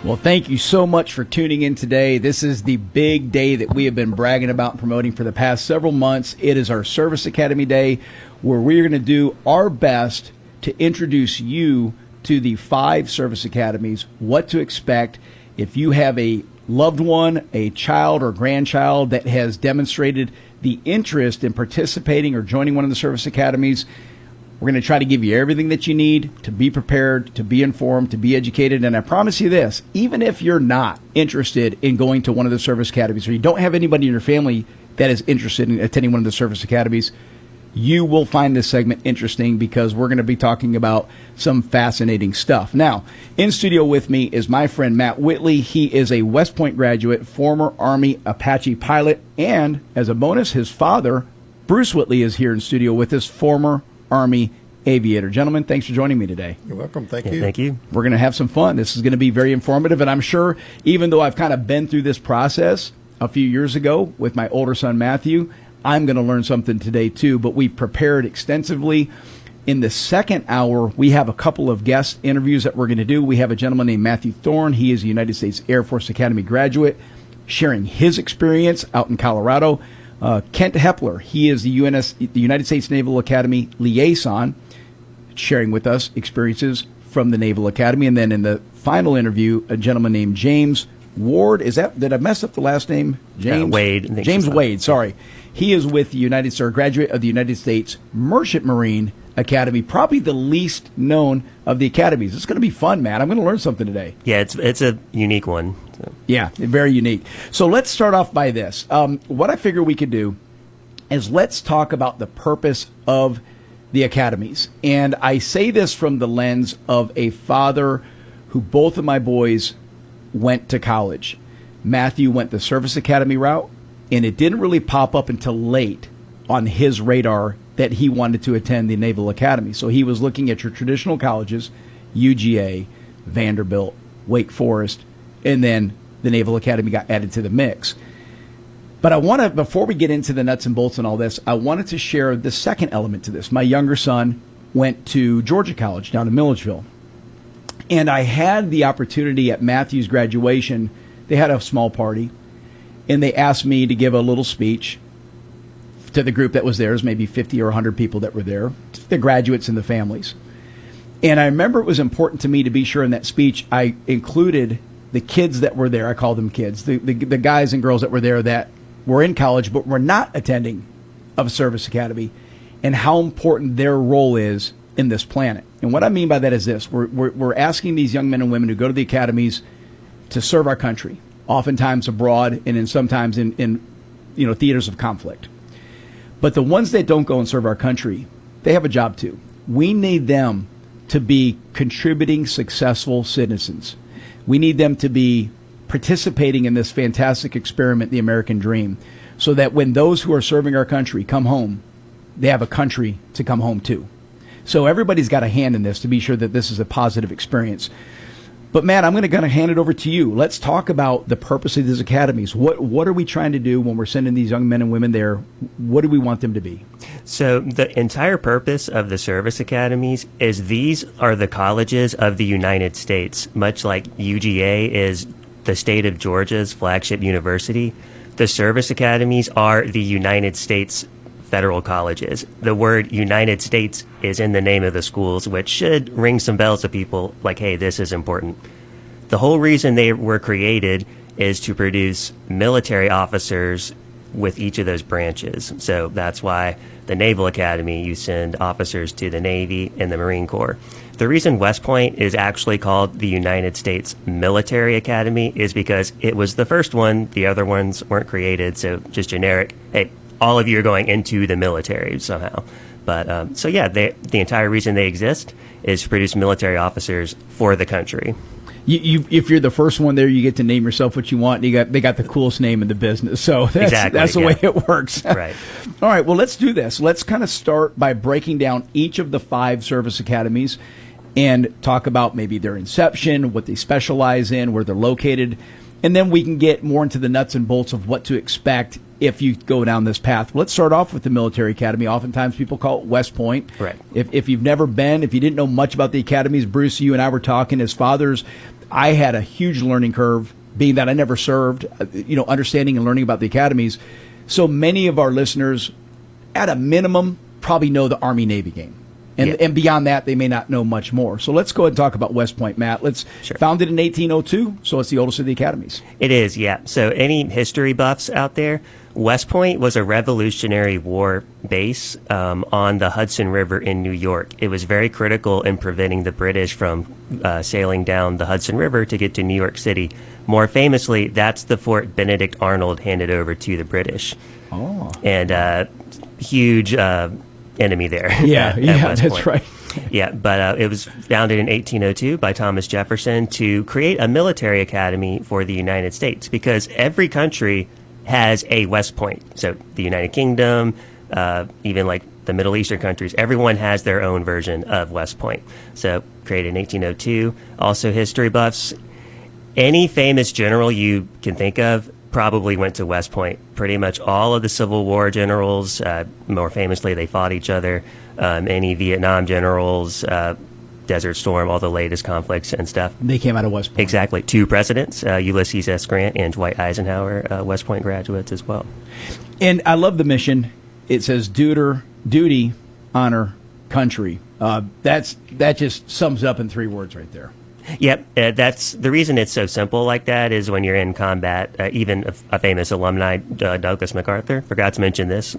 Well, thank you so much for tuning in today. This is the big day that we have been bragging about and promoting for the past several months. It is our Service Academy Day, where we are going to do our best to introduce you to the 5 service academies, what to expect. If you have a loved one, a child or grandchild that has demonstrated the interest in participating or joining one of the service academies, we're going to try to give you everything that you need to be prepared, to be informed, to be educated. And I promise you this, even if you're not interested in going to one of the service academies, or you don't have anybody in your family that is interested in attending one of the service academies, you will find this segment interesting because we're going to be talking about some fascinating stuff. Now, in studio with me is my friend Matt Whitley. He is a West Point graduate, former Army Apache pilot, and as a bonus, his father, Bruce Whitley, is here in studio with us, former Army aviator. Gentlemen, thanks for joining me today. You're welcome. Thank you. Thank you. We're going to have some fun. This is going to be very informative, and I'm sure, even though I've kind of been through this process a few years ago with my older son, Matthew, I'm going to learn something today, too, but we've prepared extensively. In the second hour, we have a couple of guest interviews that we're going to do. We have a gentleman named Matthew Thorne. He is a United States Air Force Academy graduate, sharing his experience out in Colorado. Kent Hepler, he is the United States Naval Academy liaison, sharing with us experiences from the Naval Academy. And then in the final interview, a gentleman named James Ward. Did I mess up the last name? James Wade. James Wade, sorry. He is with the graduate of the United States Merchant Marine Academy, probably the least known of the academies. It's going to be fun, man. I'm going to learn something today. Yeah, it's a unique one. So. Yeah, very unique. So let's start off by this. What I figure we could do is let's talk about the purpose of the academies. And I say this from the lens of a father who both of my boys went to college. Matthew went the Service Academy route, and it didn't really pop up until late on his radar that he wanted to attend the Naval Academy. So he was looking at your traditional colleges, UGA, Vanderbilt, Wake Forest, and then the Naval Academy got added to the mix. But I want to, before we get into the nuts and bolts and all this, I wanted to share the second element to this. My younger son went to Georgia College down in Milledgeville. And I had the opportunity at Matthew's graduation. They had a small party, and they asked me to give a little speech to the group that was there. It was maybe 50 or 100 people that were there, the graduates and the families. And I remember it was important to me to be sure in that speech I included the kids that were there. I call them kids, the guys and girls that were there that were in college but were not attending of a service academy, and how important their role is in this planet. And what I mean by that is this. We're asking these young men and women who go to the academies to serve our country, oftentimes abroad and sometimes in theaters of conflict. But the ones that don't go and serve our country, they have a job too. We need them to be contributing, successful citizens. We need them to be participating in this fantastic experiment, the American dream, so that when those who are serving our country come home, they have a country to come home to. So everybody's got a hand in this to be sure that this is a positive experience. But Matt, I'm going to hand it over to you. Let's talk about the purpose of these academies. What are we trying to do when we're sending these young men and women there? What do we want them to be? So the entire purpose of the service academies is these are the colleges of the United States, much like UGA is the state of Georgia's flagship university. The service academies are the United States federal colleges. The word United States is in the name of the schools, which should ring some bells to people like, hey, this is important. The whole reason they were created is to produce military officers with each of those branches. So that's why the Naval Academy, you send officers to the Navy and the Marine Corps. The reason West Point is actually called the United States Military Academy is because it was the first one. The other ones weren't created, so just generic, hey, all of you are going into the military somehow. But so yeah, the entire reason they exist is to produce military officers for the country. If you're the first one there, you get to name yourself what you want. They got the coolest name in the business. So that's the way it works. Right. All right, well, let's do this. Let's kind of start by breaking down each of the 5 service academies and talk about maybe their inception, what they specialize in, where they're located, and then we can get more into the nuts and bolts of what to expect if you go down this path. Let's start off with the military academy. Oftentimes people call it West Point. Right. If you've never been, if you didn't know much about the academies, Bruce, you and I were talking as fathers I had a huge learning curve, being that I never served, understanding and learning about the academies. So many of our listeners, at a minimum, probably know the Army-Navy game. And beyond that, they may not know much more. So let's go ahead and talk about West Point, Matt. Founded in 1802, so it's the oldest of the academies. It is, yeah. So any history buffs out there, West Point was a Revolutionary War base on the Hudson River in New York. It was very critical in preventing the British from sailing down the Hudson River to get to New York City. More famously, that's the fort Benedict Arnold handed over to the British. Oh. And huge enemy there. Yeah, West that's Point. right. Yeah, but it was founded in 1802 by Thomas Jefferson to create a military academy for the United States, because every country has a West Point. So the United Kingdom, even like the Middle Eastern countries, everyone has their own version of West Point. So created in 1802. Also history buffs, any famous general you can think of probably went to West Point. Pretty much all of the Civil War generals, more famously, they fought each other. Any Vietnam generals, Desert Storm, all the latest conflicts and stuff. They came out of West Point. Exactly. 2 presidents, Ulysses S. Grant and Dwight Eisenhower, West Point graduates as well. And I love the mission. It says duty, honor, country. That just sums up in 3 words right there. Yep, that's the reason it's so simple like that is when you're in combat, even a famous alumni, Douglas MacArthur, forgot to mention this,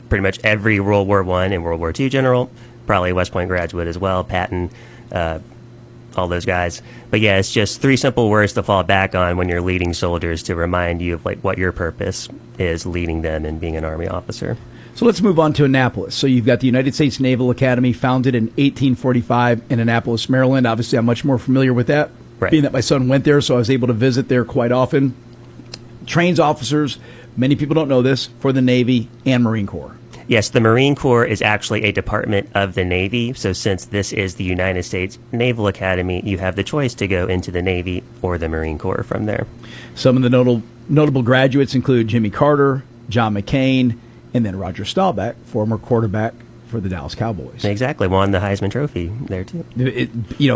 pretty much every World War I and World War II general, probably a West Point graduate as well, Patton, all those guys. But yeah, it's just 3 simple words to fall back on when you're leading soldiers to remind you of like what your purpose is leading them and being an Army officer. So let's move on to Annapolis. So you've got the United States Naval Academy, founded in 1845 in Annapolis, Maryland. Obviously, I'm much more familiar with that, right, being that my son went there, so I was able to visit there quite often. Trains officers, many people don't know this, for the Navy and Marine Corps. Yes, the Marine Corps is actually a department of the Navy. So since this is the United States Naval Academy, you have the choice to go into the Navy or the Marine Corps from there. Some of the notable graduates include Jimmy Carter, John McCain, and then Roger Staubach, former quarterback for the Dallas Cowboys. Exactly. Won the Heisman Trophy there, too.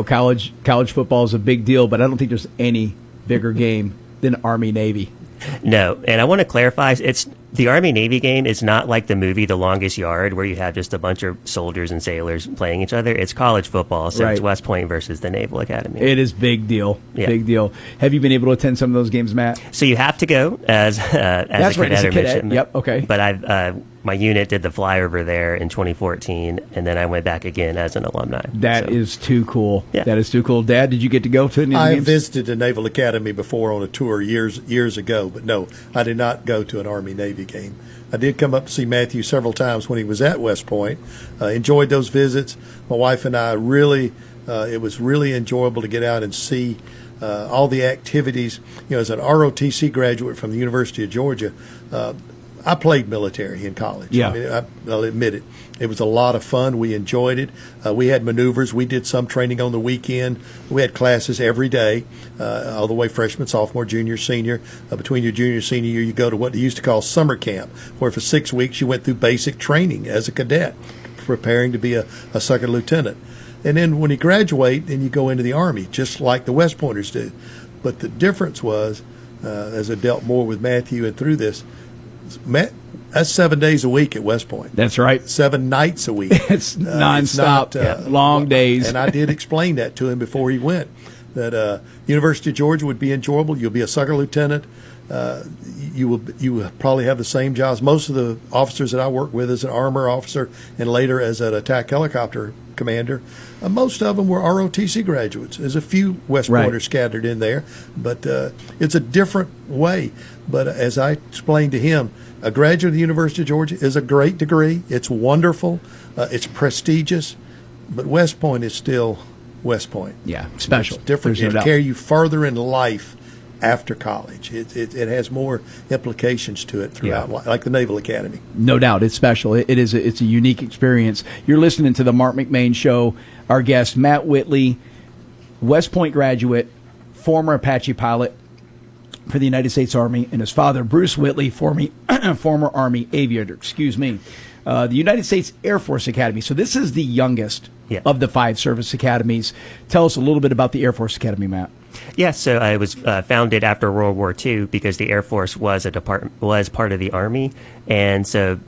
College football is a big deal, but I don't think there's any bigger game than Army-Navy. No, and I want to clarify, the Army-Navy game is not like the movie The Longest Yard, where you have just a bunch of soldiers and sailors playing each other. It's college football, so It's West Point versus the Naval Academy. It is big deal. Yeah. Big deal. Have you been able to attend some of those games, Matt? So you have to go as a cadet or midshipman. Yep, okay. But my unit did the flyover there in 2014, and then I went back again as an alumni. That is too cool. Yeah. That is too cool. Dad, did you get to go to any of the games? I visited the Naval Academy before on a tour years ago, but no, I did not go to an Army-Navy game. I did come up to see Matthew several times when he was at West Point. Enjoyed those visits. My wife and I it was really enjoyable to get out and see all the activities. As an ROTC graduate from the University of Georgia, I played military in college. Yeah. I mean, I'll admit it. It was a lot of fun. We enjoyed it. We had maneuvers. We did some training on the weekend. We had classes every day, all the way freshman, sophomore, junior, senior. Between your junior and senior year, you go to what they used to call summer camp, where for 6 weeks you went through basic training as a cadet, preparing to be a second lieutenant. And then when you graduate, then you go into the Army, just like the West Pointers do. But the difference was, as I dealt more with Matthew and through this, that's 7 days a week at West Point. That's right. 7 nights a week. It's nonstop, long days. And I did explain that to him before he went, that University of Georgia would be enjoyable. You'll be a second lieutenant. You will probably have the same jobs. Most of the officers that I work with as an armor officer and later as an attack helicopter commander, most of them were ROTC graduates. There's a few West Pointers scattered in there, but it's a different way. But as I explained to him, a graduate of the University of Georgia is a great degree. It's wonderful. It's prestigious. But West Point is still West Point. Yeah, special. It's different. It'll carry you further in life after college. It has more implications to it throughout, like the Naval Academy. No doubt. It's special. It's a unique experience. You're listening to the Marc McMain Show. Our guest, Matt Whitley, West Point graduate, former Apache pilot for the United States Army, and his father, Bruce Whitley, former Army aviator. The United States Air Force Academy. So this is the youngest of the 5 service academies. Tell us a little bit about the Air Force Academy, Matt. Yeah, so I was founded after World War II because the Air Force was part of the Army, and so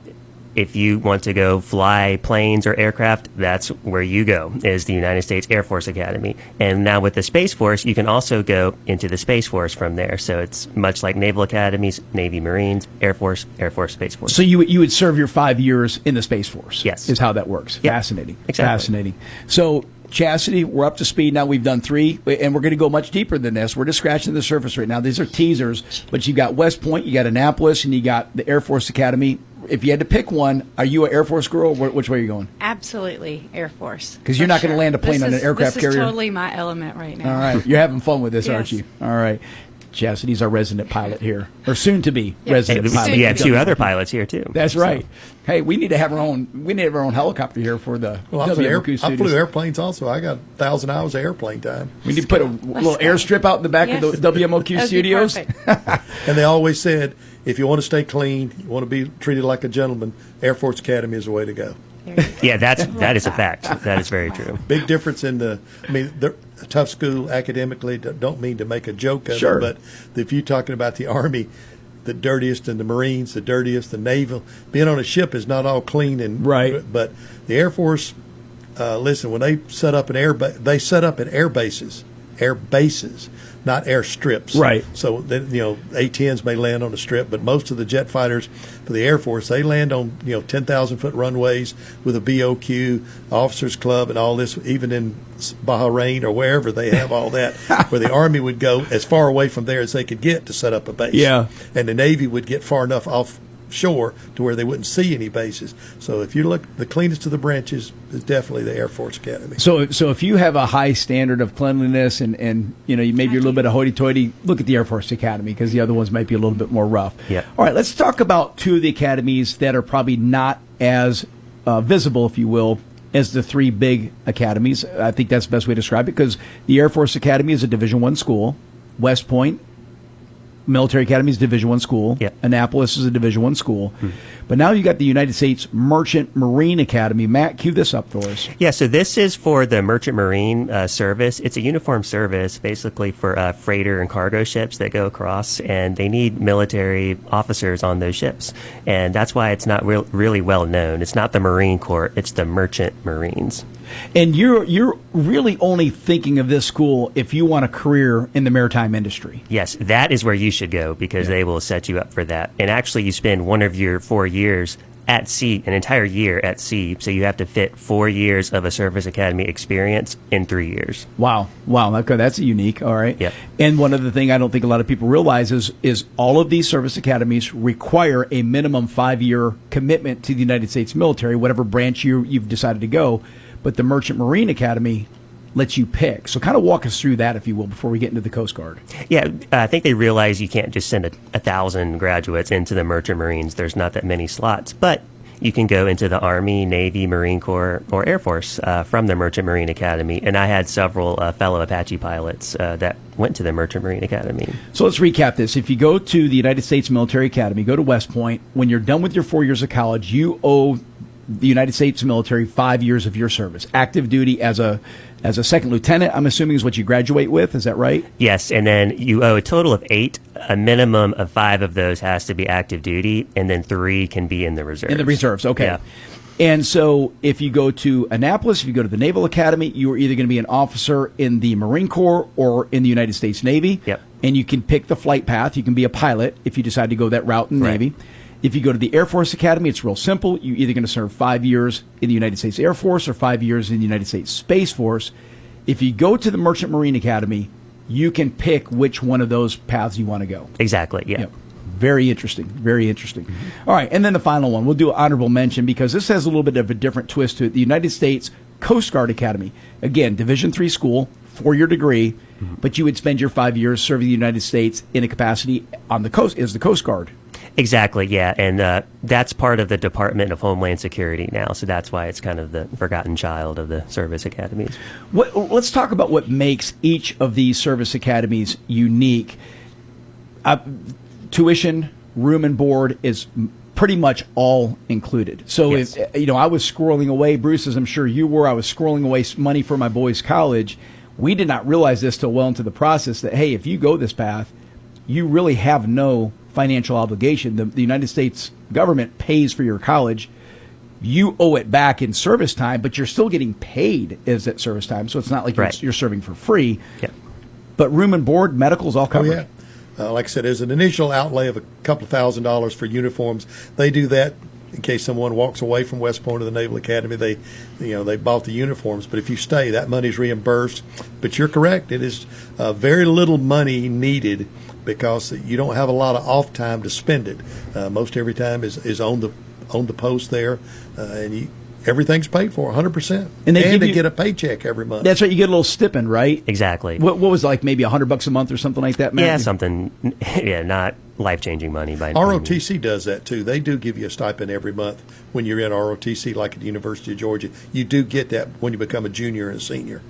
if you want to go fly planes or aircraft, that's where you go, is the United States Air Force Academy. And now with the Space Force, you can also go into the Space Force from there. So it's much like Naval Academies, Navy, Marines, Air Force, Space Force. So you would serve your 5 years in the Space Force? Yes. Is how that works. Yep. Fascinating. Exactly. Fascinating. So, Chastity, we're up to speed now. We've done 3, and we're going to go much deeper than this. We're just scratching the surface right now. These are teasers, but you've got West Point, you got Annapolis, and you got the Air Force Academy. If you had to pick one, are you an Air Force girl? Which way are you going? Absolutely, Air Force. Because you're not going to land a plane on an aircraft carrier. This is totally my element right now. All right. You're having fun with this, Yes. aren't you? All right. Chastity's our resident pilot here, or soon to be resident Hey, pilot. we have 2 other pilots here too. That's So- right. Hey, we need to have our own. We need to have our own helicopter here for the Well, I WMOQ flew studios. airplanes also. I got 1,000 hours of airplane time. We need to put a little go. airstrip out in the back Yes. of the WMOQ That'd be studios. perfect. And they always said, if you want to stay clean, you want to be treated like a gentleman, Air Force Academy is the way to go. There you go. Yeah, that is a fact. That is very true. Big difference in they're a tough school academically. Don't mean to make a joke of Sure. it, but if you're talking about the Army, the dirtiest, and the Marines, the dirtiest, the Naval, being on a ship is not all clean and Right. But the Air Force, listen, when they set up they set up at air bases, not airstrips. Right. So A-10s may land on a strip, but most of the jet fighters for the Air Force, they land on 10,000-foot runways with a BOQ, Officers Club, and all this. Even in Bahrain or wherever, they have all that. Where the Army would go as far away from there as they could get to set up a base. Yeah. And the Navy would get far enough offshore to where they wouldn't see any bases. So if you look, the cleanest of the branches is definitely the Air Force Academy. So if you have a high standard of cleanliness and maybe you're a little bit of hoity-toity, look at the Air Force Academy because the other ones might be a little bit more rough. Yeah. All right, let's talk about 2 of the academies that are probably not as visible, if you will, as the 3 big academies. I think that's the best way to describe it because the Air Force Academy is a Division I school. West Point Military Academy is Division I school. Yep. Annapolis is a Division I school. But now you got the United States Merchant Marine Academy. Matt, cue this up for us. Yeah, so this is for the Merchant Marine service. It's a uniform service basically for freighter and cargo ships that go across, and they need military officers on those ships. And that's why it's not really well known. It's not the Marine Corps, it's the Merchant Marines. And you're really only thinking of this school if you want a career in the maritime industry. Yes, that is where you should go because they will set you up for that. And actually, you spend one of your 4 years at sea, an entire year at sea. So you have to fit 4 years of a service academy experience in 3 years. Wow. Okay, that's unique. All right. Yep. And one other thing I don't think a lot of people realize is all of these service academies require a minimum 5-year commitment to the United States military, whatever branch you've decided to go. But the Merchant Marine Academy lets you pick. So kind of walk us through that, if you will, before we get into the Coast Guard. Yeah, I think they realize you can't just send 1,000 graduates into the Merchant Marines. There's not that many slots. But you can go into the Army, Navy, Marine Corps, or Air Force from the Merchant Marine Academy. And I had several fellow Apache pilots that went to the Merchant Marine Academy. So let's recap this. If you go to the United States Military Academy, go to West Point, when you're done with your 4 years of college, you owe the United States military 5 years of your service. Active duty as a second lieutenant, I'm assuming, is what you graduate with. Is that right? Yes, and then you owe a total of 8. A minimum of 5 of those has to be active duty, and then 3 can be in the reserves. In the reserves, okay. Yeah. And so if you go to Annapolis, if you go to the Naval Academy, you are either going to be an officer in the Marine Corps or in the United States Navy. Yep. And you can pick the flight path. You can be a pilot if you decide to go that route in the Right. Navy. If you go to the Air Force Academy, it's real simple. You're either going to serve 5 years in the United States Air Force or 5 years in the United States Space Force. If you go to the Merchant Marine Academy, you can pick which one of those paths you want to go. Exactly, yeah. Yep. Very interesting. Very interesting. All right, and then the final one. We'll do an honorable mention because this has a little bit of a different twist to it. The United States Coast Guard Academy. Again, Division III school, 4-year degree, but you would spend your 5 years serving the United States in a capacity on the coast as the Coast Guard. Exactly, yeah, and that's part of the Department of Homeland Security now, so that's why it's kind of the forgotten child of the service academies. Let's talk about what makes each of these service academies unique. Tuition, room and board is pretty much all included. So Yes. if I was squirreling away, Bruce, as I'm sure you were, I was squirreling away money for my boys' college. we did not realize this till well into the process that, hey, if you go this path, you really have no financial obligation. The United States government pays for your college. You owe it back in service time, but you're still getting paid as at service time. So it's not like you're serving for free. Yeah. But room and board, medical's all covered. Oh, yeah. Like I said, there's an initial outlay of a couple of $1,000s for uniforms. They do that in case someone walks away from West Point or the Naval Academy. They bought the uniforms. But if you stay, that money's reimbursed. But you're correct. It is very little money needed because you don't have a lot of off time to spend it. Most every time is on the post there, and everything's paid for 100%. And they get a paycheck every month. That's right. You get a little stipend, right? Exactly. What was it, like maybe $100 a month or something like that, Matt? Yeah, something. Yeah, not life-changing money by ROTC does that too. They do give you a stipend every month when you're in ROTC, like at the University of Georgia. You do get that when you become a junior and a senior.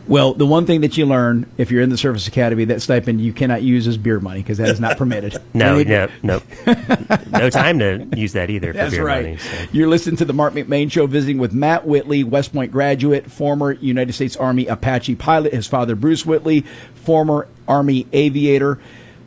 Well, the one thing that you learn if you're in the service academy, that stipend you cannot use as beer money because that is not permitted. No. No time to use that either for That's beer right. money. So. You're listening to the Marc McMain Show, visiting with Matt Whitley, West Point graduate, former United States Army Apache pilot. His father, Bruce Whitley, former Army aviator.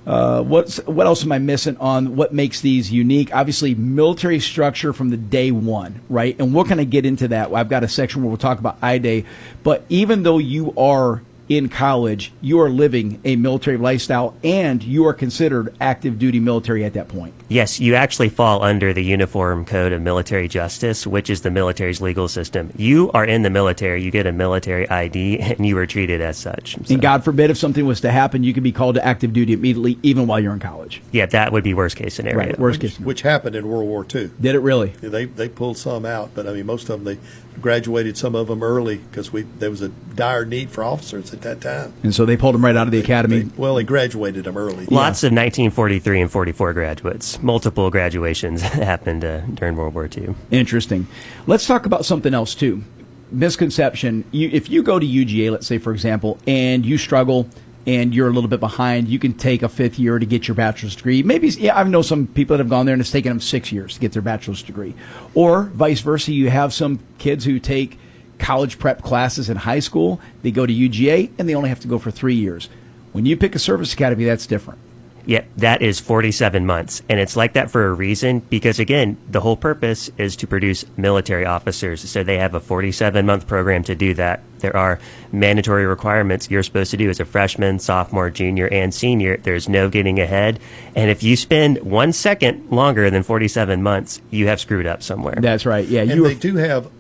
What else am I missing on what makes these unique? Obviously, military structure from the day one, right? And we're going to get into that. I've got a section where we'll talk about I-Day. But even though you are in college, you are living a military lifestyle, and you are considered active duty military at that point. Yes, you actually fall under the Uniform Code of Military Justice, which is the military's legal system. You are in the military, you get a military ID, and you are treated as such. So. And God forbid if something was to happen, you could be called to active duty immediately, even while you're in college. Yeah, that would be worst case scenario. Right, worst case scenario. Which happened in World War II. Did it really? They pulled some out, but I mean, most of them, they graduated some of them early because there was a dire need for officers at that time. And so they pulled them right out of the academy. They graduated them early. Lots of 1943 and 44 graduates. Multiple graduations happened during World War II. Interesting. Let's talk about something else, too. Misconception. If you go to UGA, let's say, for example, and you struggle and you're a little bit behind, you can take a fifth year to get your bachelor's degree. Maybe, I know some people that have gone there and it's taken them 6 years to get their bachelor's degree. Or vice versa, you have some kids who take college prep classes in high school. They go to UGA and they only have to go for 3 years. When you pick a service academy, that's different. Yeah, that is 47 months. And it's like that for a reason because, again, the whole purpose is to produce military officers. So they have a 47-month program to do that. There are mandatory requirements you're supposed to do as a freshman, sophomore, junior, and senior. There's no getting ahead. And if you spend 1 second longer than 47 months, you have screwed up somewhere. That's right. Yeah, and they do have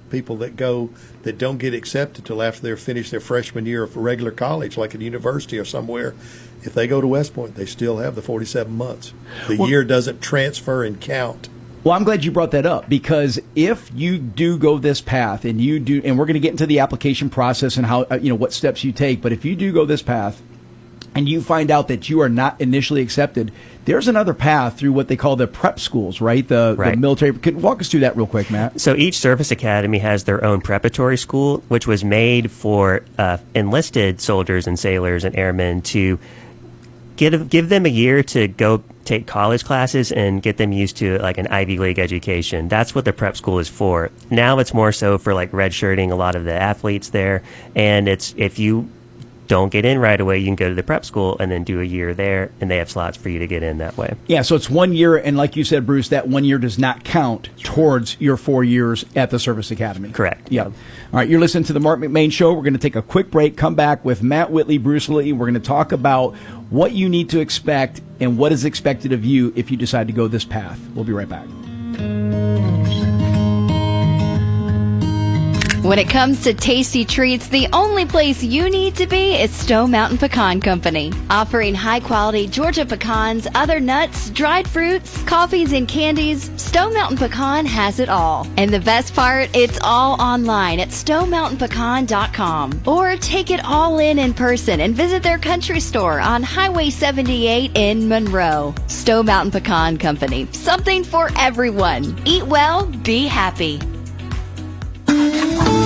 people that don't get accepted till after they're finished their freshman year of regular college, like at a university or somewhere. If they go to West Point, they still have the 47 months. The year doesn't transfer and count. Well, I'm glad you brought that up because if you do go this path and we're going to get into the application process and how, what steps you take. But if you do go this path and you find out that you are not initially accepted, there's another path through what they call the prep schools, right? The military. Can walk us through that real quick, Matt? So each service academy has their own preparatory school, which was made for enlisted soldiers and sailors and airmen to give them a year to go take college classes and get them used to like an Ivy League education. That's what the prep school is for. Now it's more so for like redshirting a lot of the athletes there. And it's if you don't get in right away, you can go to the prep school and then do a year there, and they have slots for you to get in that way. Yeah, so it's 1 year, and like you said, Bruce, that 1 year does not count towards your 4 years at the service academy. Correct. Yeah. All right, you're listening to the Marc McMain Show. We're going to take a quick break, come back with Matt Whitley, Bruce Whitley. We're going to talk about what you need to expect and what is expected of you if you decide to go this path. We'll be right back. When it comes to tasty treats, the only place you need to be is Stone Mountain Pecan Company. Offering high-quality Georgia pecans, other nuts, dried fruits, coffees, and candies, Stone Mountain Pecan has it all. And the best part, it's all online at stonemountainpecan.com. Or take it all in person and visit their country store on Highway 78 in Monroe. Stone Mountain Pecan Company. Something for everyone. Eat well, be happy.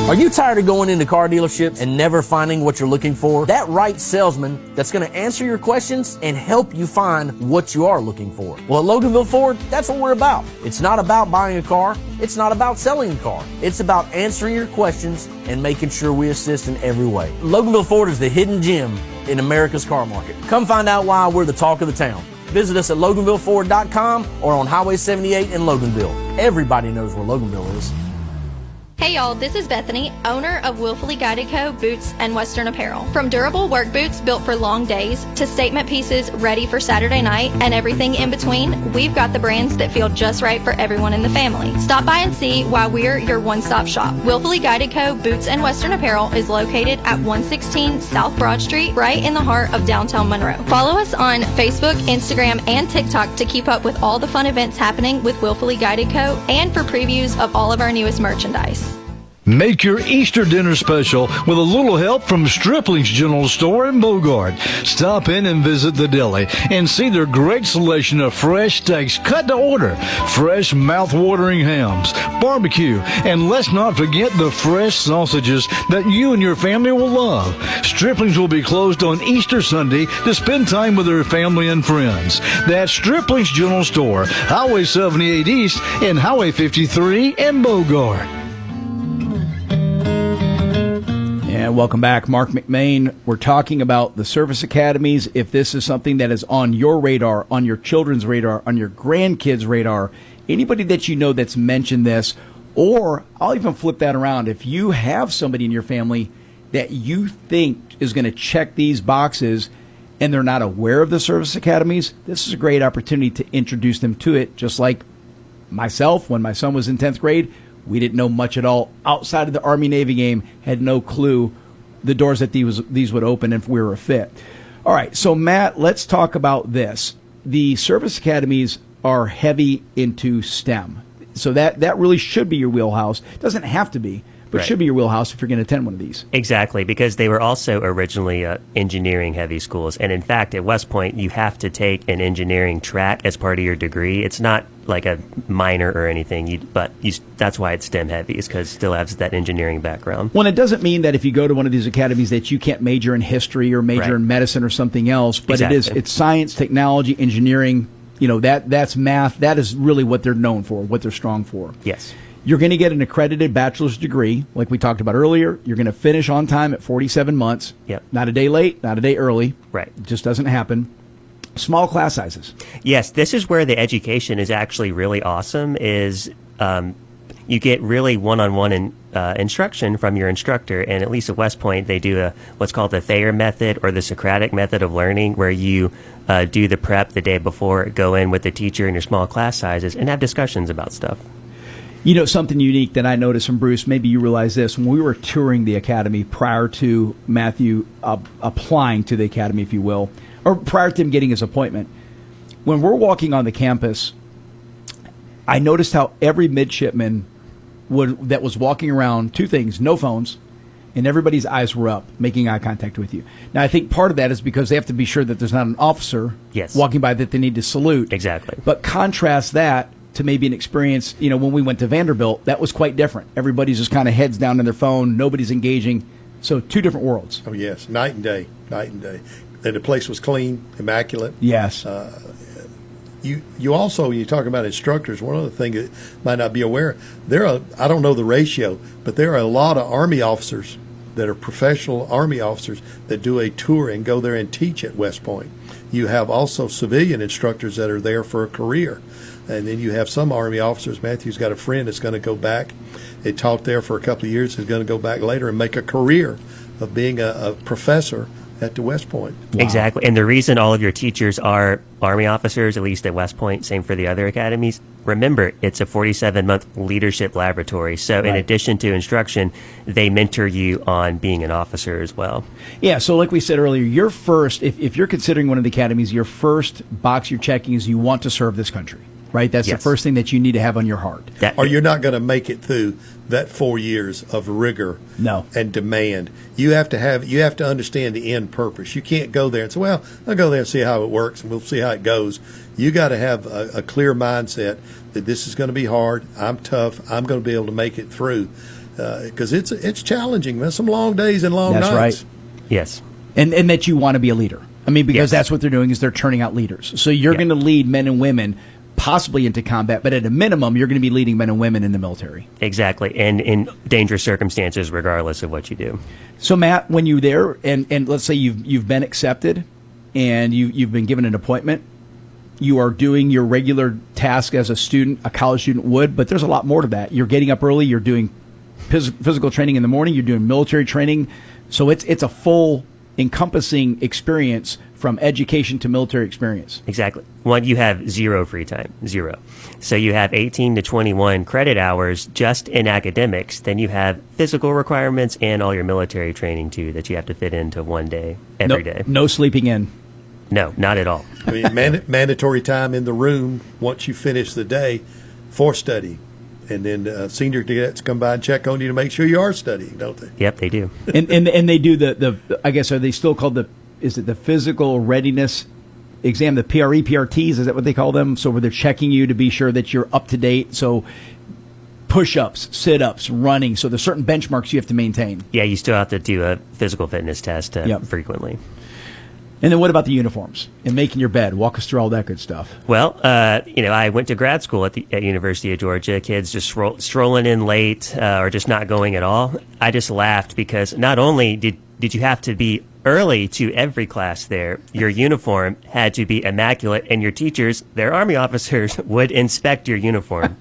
Are you tired of going into car dealerships and never finding what you're looking for? That right salesman that's going to answer your questions and help you find what you are looking for. Well, at Loganville Ford, that's what we're about. It's not about buying a car. It's not about selling a car. It's about answering your questions and making sure we assist in every way. Loganville Ford is the hidden gem in America's car market. Come find out why we're the talk of the town. Visit us at LoganvilleFord.com or on Highway 78 in Loganville. Everybody knows where Loganville is. Hey y'all, this is Bethany, owner of Willfully Guided Co. Boots and Western Apparel. From durable work boots built for long days to statement pieces ready for Saturday night and everything in between, we've got the brands that feel just right for everyone in the family. Stop by and see why we're your one-stop shop. Willfully Guided Co. Boots and Western Apparel is located at 116 South Broad Street, right in the heart of downtown Monroe. Follow us on Facebook, Instagram, and TikTok to keep up with all the fun events happening with Willfully Guided Co. and for previews of all of our newest merchandise. Make your Easter dinner special with a little help from Stripling's General Store in Bogart. Stop in and visit the deli and see their great selection of fresh steaks cut to order, fresh mouth-watering hams, barbecue, and let's not forget the fresh sausages that you and your family will love. Stripling's will be closed on Easter Sunday to spend time with their family and friends. That's Stripling's General Store, Highway 78 East and Highway 53 in Bogart. And welcome back, Marc McMain. We're talking about the service academies. If this is something that is on your radar, on your children's radar, on your grandkids' radar, anybody that you know that's mentioned this, or I'll even flip that around. If you have somebody in your family that you think is going to check these boxes and they're not aware of the service academies, this is a great opportunity to introduce them to it. Just like myself, when my son was in 10th grade, we didn't know much at all outside of the Army-Navy game, had no clue the doors that these would open if we were a fit. All right, so Matt, let's talk about this. The service academies are heavy into STEM. So that really should be your wheelhouse. It doesn't have to be, but should be your wheelhouse if you're going to attend one of these. Exactly, because they were also originally engineering-heavy schools. And in fact, at West Point, you have to take an engineering track as part of your degree. It's not like a minor or anything, that's why it's STEM-heavy, is because it still has that engineering background. Well, it doesn't mean that if you go to one of these academies that you can't major in history or major in medicine or something else, but it's science, technology, engineering, that's math. That is really what they're known for, what they're strong for. Yes. You're going to get an accredited bachelor's degree, like we talked about earlier. You're going to finish on time at 47 months. Yep. Not a day late, not a day early. Right. It just doesn't happen. Small class sizes. Yes, this is where the education is actually really awesome, is you get really one-on-one instruction from your instructor. And at least at West Point, they do what's called the Thayer method, or the Socratic method of learning, where you do the prep the day before, go in with the teacher in your small class sizes, and have discussions about stuff. Something unique that I noticed from Bruce, maybe you realize this, when we were touring the academy prior to Matthew applying to the academy, if you will, or prior to him getting his appointment, when we're walking on the campus, I noticed how every midshipman that was walking around, two things, no phones, and everybody's eyes were up, making eye contact with you. Now, I think part of that is because they have to be sure that there's not an officer walking by that they need to salute. Exactly. But contrast that to maybe an experience, when we went to Vanderbilt, that was quite different. Everybody's just kind of heads down in their phone. Nobody's engaging. So two different worlds. Oh, yes. Night and day. And the place was clean, immaculate. Yes. You also, when you talk about instructors, one other thing that might not be aware, I don't know the ratio, but there are a lot of Army officers that are professional Army officers that do a tour and go there and teach at West Point. You have also civilian instructors that are there for a career. And then you have some Army officers. Matthew's got a friend that's going to go back. They taught there for a couple of years. He's going to go back later and make a career of being a professor at the West Point. Wow. Exactly. And the reason all of your teachers are Army officers, at least at West Point, same for the other academies, remember, it's a 47-month leadership laboratory. So in addition to instruction, they mentor you on being an officer as well. Yeah, so like we said earlier, your first, if you're considering one of the academies, your first box you're checking is you want to serve this country. Right? That's the first thing that you need to have on your heart. Or you're not going to make it through that 4 years of rigor and demand. You have to understand the end purpose. You can't go there and say, well, I'll go there and see how it works and we'll see how it goes. You got to have a clear mindset that this is going to be hard. I'm tough. I'm going to be able to make it through. because it's challenging, man. Some long days and long That's nights. right. Yes. And that you want to be a leader. I mean, because Yes. that's what they're doing is they're turning out leaders. So you're Yeah. going to lead men and women possibly into combat, but at a minimum, you're going to be leading men and women in the military. Exactly. And in dangerous circumstances, regardless of what you do. So Matt, when you're there, and let's say you've been accepted, and you've been given an appointment, you are doing your regular task as a student, a college student would, but there's a lot more to that. You're getting up early, you're doing physical training in the morning, you're doing military training, so it's a full encompassing experience from education to military experience. Exactly. One, you have zero free time, zero. So you have 18 to 21 credit hours just in academics. Then you have physical requirements and all your military training too that you have to fit into one day, every day. No sleeping in. No, not at all. I mean, mandatory time in the room once you finish the day for study. And then senior cadets come by and check on you to make sure you are studying, don't they? Yep, they do. And they do the I guess, are they still called is it the physical readiness exam, the PRTs, is that what they call them? So where they're checking you to be sure that you're up to date. So push-ups, sit-ups, running. So there's certain benchmarks you have to maintain. Yeah, you still have to do a physical fitness test Yep. frequently. And then what about the uniforms and making your bed? Walk us through all that good stuff. Well, I went to grad school at University of Georgia. Kids just strolling in late or just not going at all. I just laughed because not only did you have to be early to every class there, your uniform had to be immaculate, and your teachers, their Army officers, would inspect your uniform.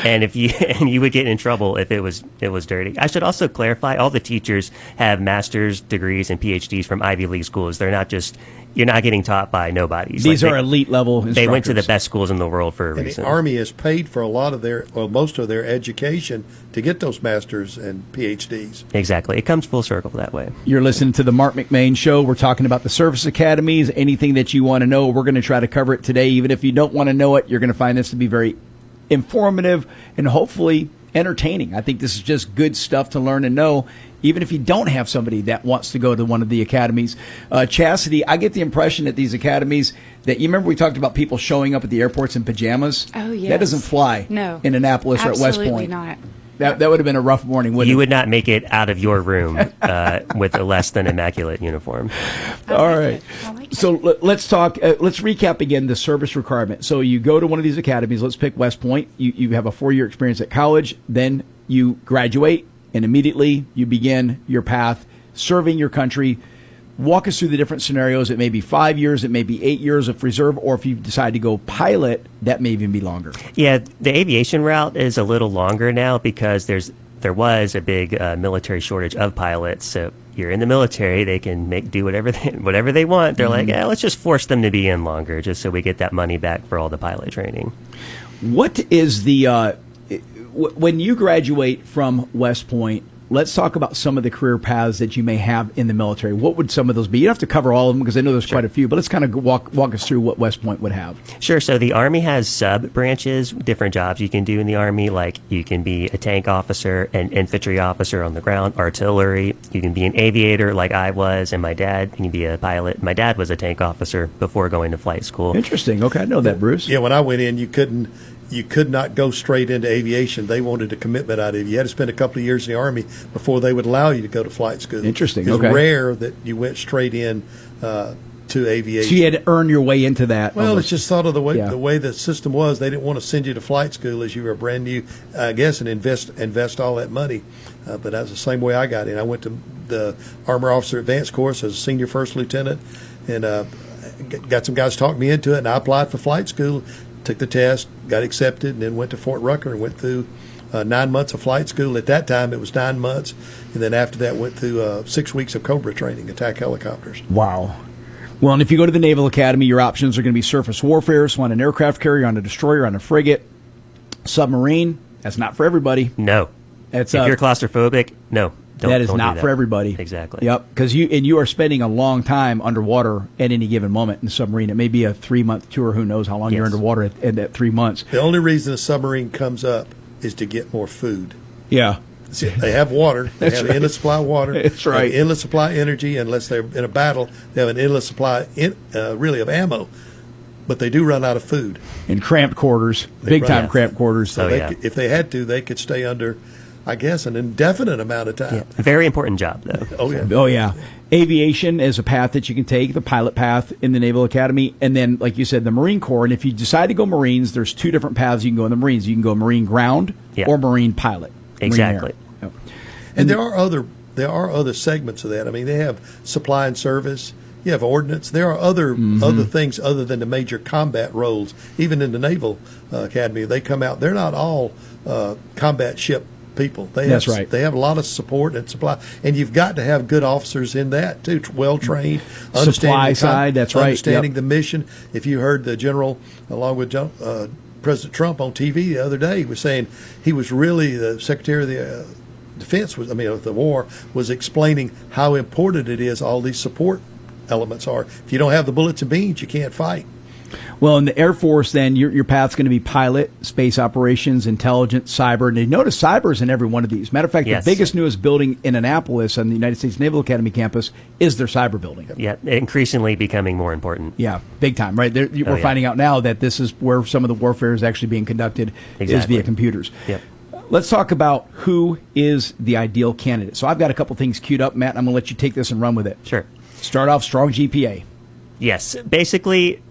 And you would get in trouble if it was dirty. I should also clarify, all the teachers have master's degrees and PhDs from Ivy League schools. They're not just, you're not getting taught by nobodies. These are elite level instructors. They went to the best schools in the world for a And reason. the Army has paid for a lot of most of their education to get those masters and PhDs. Exactly. It comes full circle that way. You're listening to the Marc McMain Show. We're talking about the service academies. Anything that you want to know, we're going to try to cover it today. Even if you don't want to know it, you're going to find this to be very informative and hopefully entertaining. I think this is just good stuff to learn and know, even if you don't have somebody that wants to go to one of the academies. Chastity, I get the impression at these academies that, you remember we talked about people showing up at the airports in pajamas? Oh, yes. That doesn't fly No. in Annapolis or at West Absolutely Point. not. That would have been a rough morning, wouldn't You it? would not make it out of your room with a less than immaculate uniform. All right. I like it. So let's talk. Let's recap again the service requirement. So you go to one of these academies. Let's pick West Point. You have a 4-year experience at college. Then you graduate, and immediately you begin your path serving your country. Walk us through the different scenarios. It may be 5 years, it may be 8 years of reserve, or if you decide to go pilot, that may even be longer. Yeah, the aviation route is a little longer now because there was a big military shortage of pilots. So you're in the military, they can do whatever they want. They're like, let's just force them to be in longer, just so we get that money back for all the pilot training. What is the when you graduate from West Point? Let's talk about some of the career paths that you may have in the military. What would some of those be? You don't have to cover all of them because I know there's quite a few, but let's kind of walk us through what West Point would have. Sure. So the Army has sub-branches, different jobs you can do in the Army. Like you can be a tank officer, an infantry officer on the ground, artillery. You can be an aviator like I was, and my dad. You can be a pilot. My dad was a tank officer before going to flight school. Interesting. Okay, I know that, Bruce. Yeah, when I went in, you could not go straight into aviation. They wanted a commitment out of you. You had to spend a couple of years in the Army before they would allow you to go to flight school. Interesting. It's Okay. rare that you went straight in to aviation. So you had to earn your way into that. Well, almost. it's just thought of the Yeah. way the system was. They didn't want to send you to flight school as you were brand new, I guess, and invest all that money. But that's the same way I got in. I went to the Armor Officer Advanced course as a senior first lieutenant, and got some guys talking me into it. And I applied for flight school, took the test, got accepted, and then went to Fort Rucker and went through 9 months of flight school. At that time, it was 9 months, and then after that, went through 6 weeks of Cobra training, attack helicopters. Wow. Well, and if you go to the Naval Academy, your options are going to be surface warfare, so on an aircraft carrier, on a destroyer, on a frigate, submarine. That's not for everybody. No. It's If you're claustrophobic, no. that is don't do not that. for everybody. Exactly. Yep. Because you are spending a long time underwater at any given moment in the submarine. It may be a 3-month tour. Who knows how long you're Yes. underwater at that 3 months. The only reason a submarine comes up is to get more food. Yeah. See, they have water. They have an endless supply of water. That's They have right. endless supply of energy. Unless they're in a battle, they have an endless supply, really, of ammo. But they do run out of food. In cramped quarters, They big run time out. cramped quarters. So Oh, they yeah. if they had to, they could stay under I guess, an indefinite amount of time. Yeah. Very important job, though. Oh, yeah. Oh, yeah. Aviation is a path that you can take, the pilot path in the Naval Academy. And then, like you said, the Marine Corps. And if you decide to go Marines, there's two different paths you can go in the Marines. You can go Marine ground or Marine pilot. Exactly. Marine air. And there are other segments of that. I mean, they have supply and service. You have ordnance. There are other things other than the major combat roles. Even in the Naval Academy, they come out. They're not all combat ship people. That's right. They have a lot of support and supply, and you've got to have good officers in that too, well trained, Supply side. That's right. Understanding the mission. If you heard the general, along with President Trump on TV the other day, he was saying he was really the Secretary of the Defense of the War was explaining how important it is. All these support elements are. If you don't have the bullets and beans, you can't fight. Well, in the Air Force, then, your path's going to be pilot, space operations, intelligence, cyber. And you notice cyber is in every one of these. Matter of fact, Yes. the biggest, newest building in Annapolis on the United States Naval Academy campus is their cyber building. Yeah, increasingly becoming more important. Yeah, big time, right? We're finding out now that this is where some of the warfare is actually being conducted is via computers. Yep. Let's talk about who is the ideal candidate. So I've got a couple things queued up, Matt, and I'm going to let you take this and run with it. Sure. Start off strong GPA. Yes. Basically,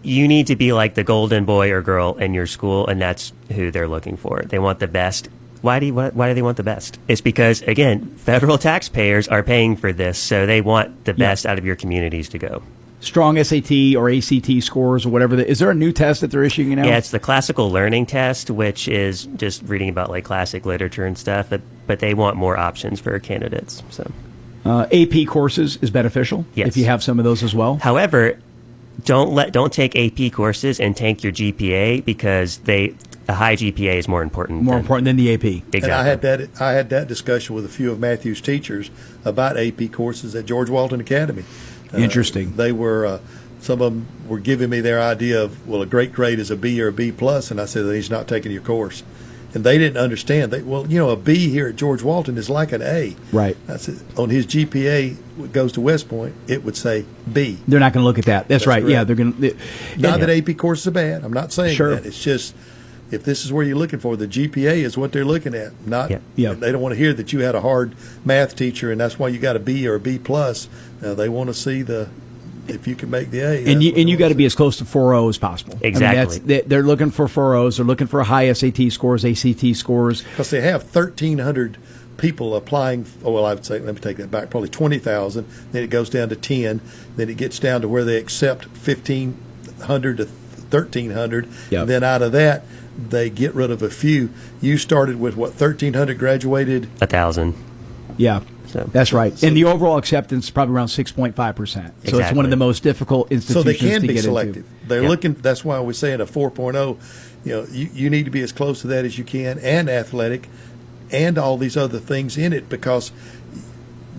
you need to be like the golden boy or girl in your school, and that's who they're looking for. They want the best. Why do they want the best? It's because, again, federal taxpayers are paying for this, so they want the best out of your communities to go. Strong SAT or ACT scores or whatever. Is there a new test that they're issuing now? Yeah, it's the classical learning test, which is just reading about like classic literature and stuff, but they want more options for candidates. So AP courses is beneficial if you have some of those as well. However, don't take AP courses and tank your GPA because a high GPA is more important. More important than the AP. Exactly. And I had that discussion with a few of Matthew's teachers about AP courses at George Walton Academy. Interesting. They were some of them were giving me their idea of, well, a great grade is a B or a B plus, and I said that he's not taking your course. And they didn't understand. A B here at George Walton is like an A. Right. I said, on his GPA, it goes to West Point, it would say B. They're not going to look at that. That's right. correct. Yeah, they're going to. Not that AP courses are bad. I'm not saying Sure. that. It's just, if this is where you're looking for, the GPA is what they're looking at. Not. Yeah. They don't want to hear that you had a hard math teacher and that's why you got a B or a B plus. They want to see if you can make the A. And you got to be as close to 4.0 as possible. Exactly. I mean, they're looking for 4.0s. They're looking for high SAT scores, ACT scores. Because they have 1,300 people applying. Let me take that back. Probably 20,000. Then it goes down to 10. Then it gets down to where they accept 1,500 to 1,300. Yep. And then out of that, they get rid of a few. You started with 1,300 graduated? 1,000. Yeah. So, that's right. And the overall acceptance is probably around 6.5%. So it's one of the most difficult institutions so they can to be get selective. into. They're looking. That's why we're saying a 4.0. You need to be as close to that as you can, and athletic, and all these other things in it, because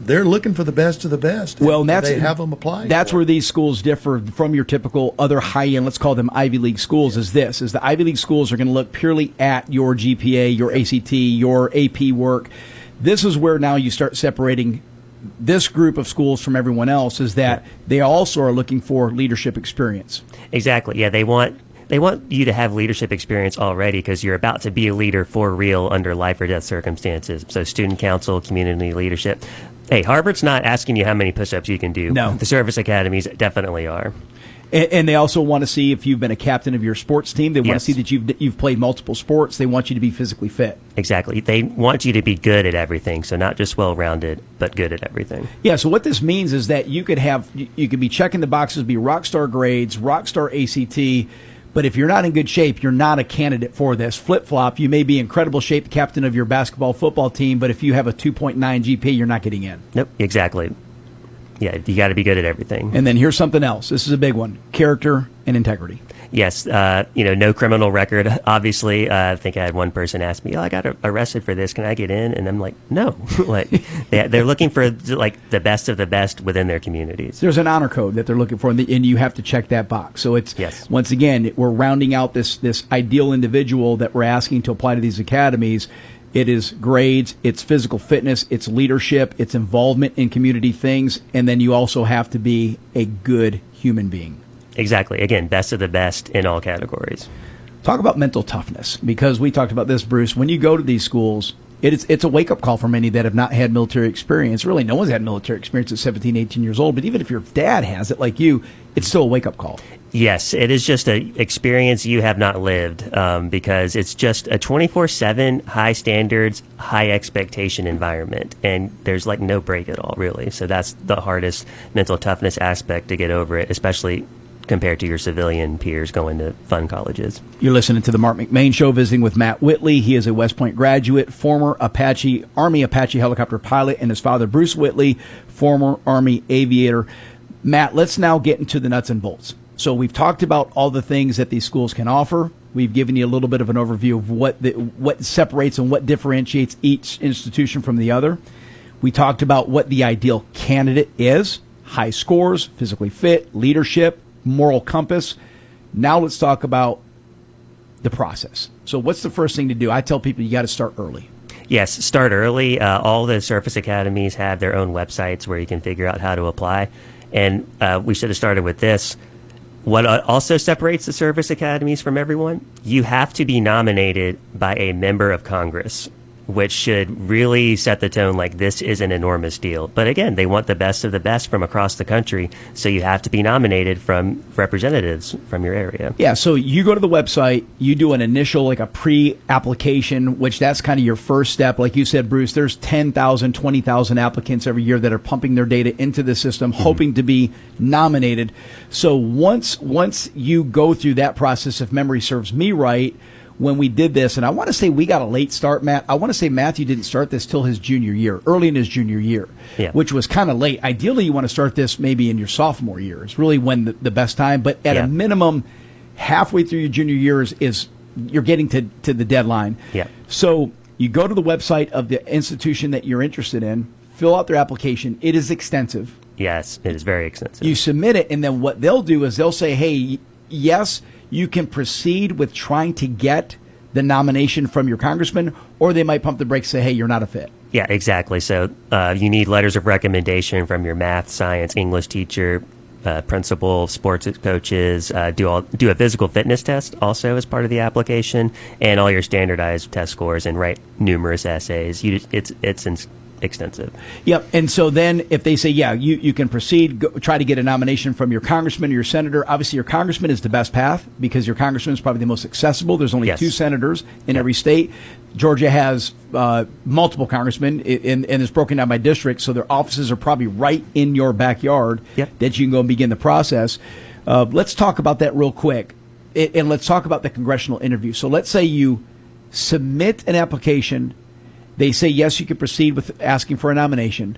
they're looking for the best of the best. Well, and they have them applying. That's where these schools differ from your typical other high-end, let's call them Ivy League schools, is the Ivy League schools are going to look purely at your GPA, your ACT, your AP work. This is where now you start separating this group of schools from everyone else, is that they also are looking for leadership experience. Exactly. Yeah, they want you to have leadership experience already because you're about to be a leader for real under life or death circumstances. So student council, community leadership. Hey, Harvard's not asking you how many push-ups you can do. No. The service academies definitely are. And they also want to see if you've been a captain of your sports team. They want to see that you've played multiple sports. They want you to be physically fit. Exactly. They want you to be good at everything. So not just well-rounded, but good at everything. Yeah. So what this means is that you could be checking the boxes, be rock star grades, rock star ACT. But if you're not in good shape, you're not a candidate for this. Flip-flop, you may be in incredible shape, captain of your basketball football team, but if you have a 2.9 GPA, you're not getting in. Nope. Exactly. Yeah, you got to be good at everything. And then here's something else. This is a big one: character and integrity. Yes, no criminal record. Obviously, I think I had one person ask me, I got arrested for this. Can I get in? And I'm like, no. They're looking for the best of the best within their communities. There's an honor code that they're looking for, and you have to check that box. So it's, once again, we're rounding out this ideal individual that we're asking to apply to these academies. It is grades, it's physical fitness, it's leadership, it's involvement in community things, and then you also have to be a good human being. Exactly. Again, best of the best in all categories. Talk about mental toughness, because we talked about this, Bruce. When you go to these schools, It's a wake-up call for many that have not had military experience. Really, no one's had military experience at 17, 18 years old. But even if your dad has it, like you, it's still a wake-up call. Yes, it is just an experience you have not lived because it's just a 24/7 high standards, high expectation environment. And there's like no break at all, really. So that's the hardest mental toughness aspect to get over it, especially compared to your civilian peers going to fun colleges. You're listening to the Marc McMain Show, visiting with Matt Whitley. He is a West Point graduate, former Army Apache helicopter pilot, and his father, Bruce Whitley, former Army aviator. Matt, let's now get into the nuts and bolts. So we've talked about all the things that these schools can offer. We've given you a little bit of an overview of what separates and what differentiates each institution from the other. We talked about what the ideal candidate is: high scores, physically fit, leadership, moral compass. Now let's talk about the process. So what's the first thing to do? I tell people you got to start early. Yes, start early. All the service academies have their own websites where you can figure out how to apply. And we should have started with this. What also separates the service academies from everyone, you have to be nominated by a member of Congress, which should really set the tone like this is an enormous deal. But again, they want the best of the best from across the country, so you have to be nominated from representatives from your area. Yeah, so you go to the website, you do an initial, like a pre-application, which that's kind of your first step. Like you said, Bruce, there's 10,000, 20,000 applicants every year that are pumping their data into the system, hoping to be nominated. So once you go through that process, if memory serves me right, when we did this, and I want to say we got a late start, Matt. I want to say Matthew didn't start this till his junior year, early in his junior year, which was kind of late. Ideally, you want to start this maybe in your sophomore year. It's really when the best time. But at a minimum, halfway through your junior years is you're getting to the deadline. Yeah. So you go to the website of the institution that you're interested in, fill out their application. It is extensive. Yes, it is very extensive. You submit it, and then what they'll do is they'll say, hey, yes, you can proceed with trying to get the nomination from your congressman, or they might pump the brakes and say, hey, you're not a fit. Yeah, exactly. So you need letters of recommendation from your math, science, English teacher, principal, sports coaches, do a physical fitness test also as part of the application, and all your standardized test scores, and write numerous essays. It's extensive. Yep. And so then if they say, yeah, you can proceed, try to get a nomination from your congressman or your senator. Obviously, your congressman is the best path because your congressman is probably the most accessible. There's only 2 senators in every state. Georgia has multiple congressmen, and it's broken down by district, so their offices are probably right in your backyard that you can go and begin the process. Let's talk about that real quick, and let's talk about the congressional interview. So let's say you submit an application. They say, yes, you can proceed with asking for a nomination,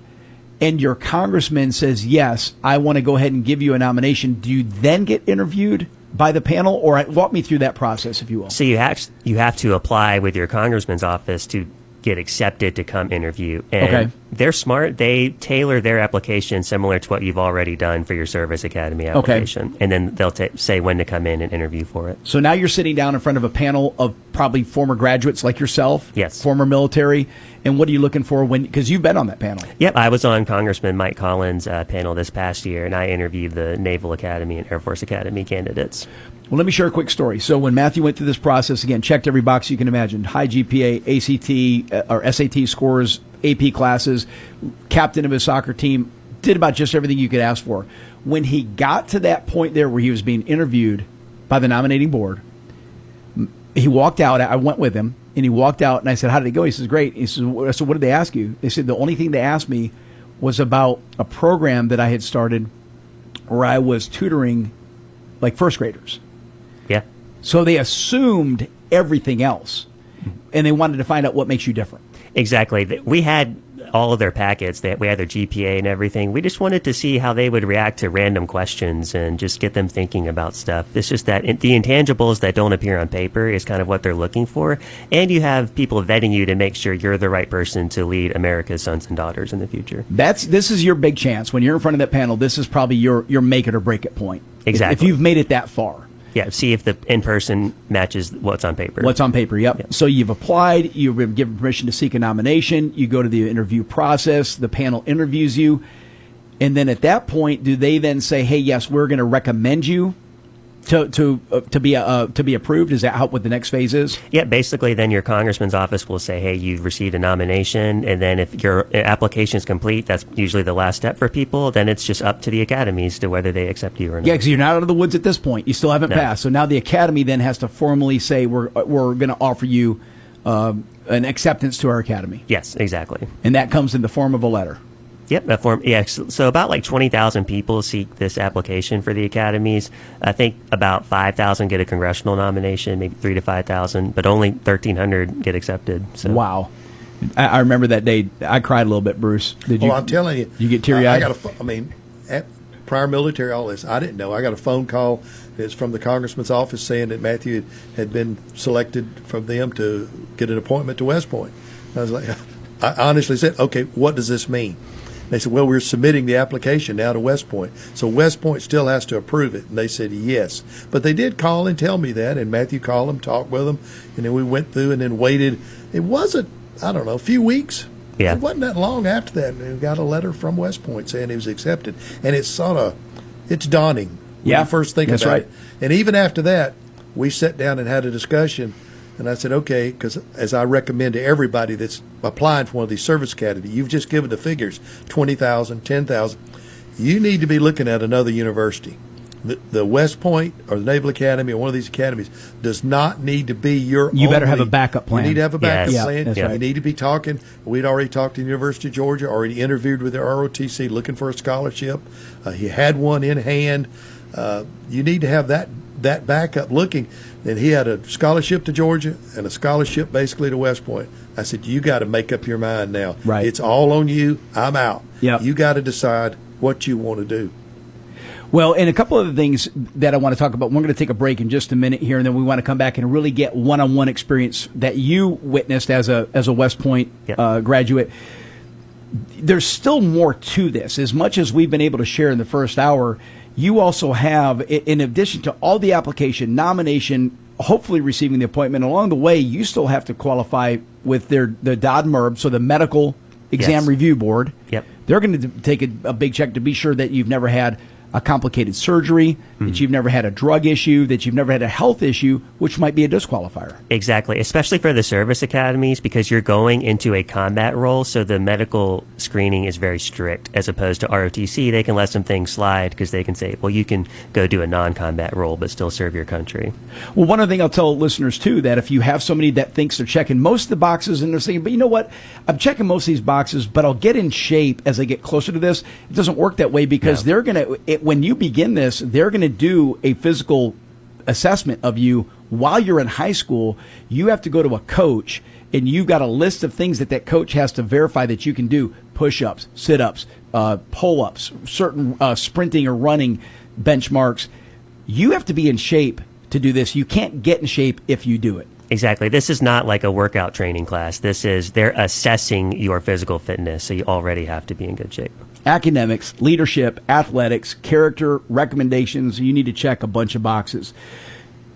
and your congressman says, yes, I want to go ahead and give you a nomination. Do you then get interviewed by the panel, or walk me through that process, if you will? So you have to apply with your congressman's office to get accepted to come interview. And they're smart. They tailor their application similar to what you've already done for your service academy application. And then they'll say when to come in and interview for it. So now you're sitting down in front of a panel of probably former graduates like yourself, former military. And what are you looking for because you've been on that panel? Yep, I was on Congressman Mike Collins' panel this past year, and I interviewed the Naval Academy and Air Force Academy candidates. Well, let me share a quick story. So when Matthew went through this process, again, checked every box you can imagine: high GPA, ACT or SAT scores, AP classes, captain of his soccer team, did about just everything you could ask for. When he got to that point there where he was being interviewed by the nominating board, he walked out. I went with him, and he walked out, and I said, how did it go? He says, great. He says, so what did they ask you? They said the only thing they asked me was about a program that I had started where I was tutoring like first graders. Yeah. So they assumed everything else, and they wanted to find out what makes you different. Exactly. We had all of their packets. We had their GPA and everything. We just wanted to see how they would react to random questions and just get them thinking about stuff. It's just that the intangibles that don't appear on paper is kind of what they're looking for. And you have people vetting you to make sure you're the right person to lead America's sons and daughters in the future. This is your big chance. When you're in front of that panel, this is probably your make it or break it point. Exactly. If you've made it that far. Yeah, see if the in-person matches what's on paper. What's on paper, yep. So you've applied, you've been given permission to seek a nomination, you go to the interview process, the panel interviews you, and then at that point, do they then say, hey, yes, we're going to recommend you to be approved? Is that how what the next phase is? Yeah, basically, then your congressman's office will say, "Hey, you've received a nomination," and then if your application is complete, that's usually the last step for people. Then it's just up to the academies to whether they accept you or not. Yeah, because you're not out of the woods at this point. You still haven't passed. So now the academy then has to formally say we're going to offer you an acceptance to our academy. Yes, exactly. And that comes in the form of a letter. Yep, a form. Yeah, so about like 20,000 people seek this application for the academies. I think about 5,000 get a congressional nomination, maybe 3,000 to 5,000, but only 1,300 get accepted. So. Wow. I remember that day. I cried a little bit, Bruce. Did you? Well, I'm telling you. You get teary-eyed? At prior military, all this, I didn't know. I got a phone call. It's from the congressman's office saying that Matthew had been selected from them to get an appointment to West Point. I was like, I honestly said, okay, what does this mean? They said, well, we're submitting the application now to West Point. So West Point still has to approve it. And they said, yes. But they did call and tell me that. And Matthew called them, talked with them. And then we went through and then waited. It wasn't, I don't know, a few weeks. Yeah. It wasn't that long after that. And we got a letter from West Point saying he was accepted. And it's it's daunting when you first think about it. And even after that, we sat down and had a discussion. And I said, okay, because as I recommend to everybody that's applying for one of these service academies, you've just given the figures, 20,000, 10,000. You need to be looking at another university. The West Point or the Naval Academy or one of these academies does not need to be your You better have a backup plan. You need to have a backup Yes. plan. That's right. You need to be talking. We'd already talked to the University of Georgia, already interviewed with the ROTC looking for a scholarship. He had one in hand. You need to have that backup looking. And he had a scholarship to Georgia and a scholarship basically to West Point. I said, you got to make up your mind now. Right. It's all on you. I'm out. Yep. You got to decide what you want to do. Well, and a couple of the things that I want to talk about, we're going to take a break in just a minute here, and then we want to come back and really get one-on-one experience that you witnessed as a West Point graduate. There's still more to this. As much as we've been able to share in the first hour, you also have, in addition to all the application, nomination, hopefully receiving the appointment, along the way, you still have to qualify with the DOD-MERB, so the Medical Exam Review Board. Yep. They're going to take a big check to be sure that you've never had a complicated surgery, that you've never had a drug issue, that you've never had a health issue, which might be a disqualifier. Exactly, especially for the service academies, because you're going into a combat role, so the medical screening is very strict, as opposed to ROTC. They can let some things slide because they can say, well, you can go do a non-combat role but still serve your country. Well, one other thing I'll tell listeners, too, that if you have somebody that thinks they're checking most of the boxes and they're saying, but you know what, I'm checking most of these boxes, but I'll get in shape as I get closer to this, it doesn't work that way because they're going to, when you begin this, they're going to do a physical assessment of you while you're in high school. You have to go to a coach, and you've got a list of things that coach has to verify that you can do: push-ups, sit-ups, pull-ups, certain sprinting or running benchmarks. You have to be in shape to do this. You can't get in shape if you do it. Exactly. This is not like a workout training class. They're assessing your physical fitness, so you already have to be in good shape. Academics, leadership, athletics, character, recommendations. You need to check a bunch of boxes.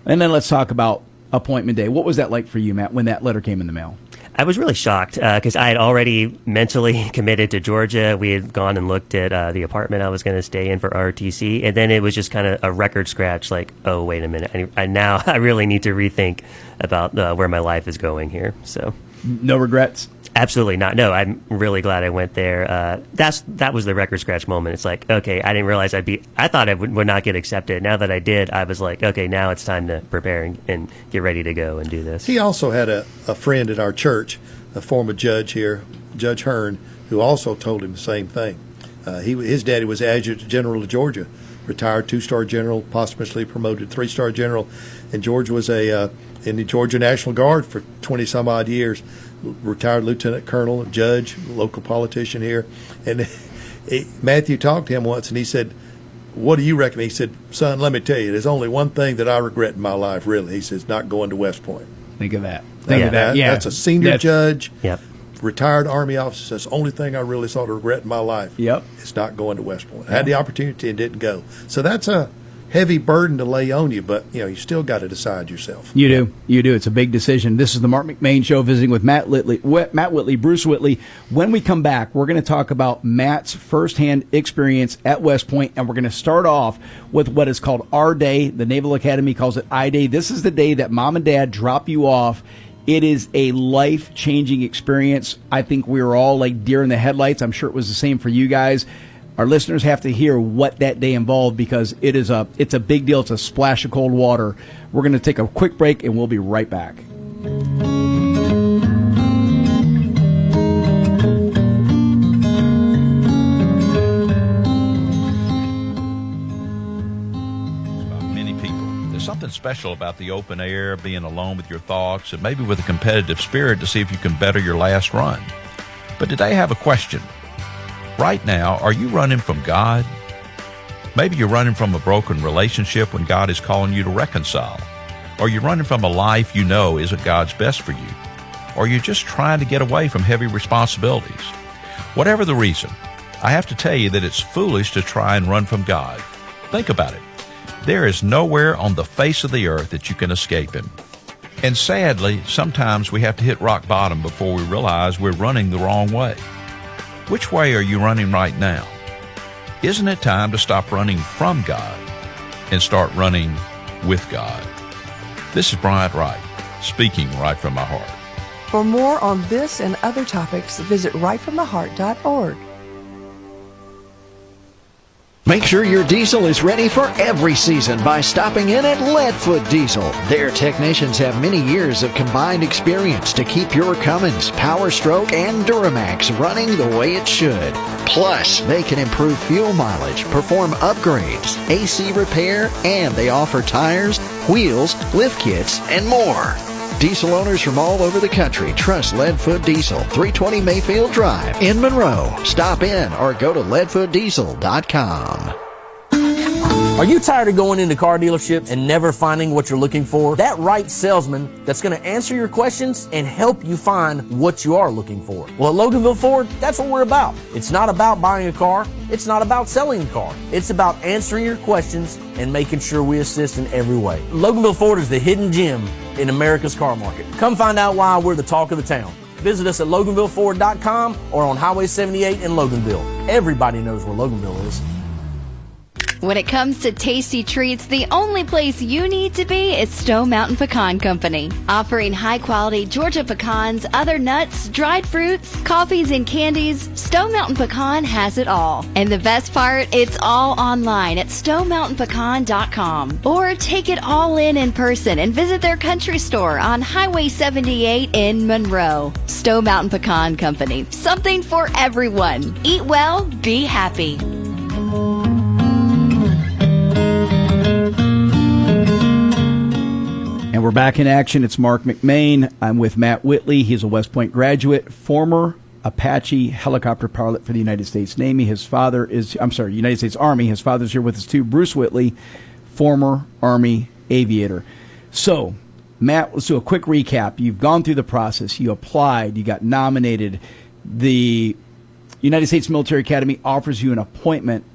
And then let's talk about appointment day. What was that like for you, Matt, when that letter came in the mail? I was really shocked because I had already mentally committed to Georgia. We had gone and looked at the apartment I was going to stay in for ROTC, and then it was just kind of a record scratch, like, oh, wait a minute. Now I really need to rethink about where my life is going here. So, no regrets? Absolutely not. No, I'm really glad I went there. That was the record scratch moment. It's like, okay, I didn't realize I thought I would not get accepted. Now that I did, I was like, okay, now it's time to prepare and get ready to go and do this. He also had a friend at our church, a former judge here, Judge Hearn, who also told him the same thing. His daddy was Adjutant General of Georgia, retired 2-star general, posthumously promoted 3-star general, and George was in the Georgia National Guard for 20-some-odd years. Retired lieutenant colonel, judge, local politician here. And Matthew talked to him once, and he said, what do you recommend? He said, son, let me tell you, there's only one thing that I regret in my life, really. He says, not going to West Point. Think of that. That's a senior judge, Yep. retired Army officer. That's the only thing I really saw to regret in my life. Yep. It's not going to West Point. I had the opportunity and didn't go. So that's a heavy burden to lay on you, but you still got to decide yourself. You do. It's a big decision. This is the Marc McMain Show, visiting with Matt Whitley, Bruce Whitley. When we come back, we're going to talk about Matt's firsthand experience at West Point, and we're going to start off with what is called our day. The Naval Academy calls it I Day. This is the day that mom and dad drop you off. It is a life-changing experience. I think we were all like deer in the headlights. I'm sure it was the same for you guys. Our listeners have to hear what that day involved, because it's a big deal. It's a splash of cold water. We're going to take a quick break, and we'll be right back. Something special about the open air, being alone with your thoughts, and maybe with a competitive spirit to see if you can better your last run. But today I have a question. Right now, are you running from God? Maybe you're running from a broken relationship when God is calling you to reconcile. Or you're running from a life you know isn't God's best for you. Or you're just trying to get away from heavy responsibilities. Whatever the reason, I have to tell you that it's foolish to try and run from God. Think about it. There is nowhere on the face of the earth that you can escape Him. And sadly, sometimes we have to hit rock bottom before we realize we're running the wrong way. Which way are you running right now? Isn't it time to stop running from God and start running with God? This is Bryant Wright, speaking right from my heart. For more on this and other topics, visit rightfromtheheart.org. Make sure your diesel is ready for every season by stopping in at Leadfoot Diesel. Their technicians have many years of combined experience to keep your Cummins, Power Stroke, and Duramax running the way it should. Plus, they can improve fuel mileage, perform upgrades, AC repair, and they offer tires, wheels, lift kits, and more. Diesel owners from all over the country trust Leadfoot Diesel, 320 Mayfield Drive in Monroe. Stop in or go to leadfootdiesel.com. Are you tired of going into car dealerships and never finding what you're looking for? That right salesman that's going to answer your questions and help you find what you are looking for. Well, at Loganville Ford, that's what we're about. It's not about buying a car. It's not about selling a car. It's about answering your questions and making sure we assist in every way. Loganville Ford is the hidden gem in America's car market. Come find out why we're the talk of the town. Visit us at LoganvilleFord.com or on Highway 78 in Loganville. Everybody knows where Loganville is. When it comes to tasty treats, the only place you need to be is Stone Mountain Pecan Company. Offering high-quality Georgia pecans, other nuts, dried fruits, coffees, and candies, Stone Mountain Pecan has it all. And the best part, it's all online at stonemountainpecan.com. Or take it all in person and visit their country store on Highway 78 in Monroe. Stone Mountain Pecan Company. Something for everyone. Eat well, be happy. And we're back in action. It's Marc McMain. I'm with Matt Whitley. He's a West Point graduate, former Apache helicopter pilot for the United States Navy. United States Army. His father's here with us too. Bruce Whitley, former Army aviator. So, Matt, let's do a quick recap. You've gone through the process. You applied. You got nominated. The United States Military Academy offers you an appointment.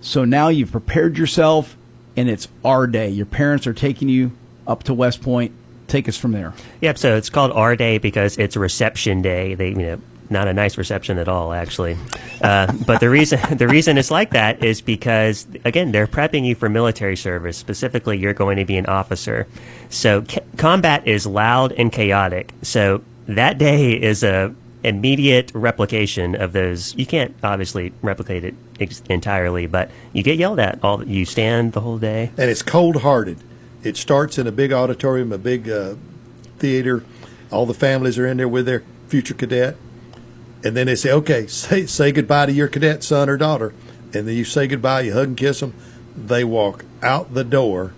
So now you've prepared yourself, and it's our day. Your parents are taking you up to West Point. Take us from there. Yep. So it's called our day because it's a reception day. Not a nice reception at all, actually. But the reason it's like that is because, again, they're prepping you for military service. Specifically, you're going to be an officer. So combat is loud and chaotic. So that day is a immediate replication of those. You can't obviously replicate it entirely, but you get yelled at. You stand the whole day. And it's cold-hearted. It starts in a big auditorium, a big theater. All the families are in there with their future cadet. And then they say, okay, say goodbye to your cadet son or daughter. And then you say goodbye, you hug and kiss them. They walk out the door,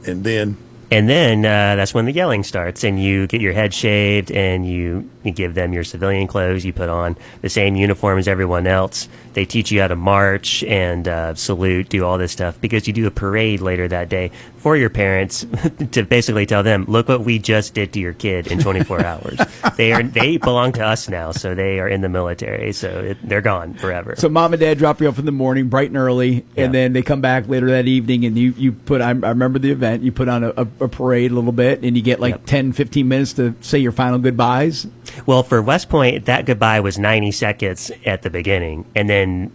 and then that's when the yelling starts, and you get your head shaved, and you give them your civilian clothes. You put on the same uniform as everyone else. They teach you how to march and salute, do all this stuff, because you do a parade later that day for your parents to basically tell them, look what we just did to your kid in 24 hours. They belong to us now, so they are in the military, so they're gone forever. So mom and dad drop you off in the morning, bright and early, and then they come back later that evening, and you put, I remember the event, you put on a parade a little bit, and you get like 10, 15 minutes to say your final goodbyes. Well, for West Point, that goodbye was 90 seconds at the beginning, and then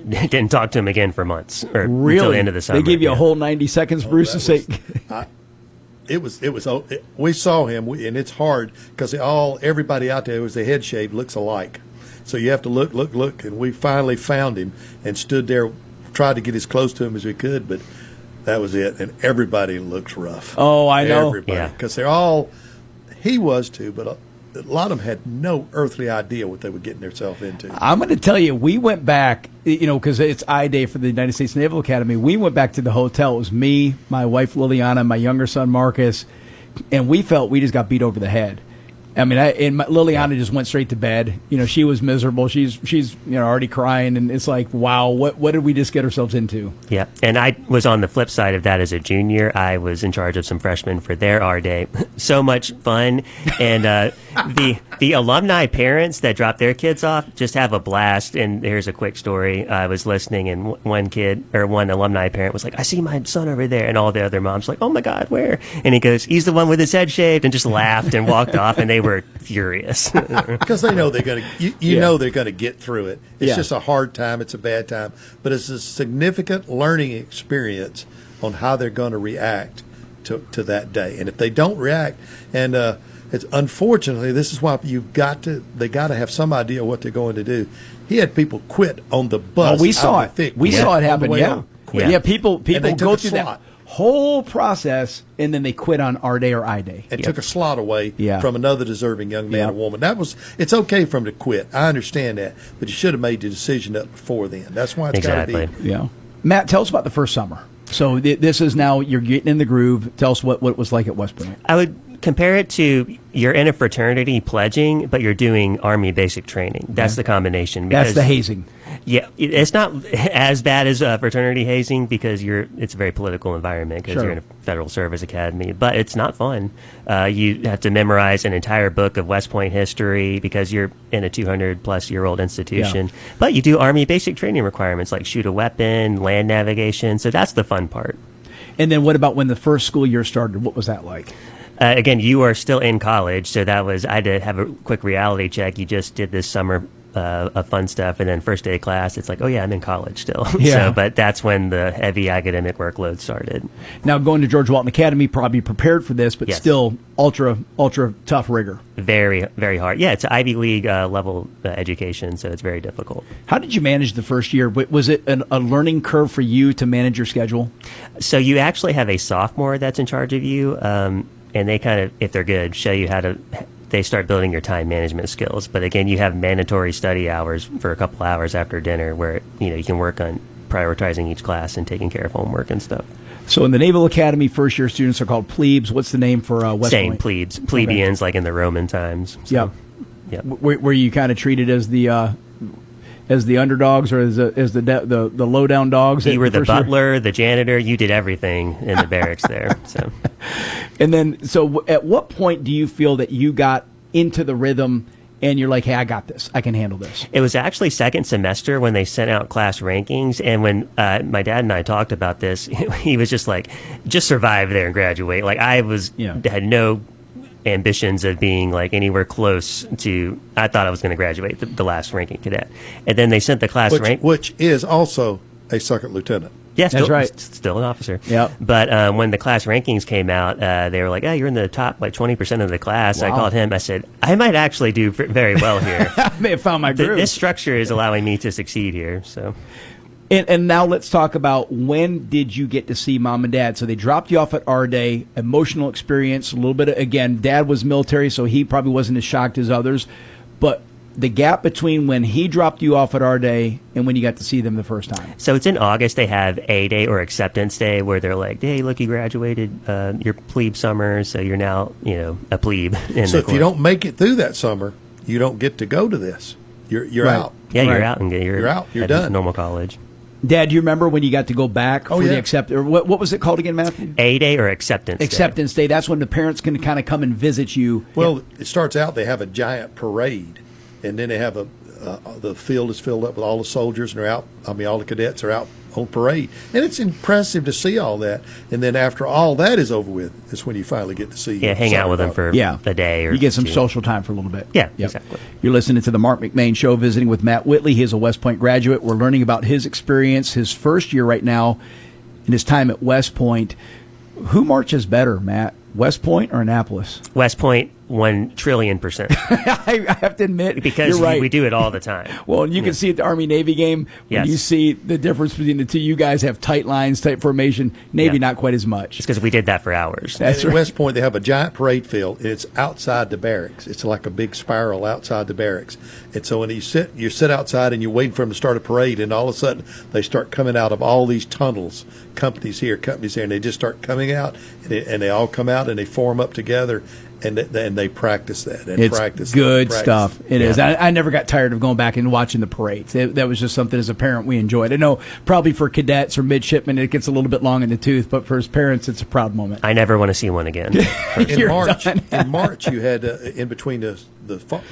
didn't talk to him again for months, or until the end of the summer. They give you a whole 90 seconds, Bruce, to say. We saw him, and it's hard because everybody out there was the head shave looks alike. So you have to look, and we finally found him and stood there, tried to get as close to him as we could, but that was it. And everybody looks rough. Oh, I know. Everybody, because he was too, but a lot of them had no earthly idea what they were getting themselves into. I'm going to tell you, we went back, because it's I-Day for the United States Naval Academy. We went back to the hotel. It was me, my wife Liliana, my younger son Marcus, and we felt we just got beat over the head. I mean, Liliana just went straight to bed. She was miserable. She's already crying, and it's like, wow, what did we just get ourselves into? Yeah, and I was on the flip side of that as a junior. I was in charge of some freshmen for their R-Day. So much fun, and the alumni parents that drop their kids off just have a blast. And here's a quick story. I was listening, and one alumni parent was like, "I see my son over there," and all the other moms like, "Oh my God, where?" And he goes, "He's the one with his head shaved," and just laughed and walked off, and they were furious because they know they're going to know they're going to get through it. It's just a hard time, it's a bad time, but it's a significant learning experience on how they're going to react to that day. And if they don't react, and it's unfortunately, this is why they got to have some idea what they're going to do. He had people quit on the bus. We saw it. We saw it happen. People go through that whole process, and then they quit on our day or I-Day. And took a slot away from another deserving young man or woman. It's okay for them to quit. I understand that, but you should have made the decision up before then. That's why it's got to be. Yeah. Matt, tell us about the first summer. So this is now you're getting in the groove. Tell us what it was like at West Point. I would compare it to you're in a fraternity pledging, but you're doing Army basic training. That's the combination. That's the hazing. Yeah, it's not as bad as fraternity hazing because it's a very political environment because you're in a federal service academy, but it's not fun. You have to memorize an entire book of West Point history because you're in a 200-plus-year-old institution. Yeah. But you do Army basic training requirements like shoot a weapon, land navigation, so that's the fun part. And then what about when the first school year started? What was that like? Again, you are still in college, so I had to have a quick reality check. You just did this summer of fun stuff, and then first day of class, it's like, oh yeah, I'm in college still. Yeah. But that's when the heavy academic workload started. Now, going to George Walton Academy, probably prepared for this, but still ultra tough rigor. Very, very hard. Yeah, it's an Ivy League level education, so it's very difficult. How did you manage the first year? Was it a learning curve for you to manage your schedule? So you actually have a sophomore that's in charge of you, and they kind of, if they're good, show you how to. They start building your time management skills. But again, you have mandatory study hours for a couple hours after dinner where you can work on prioritizing each class and taking care of homework and stuff. So in the Naval Academy, first-year students are called plebes. What's the name for West Same, Point? plebes. Plebeians, like in the Roman times. So, yep. Were you kind of treated as the underdogs or as the low-down dogs? You were the butler, the janitor. You did everything in the barracks there. So. And then, so at what point do you feel that you got into the rhythm and you're like, hey, I got this. I can handle this? It was actually second semester when they sent out class rankings. And when my dad and I talked about this, he was just like, just survive there and graduate. Like I had no ambitions of being like anywhere close to, I thought I was going to graduate the last ranking cadet. And then they sent the class which is also a second lieutenant. Yeah, that's right. Still an officer. Yeah. But when the class rankings came out, they were like, "Oh, you're in the top 20% of the class." Wow. I called him. I said, "I might actually do very well here. I may have found my groove. This structure is allowing me to succeed here." So. And now let's talk about when did you get to see mom and dad? So they dropped you off at our day, emotional experience, a little bit. Again, dad was military, so he probably wasn't as shocked as others. But the gap between when he dropped you off at our day and when you got to see them the first time. So it's in August. They have A Day or Acceptance Day where they're like, hey, look, you graduated your plebe summer, so you're now, a plebe. So if you don't make it through that summer, you don't get to go to this. You're out. Yeah, you're out and you're out. You're done. Normal college. Dad, do you remember when you got to go back for the accept? Or what was it called again, Matthew? A-Day or Acceptance Day. Acceptance Day. That's when the parents can kind of come and visit you. Well, it starts out, they have a giant parade, and then they have the field is filled up with all the soldiers, and they're out. I mean, all the cadets are out on parade, and it's impressive to see all that. And then after all that is over with, it's when you finally get to see. Hang out with them for a day or you get some two. social time for a little bit. Yeah, exactly. You're listening to the Marc McMain Show, visiting with Matt Whitley. He is a West Point graduate. We're learning about his experience, his first year right now, in his time at West Point. Who marches better, Matt? West Point or Annapolis? West Point, 1,000,000,000,000%. I have to admit, because you're right. we do it all the time. Well, you can see at the Army-Navy game, when you see the difference between the two. You guys have tight lines, tight formation. Navy, not quite as much. It's because we did that for hours. That's at West Point, they have a giant parade field, and it's outside the barracks. It's like a big spiral outside the barracks. And so when you sit outside and you're waiting for them to start a parade, and all of a sudden they start coming out of all these tunnels, companies here, companies there, and they just start coming out, and they all come out and they form up together. And they practice that. And it's practice good that, stuff. It is. I never got tired of going back and watching the parades. That was just something as a parent we enjoyed. I know probably for cadets or midshipmen it gets a little bit long in the tooth, but for his parents it's a proud moment. I never want to see one again. In March, you had in between the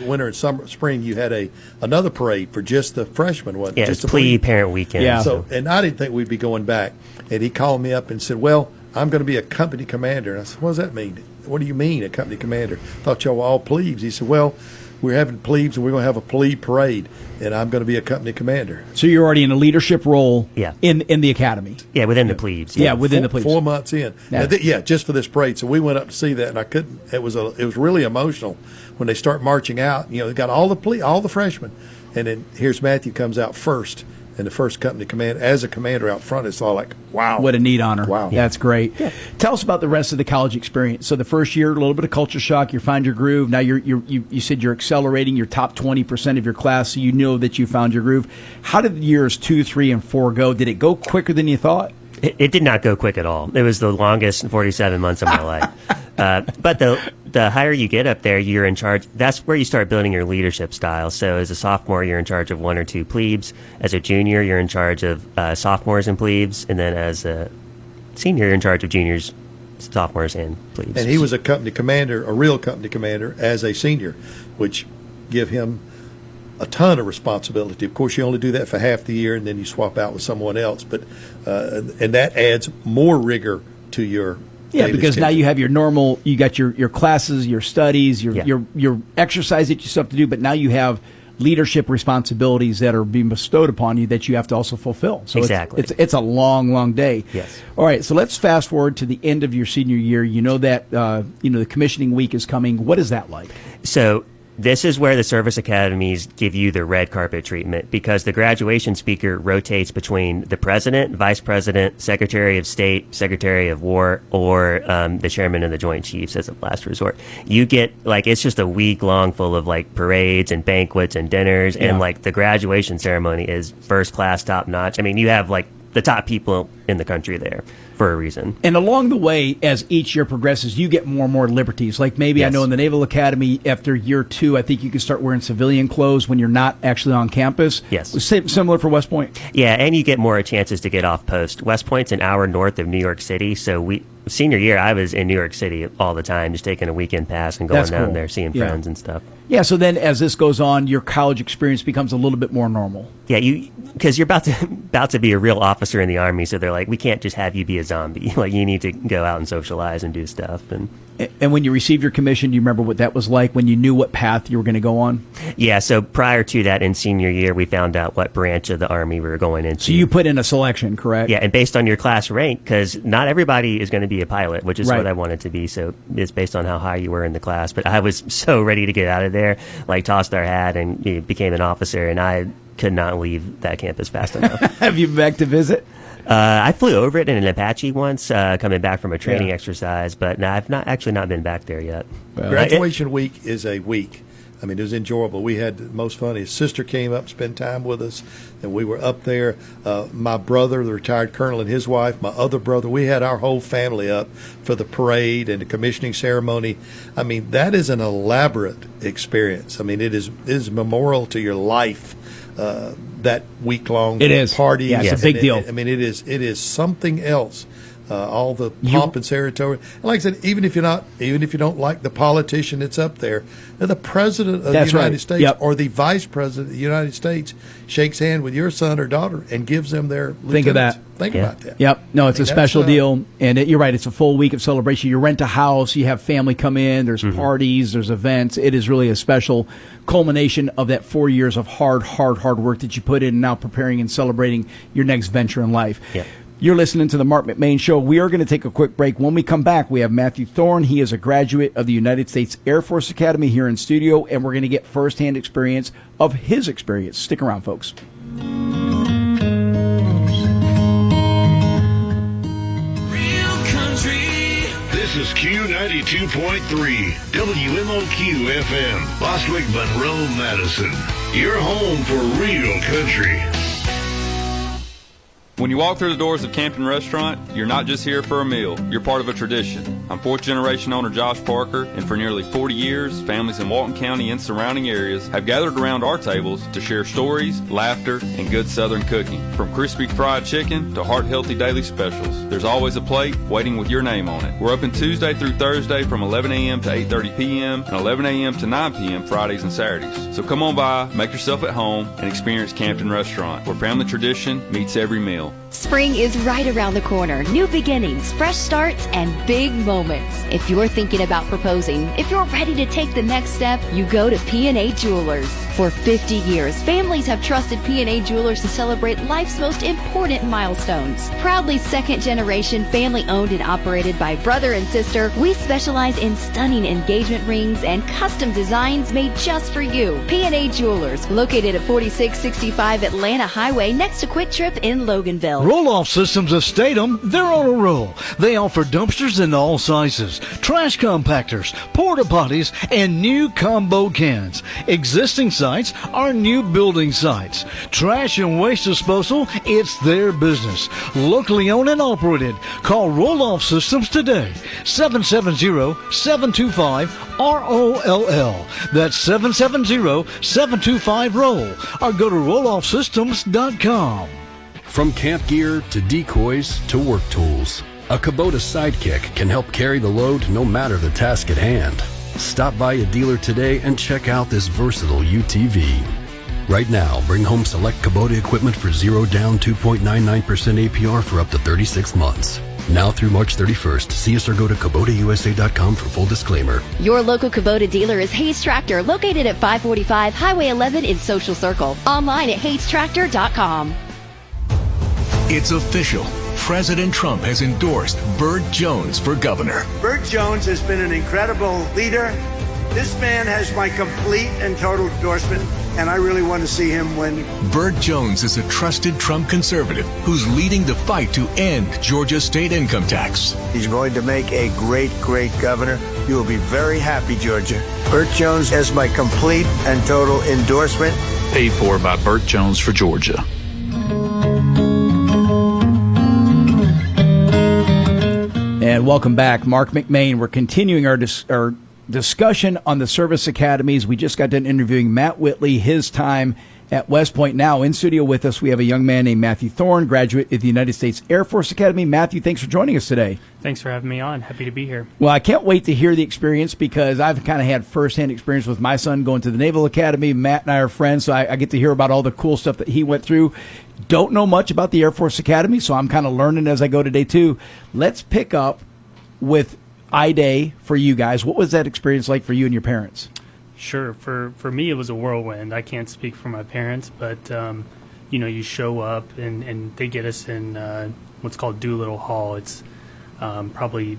winter and spring, you had another parade for just the freshmen. Wasn't it? Just it's plea parent weekend. Yeah. So, and I didn't think we'd be going back. And he called me up and said, "Well, I'm going to be a company commander." And I said, "What does that mean?" "What do you mean, a company commander? Thought y'all were all plebes." He said, "Well, we're having plebes, and we're going to have a plebe parade, and I'm going to be a company commander." So you're already in a leadership role in the academy. Yeah, within the plebes. Yeah, within the plebes. 4 months in. Yeah. Just for this parade. So we went up to see that, and I couldn't. It was really emotional when they start marching out. You know, they got all the freshmen, and then here's Matthew comes out first. And the first company as a commander out front, it's all like, wow. What a neat honor. Wow. That's great. Yeah. Tell us about the rest of the college experience. So the first year, a little bit of culture shock. You find your groove. Now you said you're accelerating your top 20% of your class, so you know that you found your groove. How did years 2, 3, and 4 go? Did it go quicker than you thought? It did not go quick at all. It was the longest 47 months of my life. But the higher you get up there, you're in charge. That's where you start building your leadership style. So as a sophomore, you're in charge of 1 or 2 plebes. As a junior, you're in charge of sophomores and plebes. And then as a senior, you're in charge of juniors, sophomores, and plebes. And he was a company commander, a real company commander, as a senior, which give him a ton of responsibility. Of course, you only do that for half the year, and then you swap out with someone else. But and that adds more rigor to your daily because schedule. now you have your normal. You got your classes, your studies, your exercise that you still have to do. But now you have leadership responsibilities that are being bestowed upon you that you have to also fulfill. So exactly, it's a long day. Yes. All right. So let's fast forward to the end of your senior year. You know that the commissioning week is coming. What is that like? So this is where the service academies give you the red carpet treatment, because the graduation speaker rotates between the president, vice president, secretary of state, secretary of war, or the chairman of the Joint Chiefs as a last resort. You get it's just a week long full of parades and banquets and dinners, and the graduation ceremony is first class, top notch. I mean, you have the top people in the country there for a reason. And along the way, as each year progresses, you get more and more liberties. Like maybe I know in the Naval Academy, after year 2, I think you can start wearing civilian clothes when you're not actually on campus. Yes. Similar for West Point? Yeah, and you get more chances to get off post. West Point's an hour north of New York City, so senior year, I was in New York City all the time, just taking a weekend pass and going down there, seeing friends and stuff. Yeah, so then as this goes on, your college experience becomes a little bit more normal. Yeah, because you're about to be a real officer in the Army, so they're like, we can't just have you be a zombie. You need to go out and socialize and do stuff. And when you received your commission, do you remember what that was like when you knew what path you were going to go on? Yeah, so prior to that, in senior year, we found out what branch of the Army we were going into. So you put in a selection, correct? Yeah, and based on your class rank, because not everybody is going to be a pilot, which is what I wanted to be. So it's based on how high you were in the class. But I was so ready to get out of there, tossed our hat and became an officer, and I could not leave that campus fast enough. Have you been back to visit? I flew over it in an Apache once, coming back from a training exercise, but no, I've not been back there yet. Well, graduation week is a week. I mean, it was enjoyable. We had the most fun. His sister came up, spent time with us, and we were up there. My brother, the retired colonel, and his wife, my other brother, we had our whole family up for the parade and the commissioning ceremony. I mean, that is an elaborate experience. I mean, it is memorial to your life. that week-long It is. party. Yeah, it's a big deal. I mean, it is something else. All the pomp and ceremony. And like I said, even if you don't like the politician that's up there, the president of the United States or the vice president of the United States shakes hand with your son or daughter and gives them their lieutenants. Think of that. Think about that. Yep. No, it's a special deal. And you're right. It's a full week of celebration. You rent a house. You have family come in. There's parties. There's events. It is really a special culmination of that 4 years of hard work that you put in and now preparing and celebrating your next venture in life. Yeah. You're listening to the Marc McMain Show. We are going to take a quick break. When we come back, we have Matthew Thorne. He is a graduate of the United States Air Force Academy here in studio, and we're going to get firsthand experience of his experience. Stick around, folks. This is Q92.3, WMOQ FM, Bostwick, Monroe, Madison. Your home for real country. When you walk through the doors of Campton Restaurant, you're not just here for a meal, you're part of a tradition. I'm fourth generation owner Josh Parker, and for nearly 40 years, families in Walton County and surrounding areas have gathered around our tables to share stories, laughter, and good Southern cooking. From crispy fried chicken to heart-healthy daily specials, there's always a plate waiting with your name on it. We're open Tuesday through Thursday from 11 a.m. to 8:30 p.m. and 11 a.m. to 9 p.m. Fridays and Saturdays. So come on by, make yourself at home, and experience Campton Restaurant, where family tradition meets every meal. Spring is right around the corner. New beginnings, fresh starts, and big moments. If you're thinking about proposing, if you're ready to take the next step, you go to P&A Jewelers. For 50 years, families have trusted P&A Jewelers to celebrate life's most important milestones. Proudly second-generation, family-owned and operated by brother and sister, we specialize in stunning engagement rings and custom designs made just for you. P&A Jewelers, located at 4665 Atlanta Highway next to Quick Trip in Loganville. Roll-Off Systems of Statham, they're on a roll. They offer dumpsters in all sizes, trash compactors, porta potties, and new combo cans. Existing sites are new building sites. Trash and waste disposal, it's their business. Locally owned and operated. Call Roll-Off Systems today. 770-725-ROLL. That's 770-725-ROLL. Or go to rolloffsystems.com. From camp gear to decoys to work tools, a Kubota Sidekick can help carry the load no matter the task at hand. Stop by a dealer today and check out this versatile UTV. Right now, bring home select Kubota equipment for 0 down 2.99% APR for up to 36 months. Now through March 31st. See us or go to KubotaUSA.com for full disclaimer. Your local Kubota dealer is Hayes Tractor, located at 545 Highway 11 in Social Circle. Online at HayesTractor.com. It's official. President Trump has endorsed Burt Jones for governor. Burt Jones has been an incredible leader. This man has my complete and total endorsement, and I really want to see him win. Burt Jones is a trusted Trump conservative who's leading the fight to end Georgia's state income tax. He's going to make a great, great governor. You will be very happy, Georgia. Burt Jones has my complete and total endorsement. Paid for by Burt Jones for Georgia. And welcome back, Marc McMain. We're continuing our discussion on the service academies. We just got done interviewing Matt Whitley, his time at West Point. Now in studio with us, we have a young man named Matthew Thorne, graduate of the United States Air Force Academy. Matthew, thanks for joining us today. Thanks for having me on. Happy to be here. Well, I can't wait to hear the experience because I've kind of had firsthand experience with my son going to the Naval Academy. Matt and I are friends, so I get to hear about all the cool stuff that he went through. Don't know much about the Air Force Academy, so I'm kind of learning as I go today, too. Let's pick up with I-Day for you guys. What was that experience like for you and your parents? Sure. For me, it was a whirlwind. I can't speak for my parents, but, you show up, and they get us in what's called Doolittle Hall. It's probably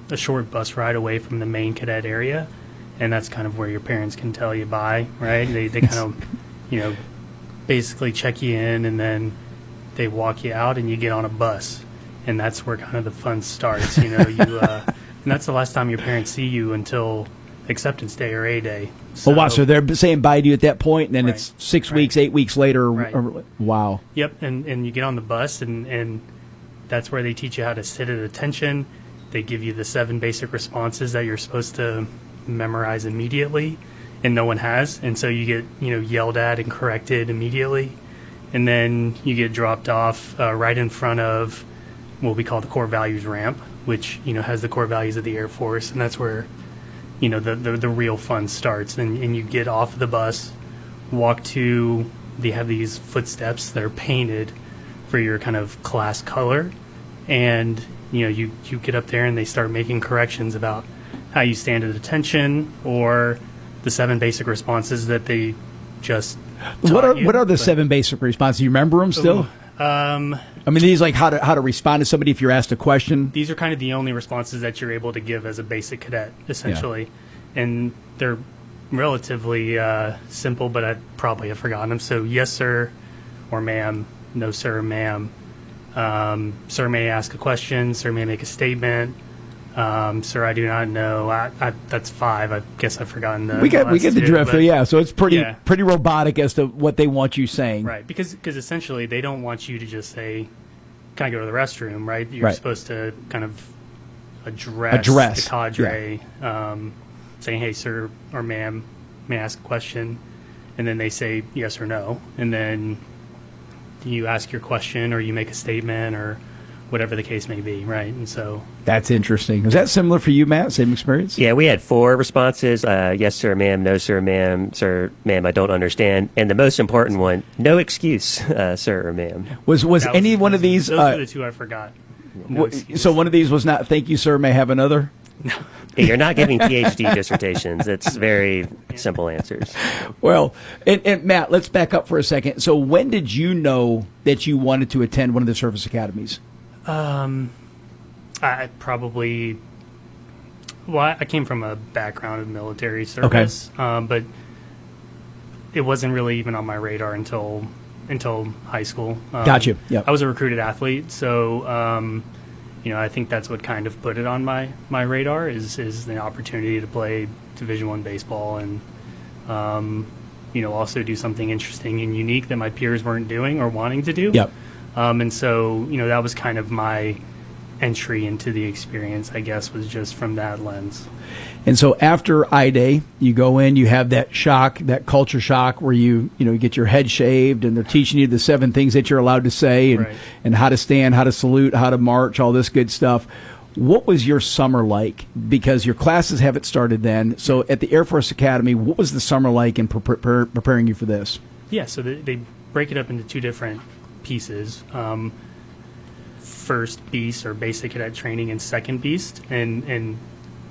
a short bus ride away from the main cadet area, and that's kind of where your parents can tell you bye, right? They kind of, basically check you in, and then they walk you out, and you get on a bus, and that's where kind of the fun starts. And that's the last time your parents see you until acceptance day or A day. So, wow, so they're saying bye to you at that point, and then it's 6 weeks, 8 weeks later. Right. Wow. Yep, and you get on the bus, and that's where they teach you how to sit at attention. They give you the 7 basic responses that you're supposed to memorize immediately, and no one has, and so you get yelled at and corrected immediately, and then you get dropped off right in front of what we call the core values ramp, which has the core values of the Air Force, and that's where the real fun starts. And you get off the bus, walk to, they have these footsteps that are painted for your kind of class color, and you get up there and they start making corrections about how you stand at attention, or the 7 basic responses that they just What taught are the 7 basic responses? You remember them still? I mean, these like how to respond to somebody if you're asked a question. These are kind of the only responses that you're able to give as a basic cadet, essentially, and they're relatively simple, but I probably have forgotten them. So, yes, sir, or ma'am. No, sir, ma'am. Sir may ask a question. Sir may make a statement. Sir, I do not know. That's 5. I guess I've forgotten the. We get the drift. But, yeah, so it's pretty robotic as to what they want you saying. Right, because essentially they don't want you to just say, "Can I go to the restroom?" Right, you're supposed to kind of address the cadre, saying, "Hey, sir or ma'am, may I ask a question?" And then they say yes or no, and then you ask your question or you make a statement or whatever the case may be, right? And so that's interesting. Is that similar for you, Matt? Same experience? Yeah, we had 4 responses: yes, sir, ma'am; no, sir, ma'am, I don't understand; and the most important one, no excuse, sir or ma'am. Was any one of these? Those are the 2 I forgot. No so one of these was not. Thank you, sir. May I have another? No. Yeah, you're not giving PhD dissertations. It's very simple answers. Well, and Matt, let's back up for a second. So when did you know that you wanted to attend one of the service academies? I probably. Well, I came from a background of military service, but it wasn't really even on my radar until high school. Gotcha. Yep. I was a recruited athlete, so I think that's what kind of put it on my radar is the opportunity to play Division I baseball and also do something interesting and unique that my peers weren't doing or wanting to do. Yep. And so that was kind of my entry into the experience, I guess, was just from that lens. And so after I-Day, you go in, you have that shock, that culture shock where you get your head shaved and they're teaching you the 7 things that you're allowed to say and how to stand, how to salute, how to march, all this good stuff. What was your summer like? Because your classes haven't started then. So at the Air Force Academy, what was the summer like in preparing you for this? Yeah, so they break it up into 2 different pieces. First beast or basic cadet training and second beast, and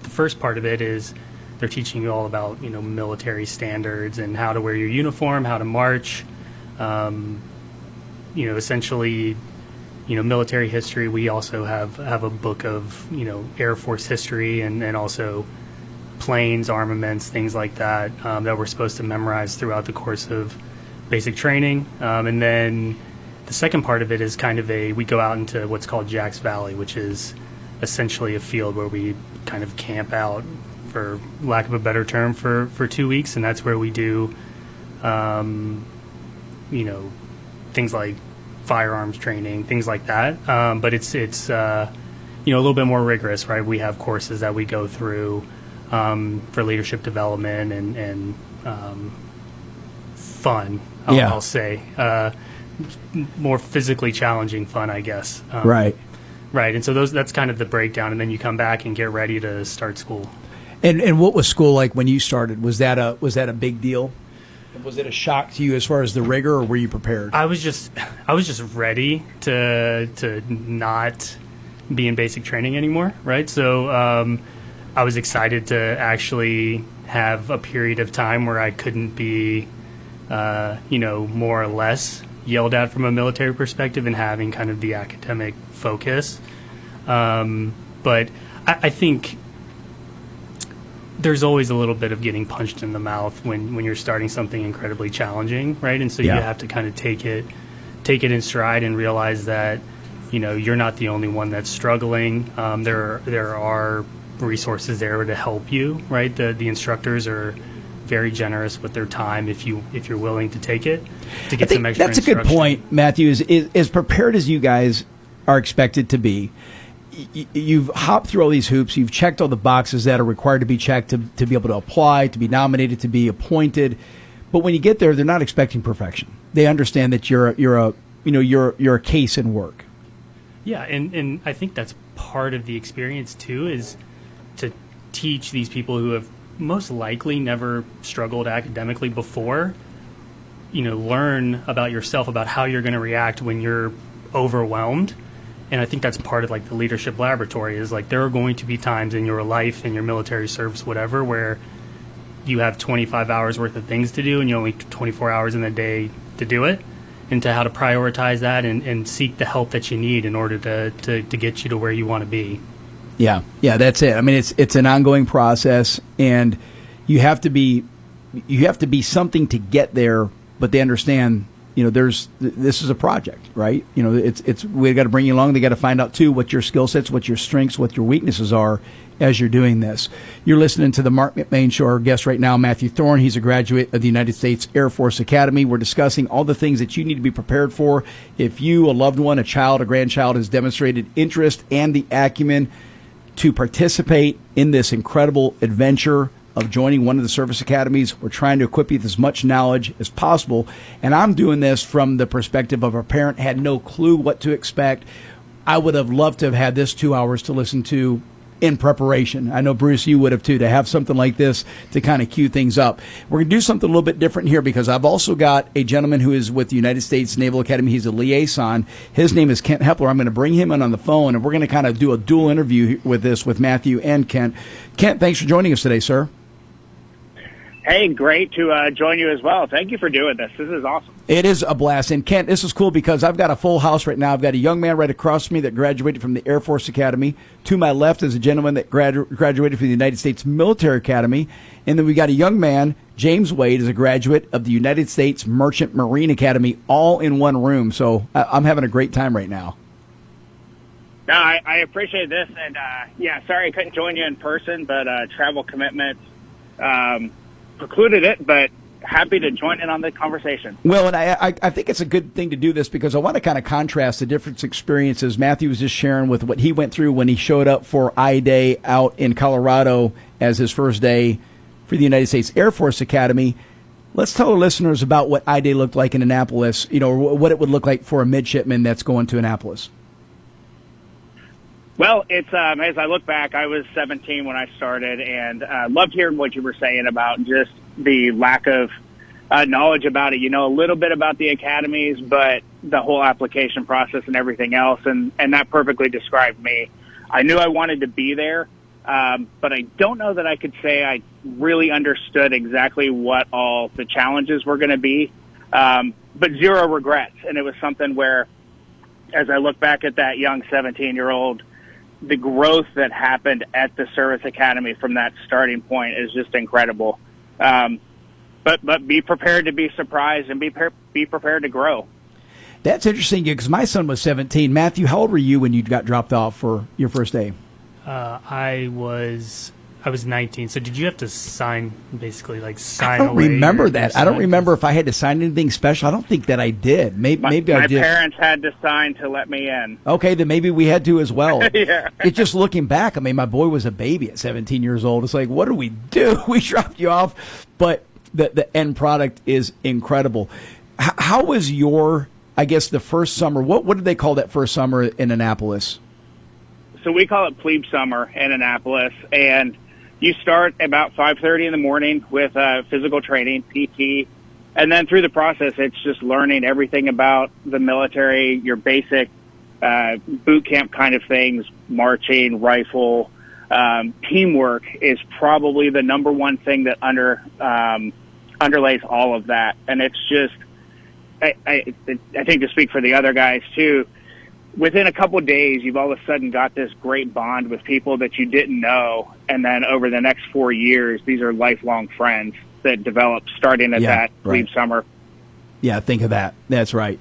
the first part of it is they're teaching you all about military standards and how to wear your uniform, how to march, essentially military history. We also have a book of Air Force history and also planes, armaments, things like that that we're supposed to memorize throughout the course of basic training, and then the second part of it is kind of we go out into what's called Jack's Valley, which is essentially a field where we kind of camp out, for lack of a better term, for 2 weeks, and that's where we do, things like firearms training, things like that. But it's a little bit more rigorous, right? We have courses that we go through for leadership development and fun. I'll say. More physically challenging fun, I guess. Right. And so that's kind of the breakdown, and then you come back and get ready to start school. And what was school like when you started? Was that a big deal? Was it a shock to you as far as the rigor, or were you prepared? I was just ready to not be in basic training anymore, right? So I was excited to actually have a period of time where I couldn't be, more or less yelled at from a military perspective and having kind of the academic focus. But I think there's always a little bit of getting punched in the mouth when you're starting something incredibly challenging, right? And so you have to kind of take it in stride and realize that, you're not the only one that's struggling. There are resources there to help you, right? The instructors are very generous with their time if you're willing to take it to get some extra that's a good point, Matthew. Is as prepared as you guys are expected to be, you've hopped through all these hoops, you've checked all the boxes that are required to be checked to be able to apply, to be nominated, to be appointed. But when you get there, they're not expecting perfection. They understand that you're a case in work. Yeah, and I think that's part of the experience too, is to teach these people who have most likely never struggled academically before, learn about yourself, about how you're going to react when you're overwhelmed. And I think that's part of like the leadership laboratory, is like there are going to be times in your life, in your military service, whatever, where you have 25 hours worth of things to do and you only 24 hours in the day to do it, and to how to prioritize that and seek the help that you need in order to get you to where you want to be. Yeah, that's it. I mean, it's an ongoing process, and you have to be something to get there. But they understand, this is a project, right? It's we got to bring you along. They got to find out too what your skill sets, what your strengths, what your weaknesses are as you're doing this. You're listening to the Marc McMain Show. Our guest right now, Matthew Thorne. He's a graduate of the United States Air Force Academy. We're discussing all the things that you need to be prepared for if you, a loved one, a child, a grandchild, has demonstrated interest and the acumen to participate in this incredible adventure of joining one of the service academies. We're trying to equip you with as much knowledge as possible. And I'm doing this from the perspective of a parent, had no clue what to expect. I would have loved to have had this 2 hours to listen to in preparation. I know, Bruce, you would have too, to have something like this to kind of cue things up. We're going to do something a little bit different here, because I've also got a gentleman who is with the United States Naval Academy. He's a liaison. His name is Kent Hepler. I'm going to bring him in on the phone, and we're going to kind of do a dual interview with Matthew and Kent. Kent, thanks for joining us today, sir. Hey, great to join you as well. Thank you for doing this. This is awesome. It is a blast. And Kent, this is cool because I've got a full house right now. I've got a young man right across from me that graduated from the Air Force Academy. To my left is a gentleman that graduated from the United States Military Academy. And then we got a young man, James Wade, is a graduate of the United States Merchant Marine Academy, all in one room. So I'm having a great time right now. No, I appreciate this. And, sorry I couldn't join you in person, but travel commitments precluded it, but happy to join in on the conversation. Well, and I think it's a good thing to do this because I want to kind of contrast the different experiences. Matthew was just sharing with what he went through when he showed up for I-Day out in Colorado as his first day for the United States Air Force Academy. Let's tell our listeners about what I-Day looked like in Annapolis, what it would look like for a midshipman that's going to Annapolis. Well, it's as I look back, I was 17 when I started, and loved hearing what you were saying about just the lack of knowledge about it. A little bit about the academies, but the whole application process and everything else, and that perfectly described me. I knew I wanted to be there, but I don't know that I could say I really understood exactly what all the challenges were going to be, but zero regrets. And it was something where, as I look back at that young 17-year-old, the growth that happened at the service academy from that starting point is just incredible. But be prepared to be surprised and be prepared to grow. That's interesting because my son was 17. Matthew, how old were you when you got dropped off for your first day? I was 19. So did you have to sign, basically, sign I don't away remember that. I don't remember if I had to sign anything special. I don't think that I did. Maybe I did. My parents had to sign to let me in. Okay, then maybe we had to as well. Yeah. It's just looking back. I mean, my boy was a baby at 17 years old. It's like, what do we do? We dropped you off. But the end product is incredible. How was your, I guess, the first summer? What did they call that first summer in Annapolis? So we call it plebe summer in Annapolis, and you start about 5:30 in the morning with physical training, PT, and then through the process, it's just learning everything about the military, your basic boot camp kind of things, marching, rifle. Teamwork is probably the number one thing that underlays all of that. And it's just, I think to speak for the other guys too, within a couple of days, you've all of a sudden got this great bond with people that you didn't know. And then over the next 4 years, these are lifelong friends that develop starting at that plebe summer. Yeah, think of that. That's right.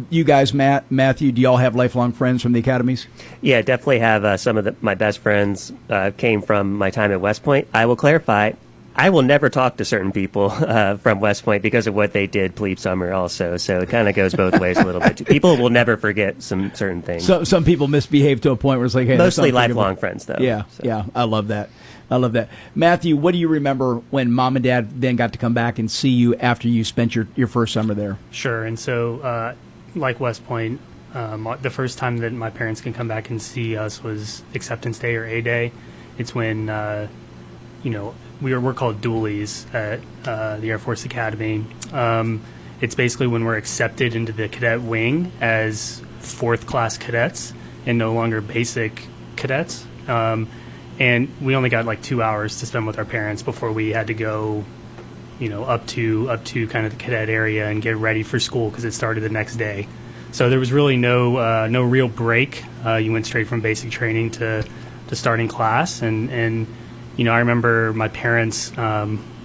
You guys, Matthew, do y'all have lifelong friends from the academies? Yeah, definitely have some of my best friends came from my time at West Point. I will clarify, I will never talk to certain people from West Point because of what they did plebe summer also. So it kind of goes both ways a little bit. People will never forget some certain things. So some people misbehave to a point where it's like, hey, mostly lifelong friends, though. Yeah, so. yeah. I love that. Matthew, what do you remember when Mom and Dad then got to come back and see you after you spent your first summer there? Sure. And so, like West Point, the first time that my parents can come back and see us was acceptance day or A day. It's when, we're called dualies at the Air Force Academy. It's basically when we're accepted into the cadet wing as fourth class cadets and no longer basic cadets. And we only got like 2 hours to spend with our parents before we had to go, up to kind of the cadet area and get ready for school because it started the next day. So there was really no real break. You went straight from basic training to starting class, and I remember my parents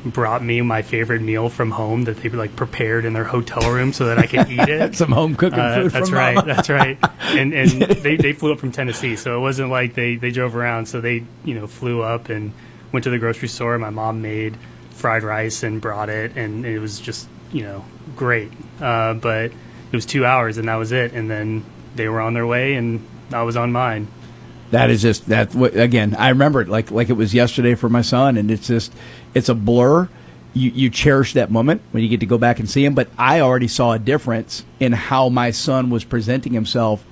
brought me my favorite meal from home that they prepared in their hotel room so that I could eat it. Some home cooking food that's from right, Mama. That's right. And they flew up from Tennessee, so it wasn't like they drove around. So they flew up and went to the grocery store. My mom made fried rice and brought it, and it was just great. But it was 2 hours, and that was it. And then they were on their way, and I was on mine. That is just again. I remember it like it was yesterday for my son, and it's a blur. You cherish that moment when you get to go back and see him. But I already saw a difference in how my son was presenting himself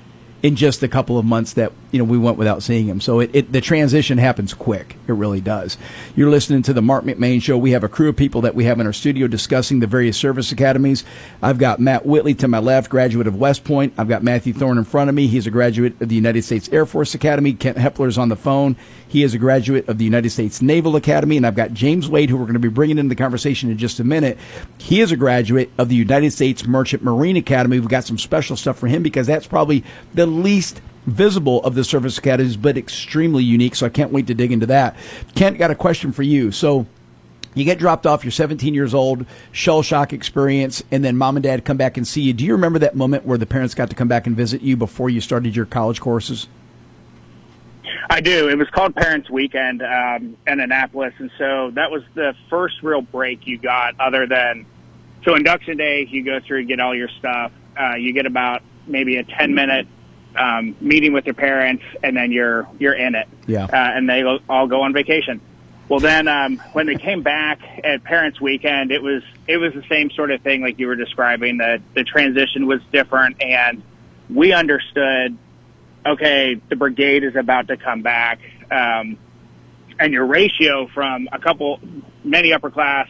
in just a couple of months that we went without seeing him. So the transition happens quick. It really does. You're listening to the Marc McMain Show. We have a crew of people that we have in our studio discussing the various service academies. I've got Matt Whitley to my left, graduate of West Point. I've got Matthew Thorne in front of me. He's a graduate of the United States Air Force Academy. Kent Hepler's on the phone. He is a graduate of the United States Naval Academy. And I've got James Wade, who we're going to be bringing into the conversation in just a minute. He is a graduate of the United States Merchant Marine Academy. We've got some special stuff for him because that's probably the least visible of the service academies, but extremely unique. So I can't wait to dig into that. Kent, got a question for you. So you get dropped off, you're 17 years old, shell shock experience, and then Mom and Dad come back and see you. Do you remember that moment where the parents got to come back and visit you before you started your college courses? I do. It was called Parents Weekend in Annapolis, and so that was the first real break you got other than, so induction day, you go through and get all your stuff. You get about maybe a 10-minute meeting with your parents, and then you're in it. Yeah. And they all go on vacation. Well, then when they came back at Parents Weekend, it was the same sort of thing like you were describing. That the transition was different, and we understood. Okay, the brigade is about to come back, and your ratio from many upper class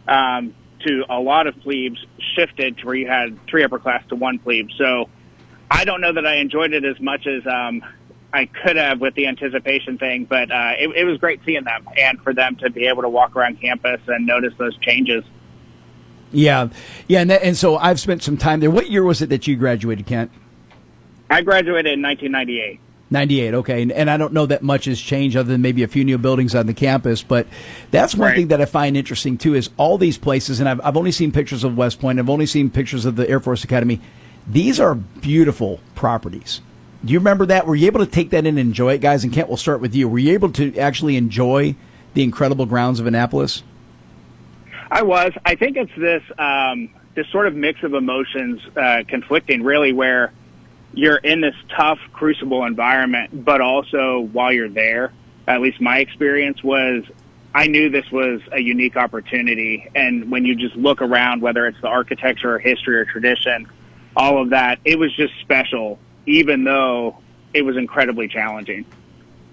to a lot of plebes shifted to where you had 3 upper class to 1 plebe. So I don't know that I enjoyed it as much as I could have with the anticipation thing, but it was great seeing them and for them to be able to walk around campus and notice those changes. Yeah, and so I've spent some time there. What year was it that you graduated, Kent? I graduated in 1998. 98, okay. And I don't know that much has changed other than maybe a few new buildings on the campus, but that's one thing that I find interesting, too, is all these places, and I've only seen pictures of West Point, I've only seen pictures of the Air Force Academy. These are beautiful properties. Do you remember that? Were you able to take that in and enjoy it, guys? And Kent, we'll start with you. Were you able to actually enjoy the incredible grounds of Annapolis? I was. I think it's this sort of mix of emotions conflicting, really, where you're in this tough, crucible environment, but also while you're there, at least my experience was, I knew this was a unique opportunity. And when you just look around, whether it's the architecture or history or tradition, all of that, it was just special, even though it was incredibly challenging.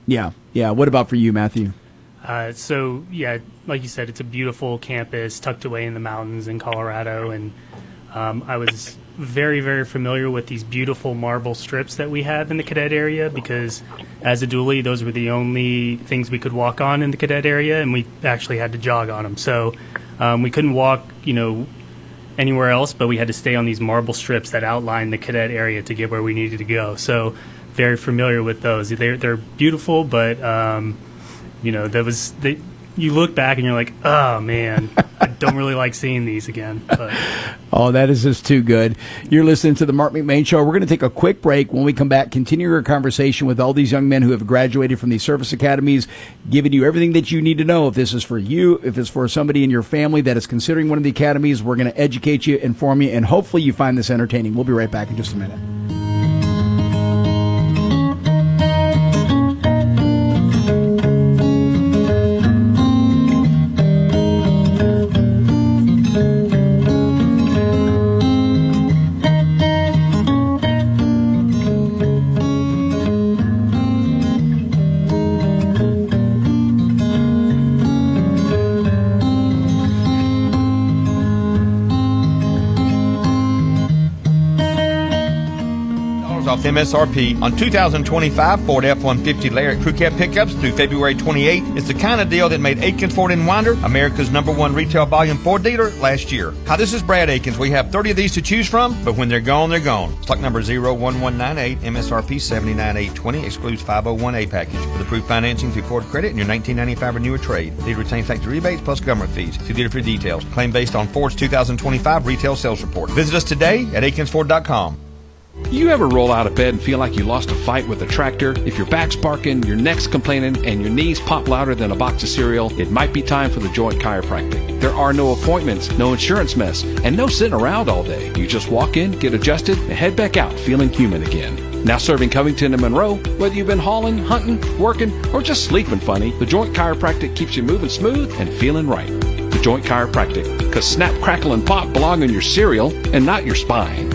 Yeah. What about for you, Matthew? So, like you said, it's a beautiful campus tucked away in the mountains in Colorado, and I was very, very familiar with these beautiful marble strips that we have in the cadet area because as a dually, those were the only things we could walk on in the cadet area, and we actually had to jog on them. So we couldn't walk, anywhere else, but we had to stay on these marble strips that outline the cadet area to get where we needed to go. So very familiar with those. They're beautiful, but you look back and you're like, oh man, I don't really like seeing these again. But oh, that is just too good. You're listening to the Marc McMain Show. We're going to take a quick break. When we come back, continue our conversation with all these young men who have graduated from these service academies, giving you everything that you need to know. If this is for you, if it's for somebody in your family that is considering one of the academies, we're going to educate you, inform you, and hopefully you find this entertaining. We'll be right back in just a minute. Off MSRP on 2025 Ford F-150 Lariat Crew Cab pickups through February 28. It's the kind of deal that made Aikens Ford in Winder America's #1 retail volume Ford dealer last year. Hi, this is Brad Aikens. We have 30 of these to choose from, but when they're gone, they're gone. Stock number 01198, MSRP 79820, excludes 501A package. With approved financing through Ford Credit and your 1995 or newer trade. Dealer retains factory rebates plus government fees. See dealer for details. Claim based on Ford's 2025 retail sales report. Visit us today at AikensFord.com. You ever roll out of bed and feel like you lost a fight with a tractor? If your back's barking, your neck's complaining, and your knees pop louder than a box of cereal, it might be time for the Joint Chiropractic. There are no appointments, no insurance mess, and no sitting around all day. You just walk in, get adjusted, and head back out feeling human again. Now serving Covington and Monroe, whether you've been hauling, hunting, working, or just sleeping funny, the Joint Chiropractic keeps you moving smooth and feeling right. The Joint Chiropractic, because snap, crackle, and pop belong in your cereal and not your spine.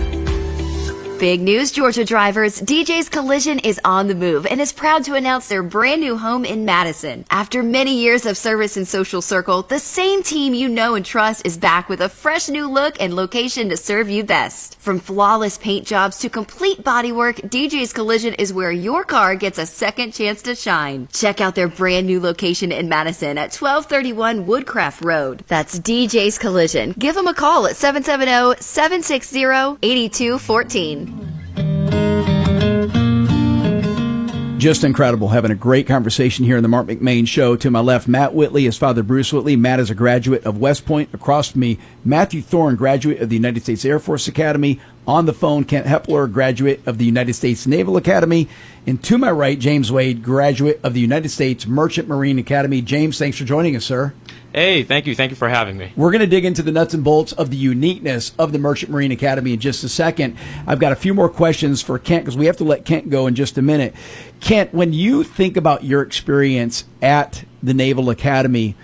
Big news, Georgia drivers. DJ's Collision is on the move and is proud to announce their brand new home in Madison. After many years of service in Social Circle, the same team you know and trust is back with a fresh new look and location to serve you best. From flawless paint jobs to complete bodywork, DJ's Collision is where your car gets a second chance to shine. Check out their brand new location in Madison at 1231 Woodcraft Road. That's DJ's Collision. Give them a call at 770-760-8214. Just incredible. Having a great conversation here in the Marc McMain Show. To my left, Matt Whitley, his father, Bruce Whitley. Matt is a graduate of West Point. Across from me, Matthew Thorne, graduate of the United States Air Force Academy. On the phone, Kent Hepler, graduate of the United States Naval Academy. And to my right, James Wade, graduate of the United States Merchant Marine Academy. James, thanks for joining us, sir. Hey, thank you. Thank you for having me. We're going to dig into the nuts and bolts of the uniqueness of the Merchant Marine Academy in just a second. I've got a few more questions for Kent because we have to let Kent go in just a minute. Kent, when you think about your experience at the Naval Academy,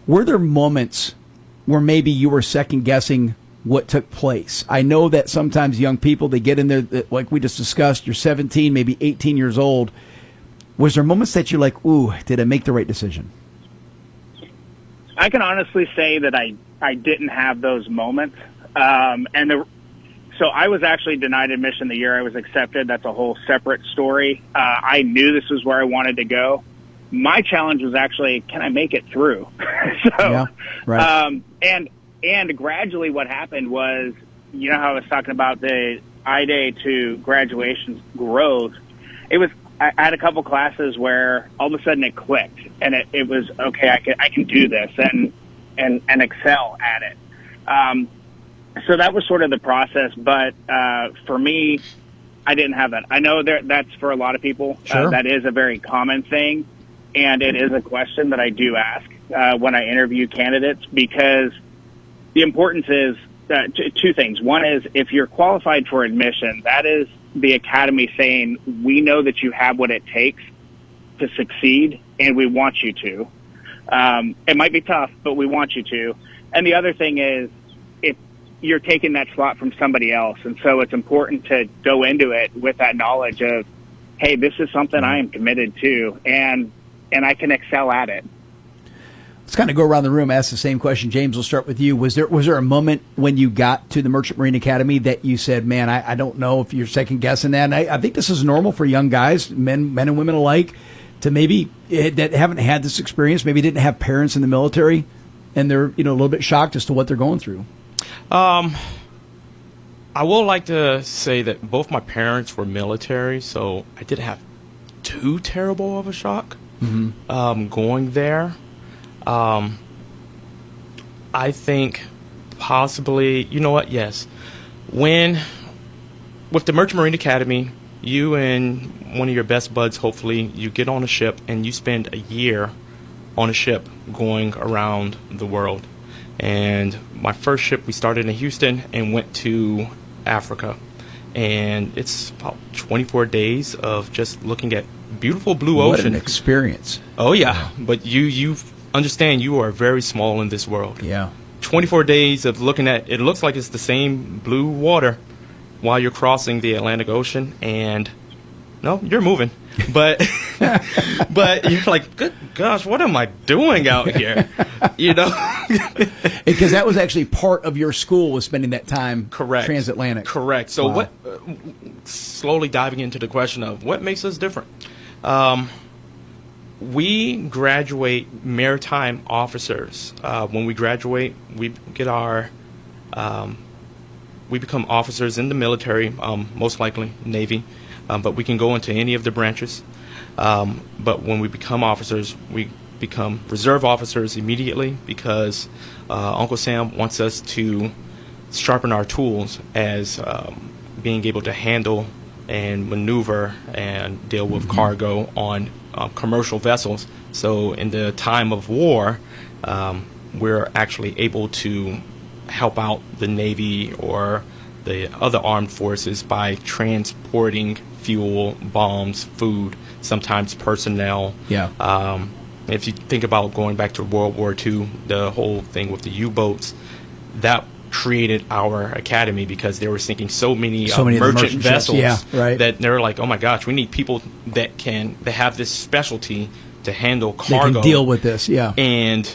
were there moments where maybe you were second-guessing what took place? I know that sometimes young people, they get in there, like we just discussed, you're 17, maybe 18 years old. Was there moments that you're like, ooh, did I make the right decision? I can honestly say that I didn't have those moments. So I was actually denied admission the year I was accepted. That's a whole separate story. I knew this was where I wanted to go. My challenge was actually, can I make it through? Yeah, right. And gradually what happened was, you know how I was talking about the I-Day to graduation growth? I had a couple classes where all of a sudden it clicked, and it was, okay, I can do this and excel at it. So that was sort of the process, but for me, I didn't have that. I know that's for a lot of people. Sure. That is a very common thing, and it is a question that I do ask when I interview candidates, because the importance is two things. One is, if you're qualified for admission, that is the academy saying, we know that you have what it takes to succeed, and we want you to. It might be tough, but we want you to. And the other thing is, if you're taking that slot from somebody else, and so it's important to go into it with that knowledge of, hey, this is something I am committed to, and I can excel at it. Let's kind of go around the room, ask the same question. James, we'll start with you. Was there a moment when you got to the Merchant Marine Academy that you said, man, I don't know if you're second guessing that? And I think this is normal for young guys, men and women alike, to maybe that haven't had this experience, maybe didn't have parents in the military, and they're a little bit shocked as to what they're going through. I would like to say that both my parents were military, so I didn't have too terrible of a shock going there. I think possibly, you know what, yes. With the Merchant Marine Academy, you and one of your best buds, hopefully, you get on a ship and you spend a year on a ship going around the world. And my first ship, we started in Houston and went to Africa. And it's about 24 days of just looking at beautiful blue ocean. What an experience. Oh, yeah. But you understand you are very small in this world. Yeah. 24 days of looking at, it looks like it's the same blue water while you're crossing the Atlantic Ocean, and no, you're moving. But but you're like, good gosh, what am I doing out here? You know? Because that was actually part of your school, was spending that time Correct. transatlantic. Correct. So Wow. Slowly diving into the question of what makes us different. We graduate maritime officers. When we graduate, we get we become officers in the military, most likely Navy, but we can go into any of the branches. But when we become officers, we become reserve officers immediately because Uncle Sam wants us to sharpen our tools as being able to handle and maneuver and deal with cargo on commercial vessels. So in the time of war, we're actually able to help out the Navy or the other armed forces by transporting fuel, bombs, food, sometimes personnel. Yeah. If you think about going back to World War II, the whole thing with the U-boats, that created our academy because they were sinking so many of the merchant ships, vessels yeah, right. that they were like, oh my gosh, we need people that have this specialty to handle They cargo. can deal with this, yeah. And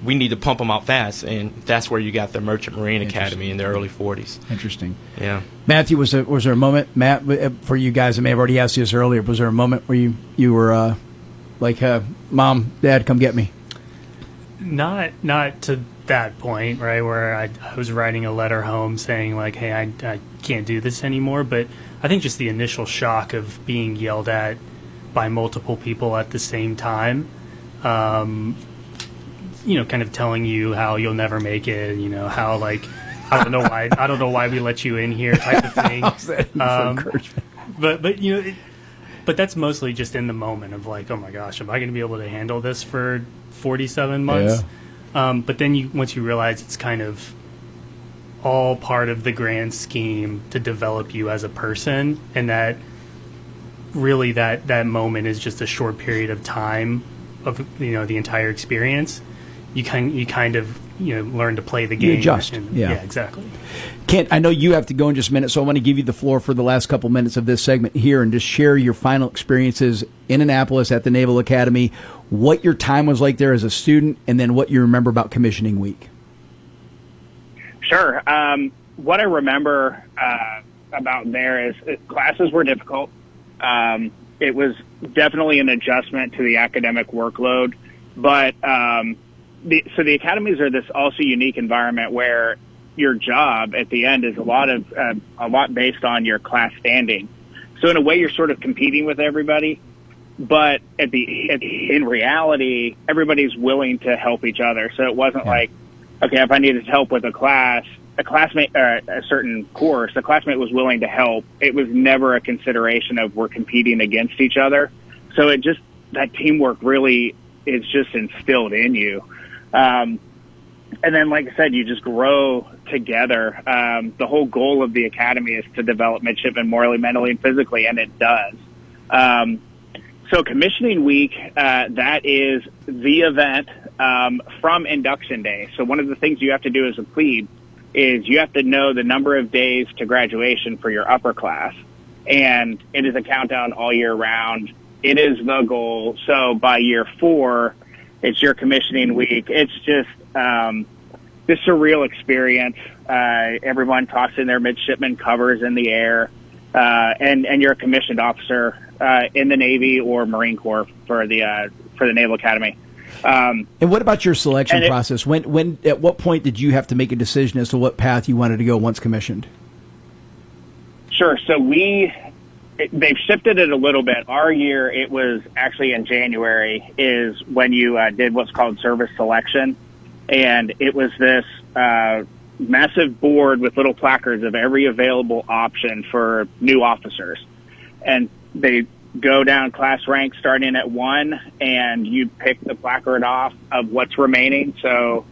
we need to pump them out fast, and that's where you got the Merchant Marine Academy in the early 40s. Interesting. Yeah. Matthew, was there a moment, Matt, for you guys, I may have already asked you this earlier, was there a moment where you were like, Mom, Dad, come get me? Not to that point, right, where I was writing a letter home saying, like, hey, I can't do this anymore. But I think just the initial shock of being yelled at by multiple people at the same time, kind of telling you how you'll never make it, how, like, I don't know why we let you in here type of thing. But that's mostly just in the moment of like, oh my gosh, am I going to be able to handle this for 47 months? Yeah. But then once you realize it's kind of all part of the grand scheme to develop you as a person, and that really that moment is just a short period of time of the entire experience. You kind of learn to play the game. You adjust. Yeah, exactly. Kent, I know you have to go in just a minute, so I want to give you the floor for the last couple minutes of this segment here and just share your final experiences in Annapolis at the Naval Academy, what your time was like there as a student, and then what you remember about commissioning week. Sure. What I remember about there is classes were difficult. It was definitely an adjustment to the academic workload, but the academies are this also unique environment where your job at the end is a lot based on your class standing. So in a way, you're sort of competing with everybody, but in reality, everybody's willing to help each other. So it wasn't like, okay, if I needed help with a classmate, a certain course, a classmate was willing to help. It was never a consideration of we're competing against each other. So that teamwork really is just instilled in you. And then, like I said, you just grow together. The whole goal of the academy is to develop midshipmen morally, mentally, and physically, and it does. So commissioning week, that is the event from induction day. So one of the things you have to do as a plebe is you have to know the number of days to graduation for your upper class. And it is a countdown all year round. It is the goal. So by year 4, it's your commissioning week. It's just this surreal experience. Everyone tosses in their midshipman covers in the air, and you're a commissioned officer in the Navy or Marine Corps for the Naval Academy. And what about your selection process? When at what point did you have to make a decision as to what path you wanted to go once commissioned? Sure. So we they've shifted it a little bit. Our year, it was actually in January, is when you did what's called service selection. And it was this massive board with little placards of every available option for new officers. And they go down class rank starting at 1, and you pick the placard off of what's remaining. So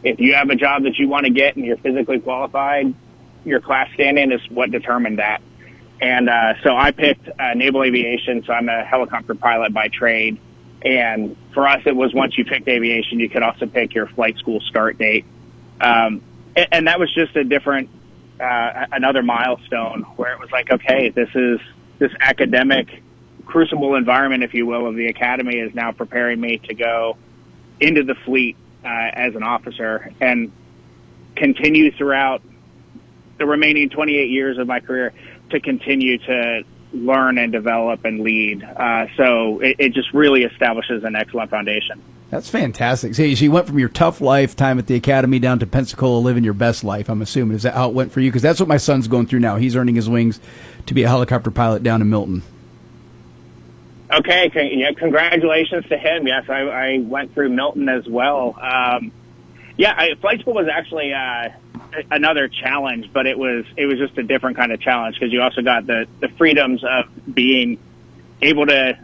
if you have a job that you want to get and you're physically qualified, your class standing is what determined that. And so I picked naval aviation, so I'm a helicopter pilot by trade. And for us, it was once you picked aviation, you could also pick your flight school start date. And that was just a different, another milestone where it was like, okay, this academic crucible environment, if you will, of the academy is now preparing me to go into the fleet as an officer and continue throughout the remaining 28 years of my career to continue to learn and develop and lead. So it just really establishes an excellent foundation. That's fantastic. So you went from your tough life time at the academy down to Pensacola living your best life, I'm assuming. Is that how it went for you? Because that's what my son's going through now. He's earning his wings to be a helicopter pilot down in Milton. Okay, congratulations to him. Yes, I went through Milton as well. Flight school was actually another challenge, but it was just a different kind of challenge because you also got the freedoms of being able to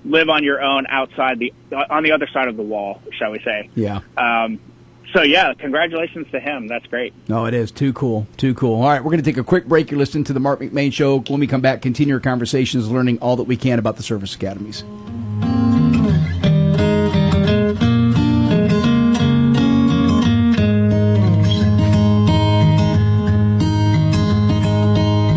live on your own on the other side of the wall, shall we say. Yeah. Congratulations to him. That's great. No, it is. Too cool. Too cool. All right, we're going to take a quick break. You're listening to the Marc McMain Show. When we come back, continue our conversations, learning all that we can about the service academies.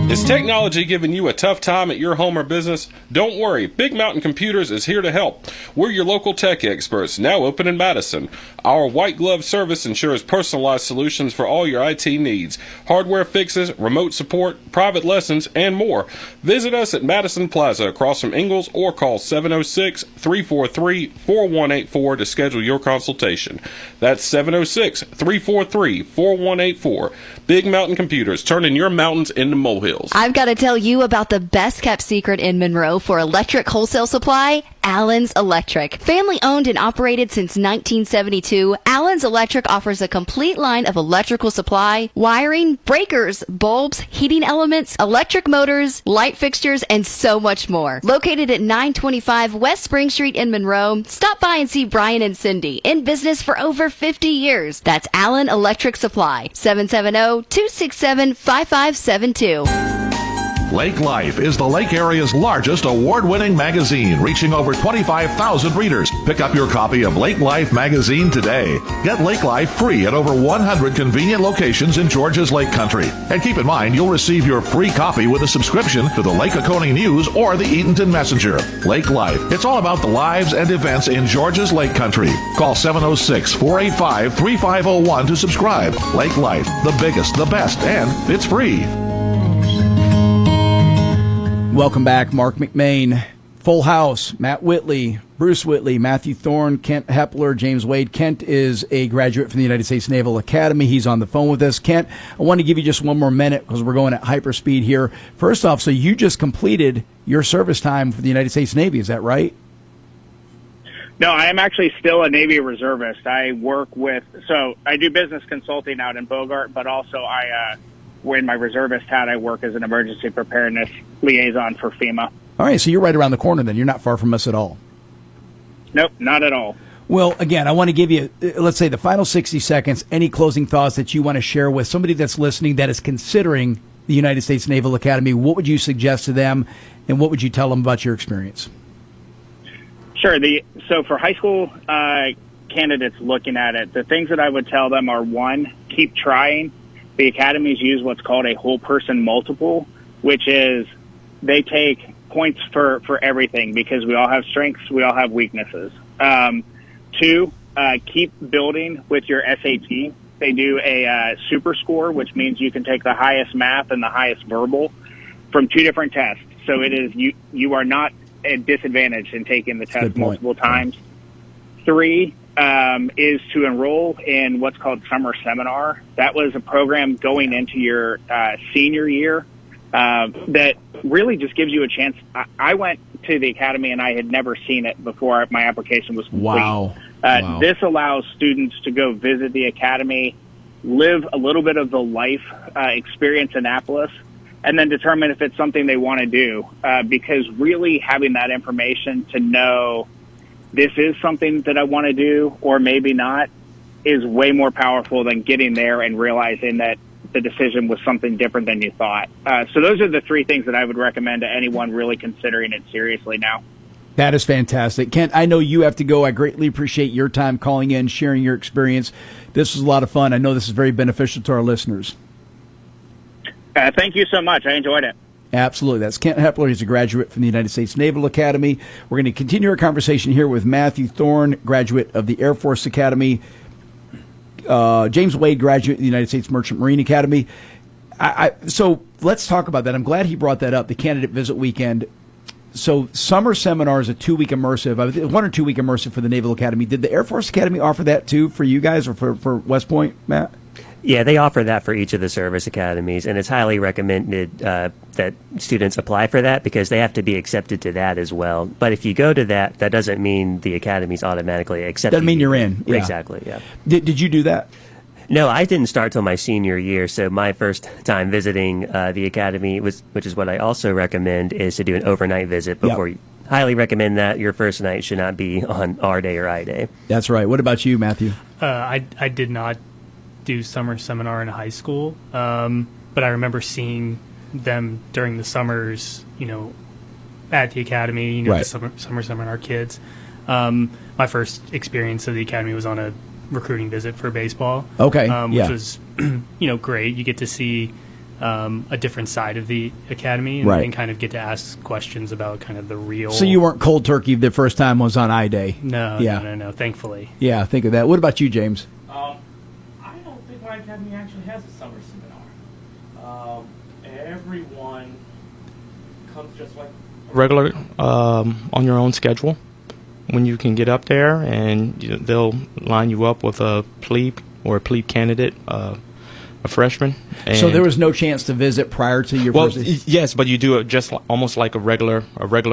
Is technology giving you a tough time at your home or business? Don't worry, Big Mountain Computers is here to help. We're your local tech experts, now open in Madison. Our white glove service ensures personalized solutions for all your IT needs. Hardware fixes, remote support, private lessons, and more. Visit us at Madison Plaza across from Ingalls or call 706-343-4184 to schedule your consultation. That's 706-343-4184. Big Mountain Computers, turning your mountains into molehills. I've got to tell you about the best kept secret in Monroe for electric wholesale supply, Allen's Electric. Family owned and operated since 1972, Allen's Electric offers a complete line of electrical supply, wiring, breakers, bulbs, heating elements, electric motors, light fixtures, and so much more. Located at 925 West Spring Street in Monroe, stop by and see Brian and Cindy, in business for over 50 years. That's Allen Electric Supply, 770-267-5572. Lake Life is the Lake Area's largest award-winning magazine, reaching over 25,000 readers. Pick up your copy of Lake Life magazine today. Get Lake Life free at over 100 convenient locations in Georgia's Lake Country. And keep in mind, you'll receive your free copy with a subscription to the Lake Oconee News or the Eatonton Messenger. Lake Life. It's all about the lives and events in Georgia's Lake Country. Call 706-485-3501 to subscribe. Lake Life, the biggest, the best, and it's free. Welcome back, Marc McMain. Full house. Matt Whitley, Bruce Whitley, Matthew Thorne, Kent Hepler, James Wade. Kent is a graduate from the United States Naval Academy. He's on the phone with us. Kent, I want to give you just one more minute because we're going at hyperspeed here. First off, so you just completed your service time for the United States Navy. Is that right? No, I am actually still a Navy reservist. I do business consulting out in Bogart, but also wearing my reservist hat, I work as an emergency preparedness liaison for FEMA. All right, so you're right around the corner then. You're not far from us at all. Nope, not at all. Well, again, I want to give you, let's say, the final 60 seconds, any closing thoughts that you want to share with somebody that's listening that is considering the United States Naval Academy. What would you suggest to them, and what would you tell them about your experience? Sure. So for high school candidates looking at it, the things that I would tell them are, one, keep trying. The academies use what's called a whole person multiple, which is they take points for everything because we all have strengths, we all have weaknesses. Two, keep building with your SAT. They do a super score, which means you can take the highest math and the highest verbal from two different tests. So it is you are not at disadvantage in taking the test multiple times. Three, is to enroll in what's called Summer Seminar. That was a program going into your senior year that really just gives you a chance. I went to the academy and I had never seen it before my application was complete. Wow. Wow. This allows students to go visit the academy, live a little bit of the life experience in Annapolis, and then determine if it's something they want to do. Because really having that information to know this is something that I want to do or maybe not is way more powerful than getting there and realizing that the decision was something different than you thought. So those are the three things that I would recommend to anyone really considering it seriously now. That is fantastic. Kent, I know you have to go. I greatly appreciate your time calling in, sharing your experience. This was a lot of fun. I know this is very beneficial to our listeners. Thank you so much. I enjoyed it. Absolutely. That's Kent Hepler. He's a graduate from the United States Naval Academy. We're going to continue our conversation here with Matthew Thorne, graduate of the Air Force Academy. James Wade, graduate of the United States Merchant Marine Academy. So let's talk about that. I'm glad he brought that up, the candidate visit weekend. So summer seminar is a 2-week immersive, 1 or 2 week immersive for the Naval Academy. Did the Air Force Academy offer that too for you guys or for West Point, Matt? Yeah, they offer that for each of the service academies, and it's highly recommended that students apply for that because they have to be accepted to that as well. But if you go to that, that doesn't mean the academy's automatically accepted. Doesn't mean you're in. Yeah. Exactly, yeah. Did you do that? No, I didn't start till my senior year, so my first time visiting the academy, which is what I also recommend, is to do an overnight visit before you. Highly recommend that. Your first night should not be on R Day or I Day. That's right. What about you, Matthew? I did not do summer seminar in high school, but I remember seeing them during the summers, at the academy, right. The summer seminar kids. My first experience of the academy was on a recruiting visit for baseball. Okay, which was, great. You get to see a different side of the academy and, right. and kind of get to ask questions about kind of the real. So you weren't cold turkey the first time was on I Day? No, no, thankfully. Yeah, think of that. What about you, James? I don't think my academy actually has a summer seminar. Everyone comes just like regular on your own schedule. When you can get up there, and they'll line you up with a plebe or a plebe candidate, a freshman. And so there was no chance to visit prior to your first. Yes, but you do it just almost like a regular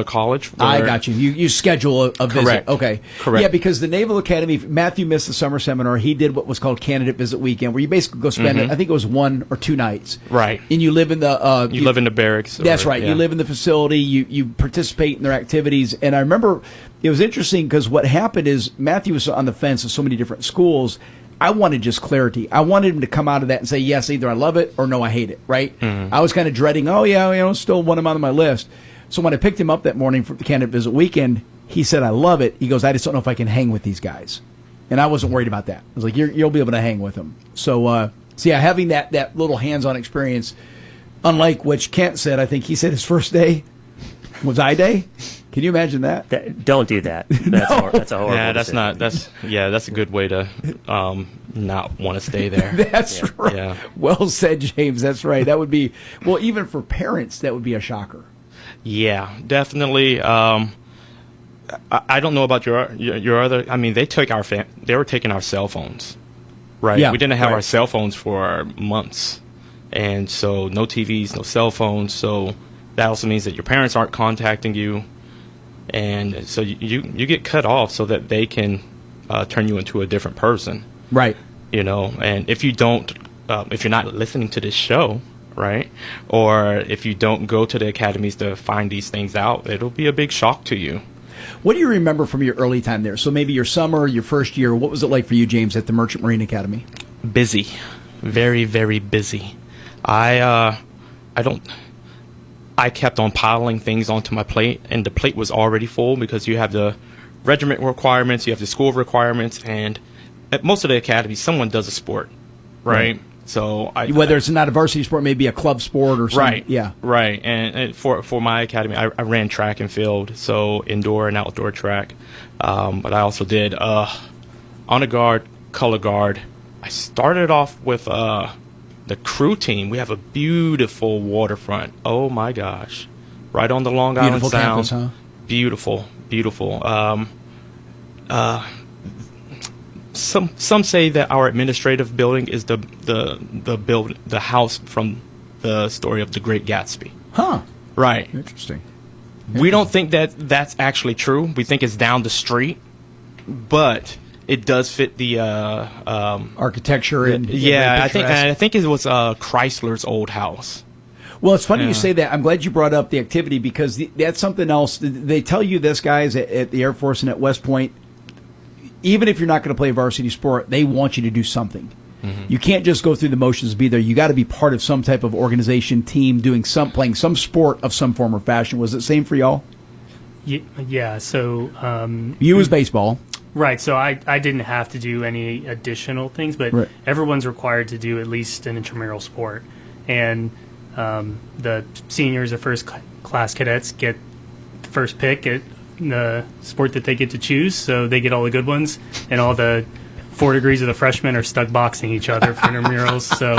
college. I got you. You schedule a visit. Correct. Okay. Correct. Yeah, because the Naval Academy, Matthew missed the summer seminar. He did what was called candidate visit weekend, where you basically go spend I think it was 1 or 2 nights. Right. And you live in the you live in the barracks. That's right. Yeah. You live in the facility. You participate in their activities. And I remember it was interesting because what happened is Matthew was on the fence of so many different schools. I wanted just clarity. I wanted him to come out of that and say, yes, either I love it or no, I hate it, right? I was kind of dreading, still want him on my list. So when I picked him up that morning for the candidate visit weekend, he said, I love it. He goes, I just don't know if I can hang with these guys. And I wasn't worried about that. I was like, you'll be able to hang with them. So having that little hands-on experience, unlike which Kent said, I think he said his first day was I Day. Can you imagine that? Don't do that. That's a horrible. Yeah, decision. that's a good way to not want to stay there. That's right. Yeah. Well said, James. That's right. That would be even for parents, that would be a shocker. Yeah, definitely. I don't know about your other. I mean, they were taking our cell phones, right? Yeah, we didn't have right. our cell phones for months, and so no TVs, no cell phones. So that also means that your parents aren't contacting you. And so you get cut off so that they can turn you into a different person. Right. And if you don't, if you're not listening to this show, right, or if you don't go to the academies to find these things out, it'll be a big shock to you. What do you remember from your early time there? So maybe your summer, your first year, what was it like for you, James, at the Merchant Marine Academy? Busy. Very, very busy. I kept on piling things onto my plate, and the plate was already full because you have the regiment requirements, you have the school requirements, and at most of the academies, someone does a sport, right? So whether it's not a varsity sport, maybe a club sport or something. Right. Yeah. Right. And for my academy, I ran track and field, so indoor and outdoor track. But I also did honor guard, color guard. I started off with the crew team. We have a beautiful waterfront. Oh my gosh, right on the Long Island Sound. Campus, huh? Beautiful, beautiful. Some say that our administrative building is the house from the story of the Great Gatsby. Huh. Right. Interesting. We don't think that that's actually true. We think it's down the street, but it does fit the architecture and I think it was Chrysler's old house. Well, it's funny you say that. I'm glad you brought up the activity because that's something else. They tell you this, guys, at the Air Force and at West Point, even if you're not going to play varsity sport, they want you to do something. Mm-hmm. You can't just go through the motions to be there. You got to be part of some type of organization, team, playing some sport of some form or fashion. Was it the same for y'all? Yeah. So you was baseball. Right, so I didn't have to do any additional things, but everyone's required to do at least an intramural sport. And the seniors or first class cadets get the first pick at the sport that they get to choose, so they get all the good ones, and all the 4 degrees of the freshmen are stuck boxing each other for intramurals. So,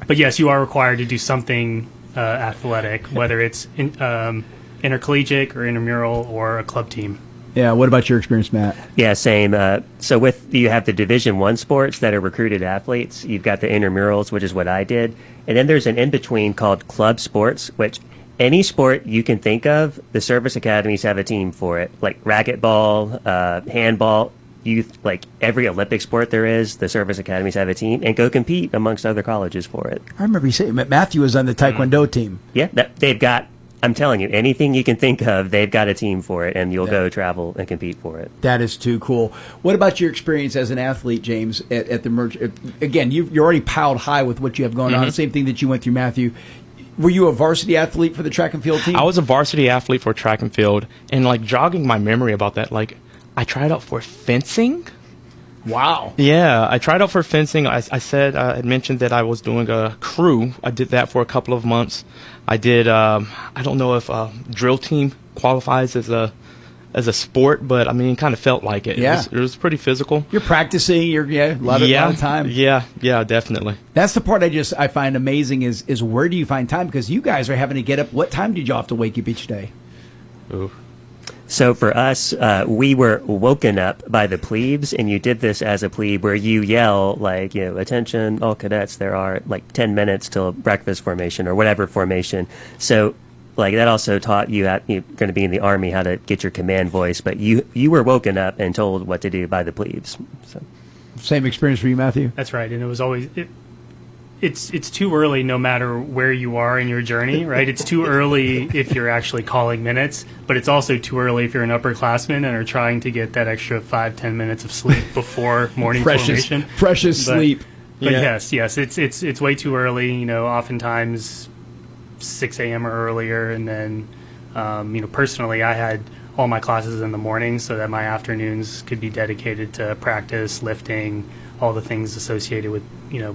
but yes, you are required to do something athletic, whether it's intercollegiate or intramural or a club team. Yeah, what about your experience, Matt? Yeah, same. So you have the Division I sports that are recruited athletes. You've got the intramurals, which is what I did. And then there's an in-between called club sports, which any sport you can think of, the service academies have a team for it. Like racquetball, handball, youth, like every Olympic sport there is, the service academies have a team and go compete amongst other colleges for it. I remember you saying Matthew was on the Taekwondo team. Yeah, they've got... I'm telling you, anything you can think of, they've got a team for it, and you'll go travel and compete for it. That is too cool. What about your experience as an athlete, James, at the merge? Again, you're already piled high with what you have going on. Same thing that you went through, Matthew. Were you a varsity athlete for the track and field team? I was a varsity athlete for track and field, and like jogging my memory about that, like I tried out for fencing. Wow. Yeah, I tried out for fencing. I had mentioned that I was doing a crew. I did that for a couple of months. I did, I don't know if drill team qualifies as a sport, but I mean, it kind of felt like it. Yeah. It was pretty physical. You're practicing, a lot of time. Yeah, definitely. That's the part I find amazing is where do you find time? Because you guys are having to get up. What time did you have to wake up each day? Ooh. So for us, we were woken up by the plebes, and you did this as a plebe where you yell, like, attention, all cadets, there are like 10 minutes till breakfast formation or whatever formation. So like that also taught you, you're going to be in the Army, how to get your command voice, but you were woken up and told what to do by the plebes. So. Same experience for you, Matthew? That's right, and it was always... It's too early no matter where you are in your journey, right? It's too early if you're actually calling minutes, but it's also too early if you're an upperclassman and are trying to get that extra 5-10 minutes of sleep before morning formation. Precious sleep. But yes, it's way too early. Oftentimes 6 a.m. or earlier, and then personally, I had all my classes in the morning so that my afternoons could be dedicated to practice, lifting, all the things associated with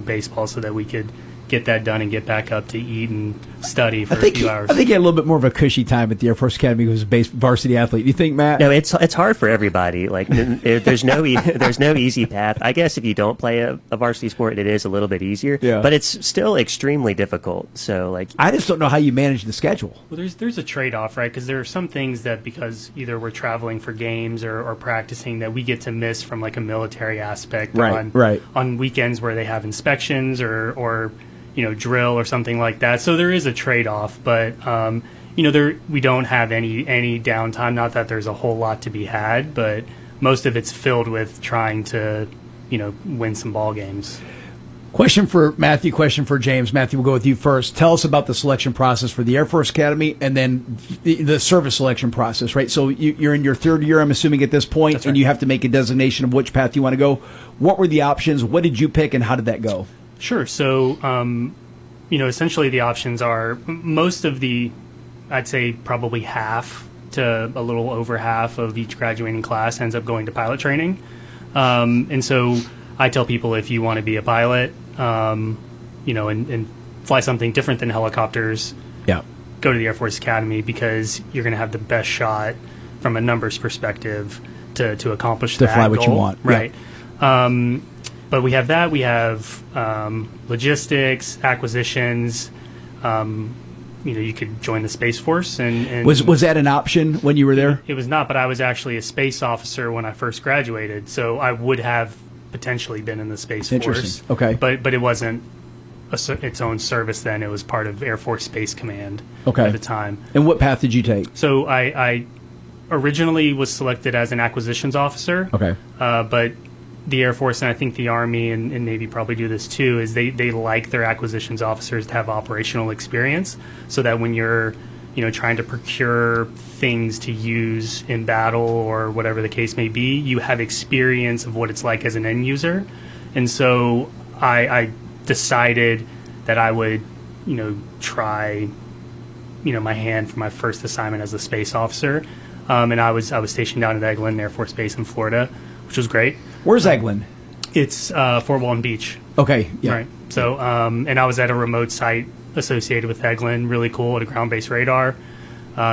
baseball, so that we could get that done and get back up to eat and study for a few hours. I think he had a little bit more of a cushy time at the Air Force Academy. He was a varsity athlete. You think, Matt? No, it's hard for everybody. Like there's no easy path. I guess if you don't play a varsity sport, it is a little bit easier. Yeah. But it's still extremely difficult. So like, I just don't know how you manage the schedule. Well, there's a trade-off, right? Because there are some things that because either we're traveling for games or practicing that we get to miss from like a military aspect on weekends where they have inspections or drill or something like that. So there is a trade-off, but we don't have any downtime. Not that there's a whole lot to be had, but most of it's filled with trying to win some ball games. Question for Matthew, question for James. Matthew, we'll go with you first. Tell us about the selection process for the Air Force Academy and then the service selection process, right? So you're in your third year, I'm assuming, at this point. That's right. And you have to make a designation of which path you want to go. What were the options? What did you pick, and how did that go? Sure. So, essentially the options are most of I'd say probably half to a little over half of each graduating class ends up going to pilot training. And so I tell people if you want to be a pilot, and fly something different than helicopters, go to the Air Force Academy because you're going to have the best shot from a numbers perspective to accomplish that to fly goal. What you want. Right. Yeah. But we have that. We have logistics, acquisitions. You could join the Space Force. And was that an option when you were there? It was not, but I was actually a space officer when I first graduated, so I would have potentially been in the Space Force. Okay. But it wasn't its own service then. It was part of Air Force Space Command Okay. at the time. And what path did you take? So I originally was selected as an acquisitions officer. Okay. But the Air Force, and I think the Army and Navy probably do this too, is they like their acquisitions officers to have operational experience, so that when you're trying to procure things to use in battle or whatever the case may be, you have experience of what it's like as an end user. And so I decided that I would, try, my hand for my first assignment as a space officer. And I was stationed down at Eglin Air Force Base in Florida, which was great. Where's Eglin? It's Fort Walton Beach. Okay. Yeah. Right. So, and I was at a remote site associated with Eglin, really cool, at a ground-based radar,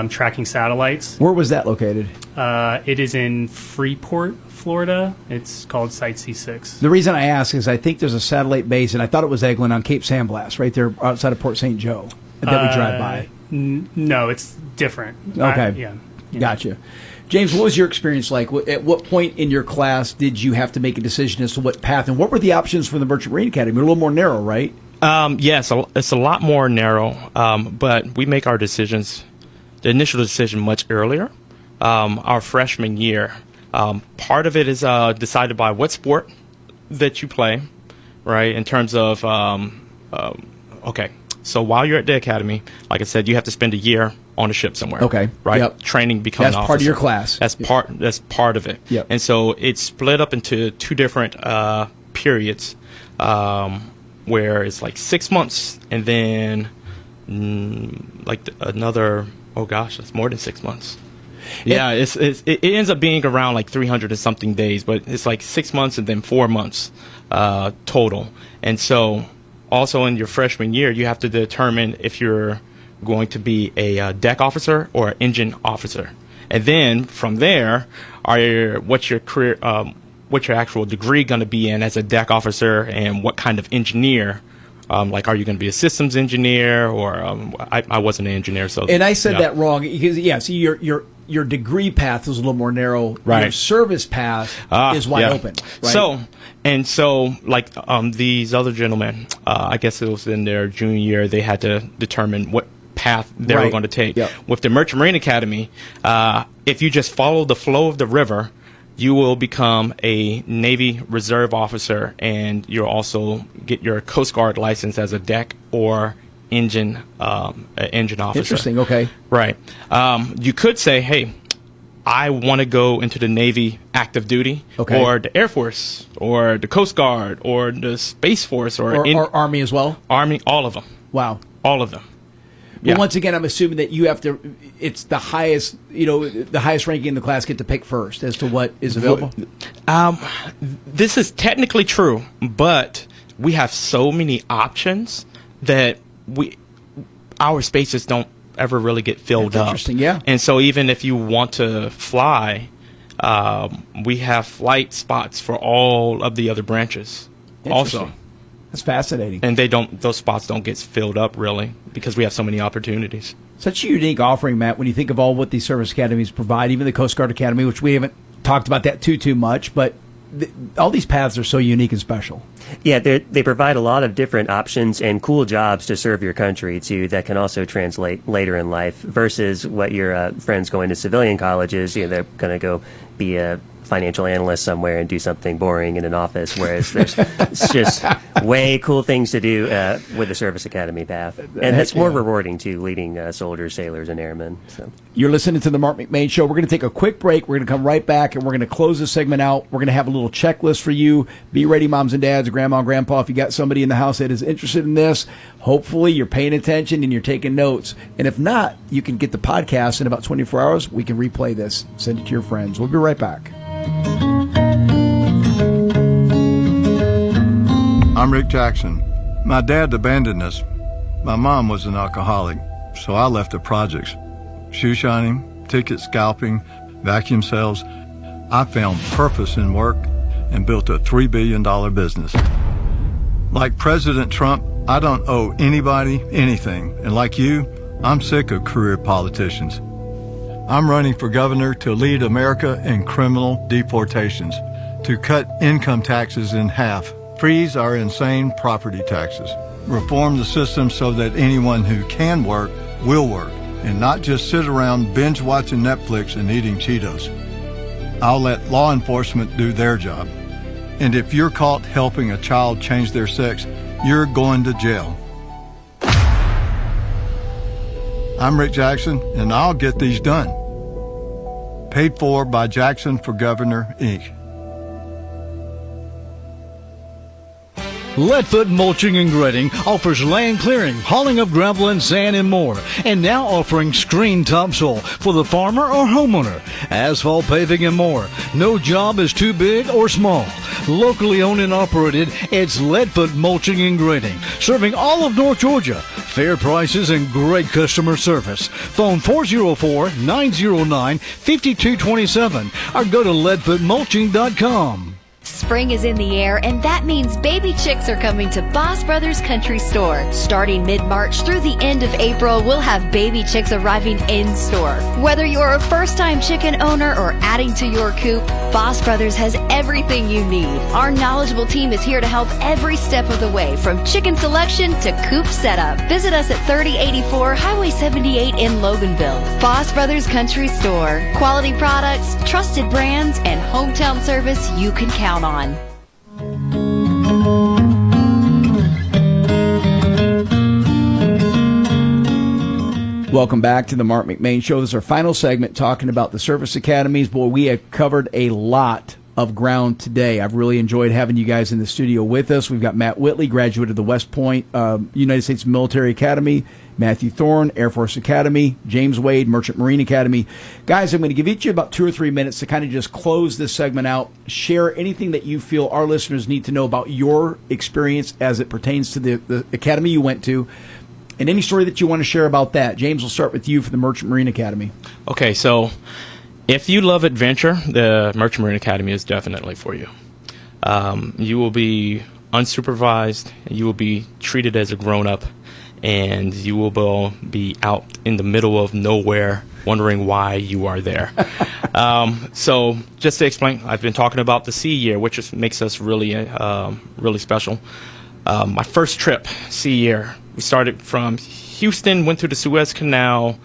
tracking satellites. Where was that located? It is in Freeport, Florida. It's called Site C6. The reason I ask is I think there's a satellite base, and I thought it was Eglin on Cape San Blas, right there outside of Port St. Joe, that we drive by. No, it's different. Okay. Yeah. Gotcha. James, what was your experience like? At what point in your class did you have to make a decision as to what path, and what were the options for the Merchant Marine Academy? They're a little more narrow, right? Yes, it's a lot more narrow, but we make our decisions, the initial decision, much earlier. Our freshman year, part of it is decided by what sport that you play, right? In terms of, okay, so while you're at the academy, like I said, you have to spend a year on a ship somewhere. Okay. Right. Yep. Training, becoming an That's officer. part of your class. That's part of it. Yep. And so it's split up into two different periods, where it's like 6 months, and then another. Oh gosh, that's more than 6 months. Yeah, it ends up being around like 300 and something days, but it's like 6 months and then 4 months total. And so also in your freshman year, you have to determine if you're going to be a deck officer or an engine officer. And then from there, what's your career, what's your actual degree going to be in as a deck officer, and what kind of engineer? Like, are you going to be a systems engineer, or I wasn't an engineer, so. And I said that wrong because so your degree path is a little more narrow. Right. Your service path is wide open. Right? So like these other gentlemen, I guess it was in their junior year, they had to determine what path they were going to take. Yep. With the Merchant Marine Academy, if you just follow the flow of the river, you will become a Navy Reserve officer, and you'll also get your Coast Guard license as a deck or engine officer. Interesting. Okay. Right. You could say, hey, I want to go into the Navy active duty, or the Air Force, or the Coast Guard, or the Space Force, or Army as well. Army, all of them. Wow. All of them. But once again, I'm assuming that you have to. It's the highest, the highest ranking in the class get to pick first as to what is available. This is technically true, but we have so many options that our spaces don't ever really get filled up. Interesting, yeah. And so even if you want to fly, we have flight spots for all of the other branches. Also. That's fascinating. And those spots don't get filled up really because we have so many opportunities. Such a unique offering, Matt, when you think of all what these service academies provide, even the Coast Guard Academy, which we haven't talked about that too much, but all these paths are so unique and special. Yeah, they provide a lot of different options and cool jobs to serve your country, too, that can also translate later in life versus what your friends going to civilian colleges, they're going to go be a financial analyst somewhere and do something boring in an office, whereas there's just way cool things to do with the service academy path. And it's more rewarding, too, leading soldiers, sailors, and airmen. So. You're listening to the Marc McMain Show. We're going to take a quick break. We're going to come right back, and we're going to close this segment out. We're going to have a little checklist for you. Be ready, moms and dads, grandma and grandpa, if you got somebody in the house that is interested in this. Hopefully you're paying attention and you're taking notes. And if not, you can get the podcast in about 24 hours. We can replay this. Send it to your friends. We'll be right back. I'm Rick Jackson. My dad abandoned us. My mom was an alcoholic, so I left the projects. Shoe shining, ticket scalping, vacuum sales. I found purpose in work and built a $3 billion business. Like President Trump, I don't owe anybody anything. And like you, I'm sick of career politicians. I'm running for governor to lead America in criminal deportations, to cut income taxes in half, freeze our insane property taxes, reform the system so that anyone who can work will work, and not just sit around binge watching Netflix and eating Cheetos. I'll let law enforcement do their job. And if you're caught helping a child change their sex, you're going to jail. I'm Rick Jackson, and I'll get these done. Paid for by Jackson for Governor, Inc. Leadfoot Mulching and Grading offers land clearing, hauling of gravel and sand, and more. And now offering screen topsoil for the farmer or homeowner, asphalt paving, and more. No job is too big or small. Locally owned and operated, it's Leadfoot Mulching and Grading, serving all of North Georgia. Fair prices and great customer service. Phone 404-909-5227 or go to leadfootmulching.com. Spring is in the air, and that means baby chicks are coming to Boss Brothers Country Store. Starting mid-March through the end of April, we'll have baby chicks arriving in-store. Whether you're a first-time chicken owner or adding to your coop, Boss Brothers has everything you need. Our knowledgeable team is here to help every step of the way, from chicken selection to coop setup. Visit us at 3084 Highway 78 in Loganville. Boss Brothers Country Store. Quality products, trusted brands, and hometown service you can count on. Welcome back to the Marc McMain Show. This is our final segment talking about the service academies. Boy, we have covered a lot of ground today. I've really enjoyed having you guys in the studio with us. We've got Matt Whitley, graduate of the West Point United States Military Academy, Matthew Thorne, Air Force Academy, James Wade, Merchant Marine Academy. Guys, I'm going to give each of you about 2 or 3 minutes to kind of just close this segment out. Share anything that you feel our listeners need to know about your experience as it pertains to the academy you went to, and any story that you want to share about that. James, we'll start with you for the Merchant Marine Academy. Okay, so if you love adventure, the Merchant Marine Academy is definitely for you. You will be unsupervised, you will be treated as a grown-up, and you will be out in the middle of nowhere wondering why you are there. So just to explain, I've been talking about the sea year, which makes us really special. My first trip, sea year, we started from Houston, went through the Suez Canal,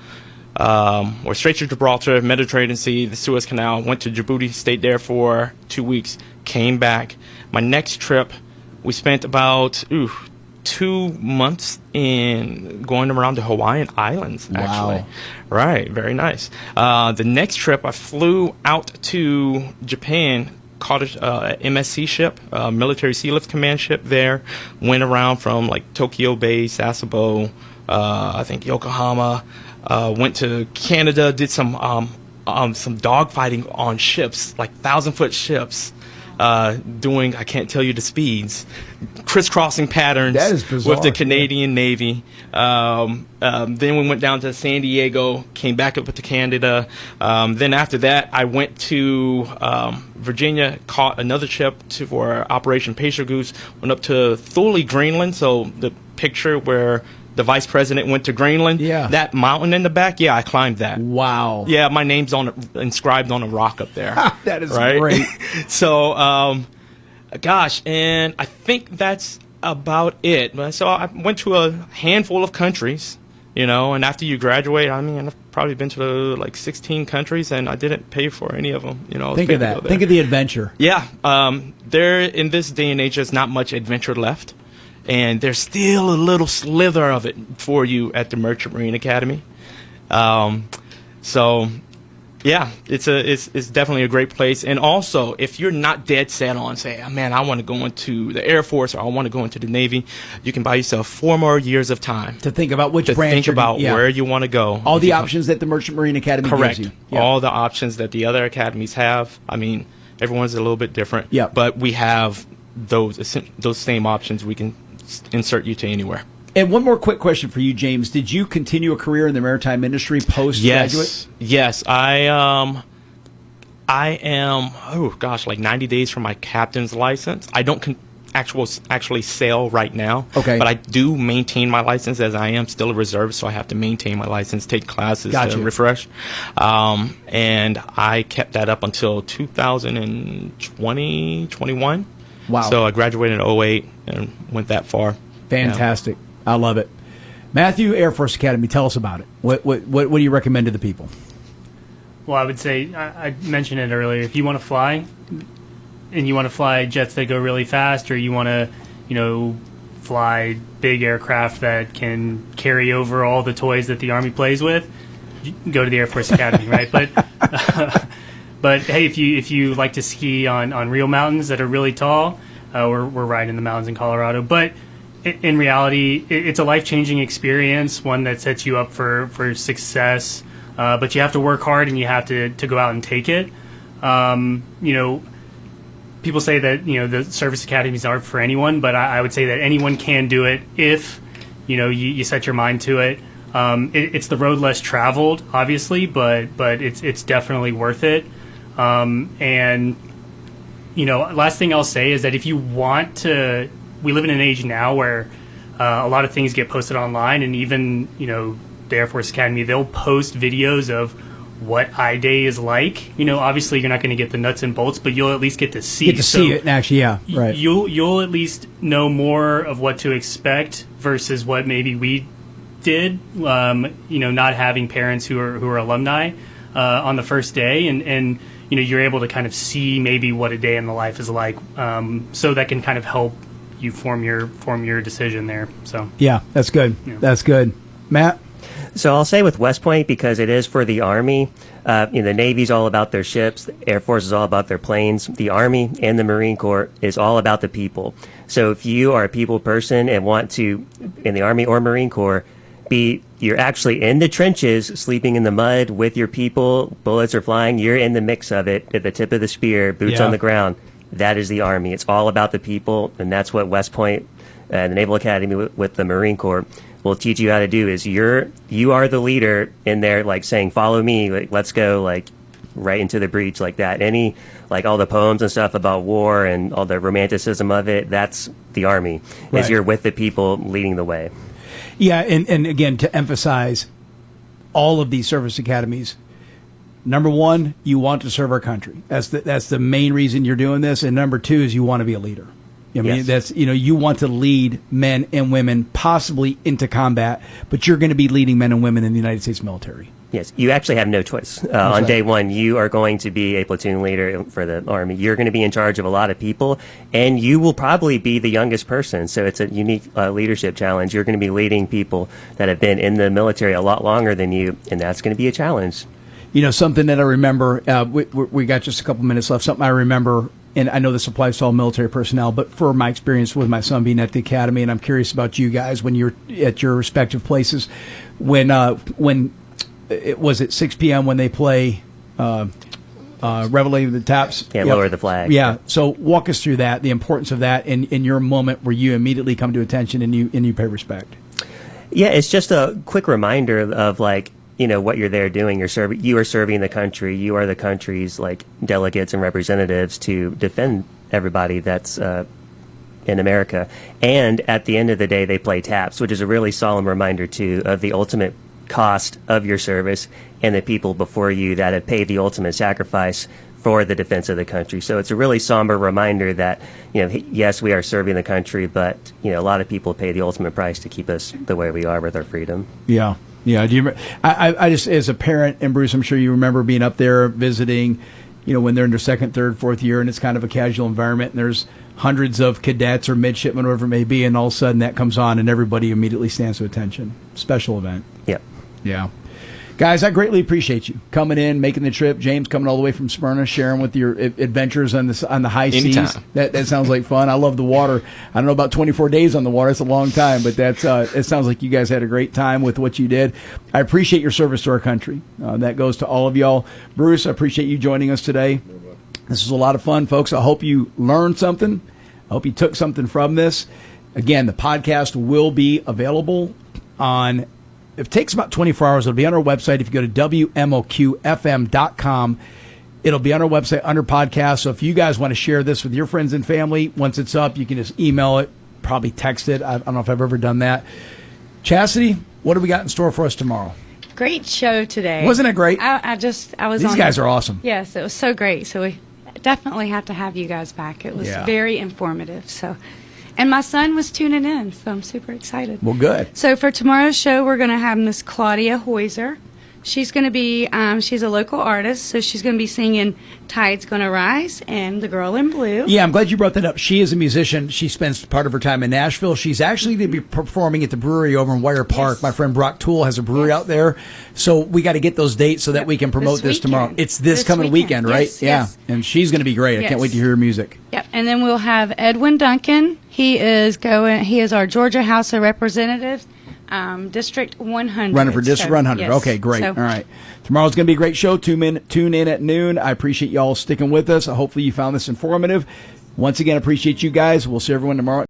or straight to Gibraltar, Mediterranean Sea, the Suez Canal, went to Djibouti, stayed there for 2 weeks, came back. My next trip, we spent about 2 months in going around the Hawaiian Islands, actually. Wow. Right, very nice. The next trip, I flew out to Japan, caught a MSC ship, Military Sealift Command ship there, went around from like Tokyo Bay, Sasebo, I think Yokohama, went to Canada, did some dogfighting on ships, like 1,000-foot ships. Doing, I can't tell you the speeds, crisscrossing patterns That is bizarre. with the Canadian Navy. Then we went down to San Diego, came back up to Canada. Then after that, I went to Virginia, caught another ship for Operation Pacer Goose, went up to Thule, Greenland. So the picture where the vice president went to Greenland, that mountain in the back, I climbed that. Wow. Yeah, my name's inscribed on a rock up there. That is right? great. So, gosh, and I think that's about it. So I went to a handful of countries, and after you graduate, I mean, I've probably been to like 16 countries, and I didn't pay for any of them. Think of that. Think of the adventure. Yeah. There, in this day and age, there's not much adventure left. And there's still a little slither of it for you at the Merchant Marine Academy. So, yeah, it's definitely a great place. And also, if you're not dead set on, say, man, I want to go into the Air Force or I want to go into the Navy, you can buy yourself 4 more years of time to think about which to branch. Think about where you want to go. All the options that the Merchant Marine Academy Correct. gives you. Yeah. All the options that the other academies have. I mean, everyone's a little bit different. Yeah. But we have those same options. We can insert you to anywhere. And one more quick question for you, James. Did you continue a career in the maritime industry post-graduate? Yes. I am, like 90 days from my captain's license. I don't actually sail right now. Okay. But I do maintain my license as I am still a reservist, so I have to maintain my license, take classes Gotcha. to refresh. And I kept that up until 2020, 21. Wow. So I graduated in 2008 and went that far. Fantastic. I love it. Matthew, Air Force Academy, tell us about it. What do you recommend to the people? Well, I would say, I mentioned it earlier, if you want to fly, and you want to fly jets that go really fast, or you want to, fly big aircraft that can carry over all the toys that the Army plays with, go to the Air Force Academy, right? But hey, if you like to ski on real mountains that are really tall, we're right in the mountains in Colorado. But in reality, it's a life-changing experience, one that sets you up for success. But you have to work hard, and you have to go out and take it. People say that the service academies aren't for anyone, but I would say that anyone can do it if you set your mind to it. It's the road less traveled, obviously, but it's definitely worth it. And last thing I'll say is that if you want to, we live in an age now where a lot of things get posted online, and even the Air Force Academy, they'll post videos of what I-Day is like. Obviously you're not going to get the nuts and bolts, but you'll at least get to see it. And actually, yeah, right. You'll at least know more of what to expect versus what maybe we did. Not having parents who are alumni on the first day, and you're able to kind of see maybe what a day in the life is like. So that can kind of help you form your decision there. So yeah, that's good. Yeah. That's good, Matt. So I'll say with West Point, because it is for the Army, the Navy's all about their ships, the Air Force is all about their planes, the Army and the Marine Corps is all about the people. So if you are a people person and want to, in the Army or Marine Corps, you're actually in the trenches, sleeping in the mud with your people, bullets are flying, you're in the mix of it, at the tip of the spear, boots on the ground. That is the Army. It's all about the people, and that's what West Point, the Naval Academy with the Marine Corps, will teach you how to do. Is you are the leader in there, like saying, follow me, like let's go, like right into the breach, like that. All the poems and stuff about war and all the romanticism of it, that's the Army. Right. Is you're with the people leading the way. Yeah, and again, to emphasize all of these service academies, number one, you want to serve our country. That's the main reason you're doing this. And number two is you want to be a leader. That's you want to lead men and women possibly into combat, but you're going to be leading men and women in the United States military. Yes, you actually have no choice. On day one, you are going to be a platoon leader for the Army. You're going to be in charge of a lot of people, and you will probably be the youngest person. So it's a unique leadership challenge. You're going to be leading people that have been in the military a lot longer than you, and that's going to be a challenge. Something that I remember, we got just a couple minutes left, something I remember, and I know this applies to all military personnel, but for my experience with my son being at the academy, and I'm curious about you guys when you're at your respective places, when it was at 6 p.m. when they play Reveille the Taps. Yeah, lower the flag. Yeah, so walk us through that, the importance of that in your moment where you immediately come to attention and you pay respect. Yeah, it's just a quick reminder of what you're there doing. You are serving the country. You are the country's delegates and representatives to defend everybody that's in America. And at the end of the day, they play taps, which is a really solemn reminder too of the ultimate cost of your service and the people before you that have paid the ultimate sacrifice for the defense of the country. So it's a really somber reminder that, yes, we are serving the country, but, a lot of people pay the ultimate price to keep us the way we are with our freedom. Yeah. Yeah. Do you? I just, as a parent, and Bruce, I'm sure you remember being up there visiting, when they're in their second, third, fourth year, and it's kind of a casual environment, and there's hundreds of cadets or midshipmen, whatever it may be, and all of a sudden that comes on, and everybody immediately stands to attention. Special event. Yep. Yeah. Guys, I greatly appreciate you coming in, making the trip. James coming all the way from Smyrna, sharing with your adventures on the high Anytime. seas. That sounds like fun. I love the water. I don't know about 24 days on the water. It's a long time, but it sounds like you guys had a great time with what you did. I appreciate your service to our country. That goes to all of y'all. Bruce, I appreciate you joining us today. This was a lot of fun, folks. I hope you learned something. I hope you took something from this. Again, the podcast will be available on... It takes about 24 hours. It'll be on our website. If you go to WMOQFM.com, it'll be on our website under podcast. So if you guys want to share this with your friends and family, once it's up, you can just email it, probably text it. I don't know if I've ever done that. Chastity, what do we got in store for us tomorrow? Great show today. Wasn't it great? I was These guys are awesome. Yes, it was so great. So we definitely have to have you guys back. It was very informative. So And my son was tuning in, so I'm super excited. Well, good. So for tomorrow's show, we're going to have Miss Claudia Hoyser. She's going to be, she's a local artist, so she's going to be singing Tide's Gonna Rise and The Girl in Blue. Yeah, I'm glad you brought that up. She is a musician. She spends part of her time in Nashville. She's actually going to be performing at the brewery over in Wire Park. My friend Brock Toole has a brewery out there. So we got to get those dates so that we can promote this tomorrow. It's this coming weekend, right? Yes, yes. Yeah. And she's going to be great. I can't wait to hear her music. Yep. And then we'll have Edwin Duncan. He is our Georgia House of Representatives. District 100. Running for District 100. Yes. Okay, great. So, all right. Tomorrow's going to be a great show. Tune in at noon. I appreciate y'all sticking with us. Hopefully you found this informative. Once again, appreciate you guys. We'll see everyone tomorrow.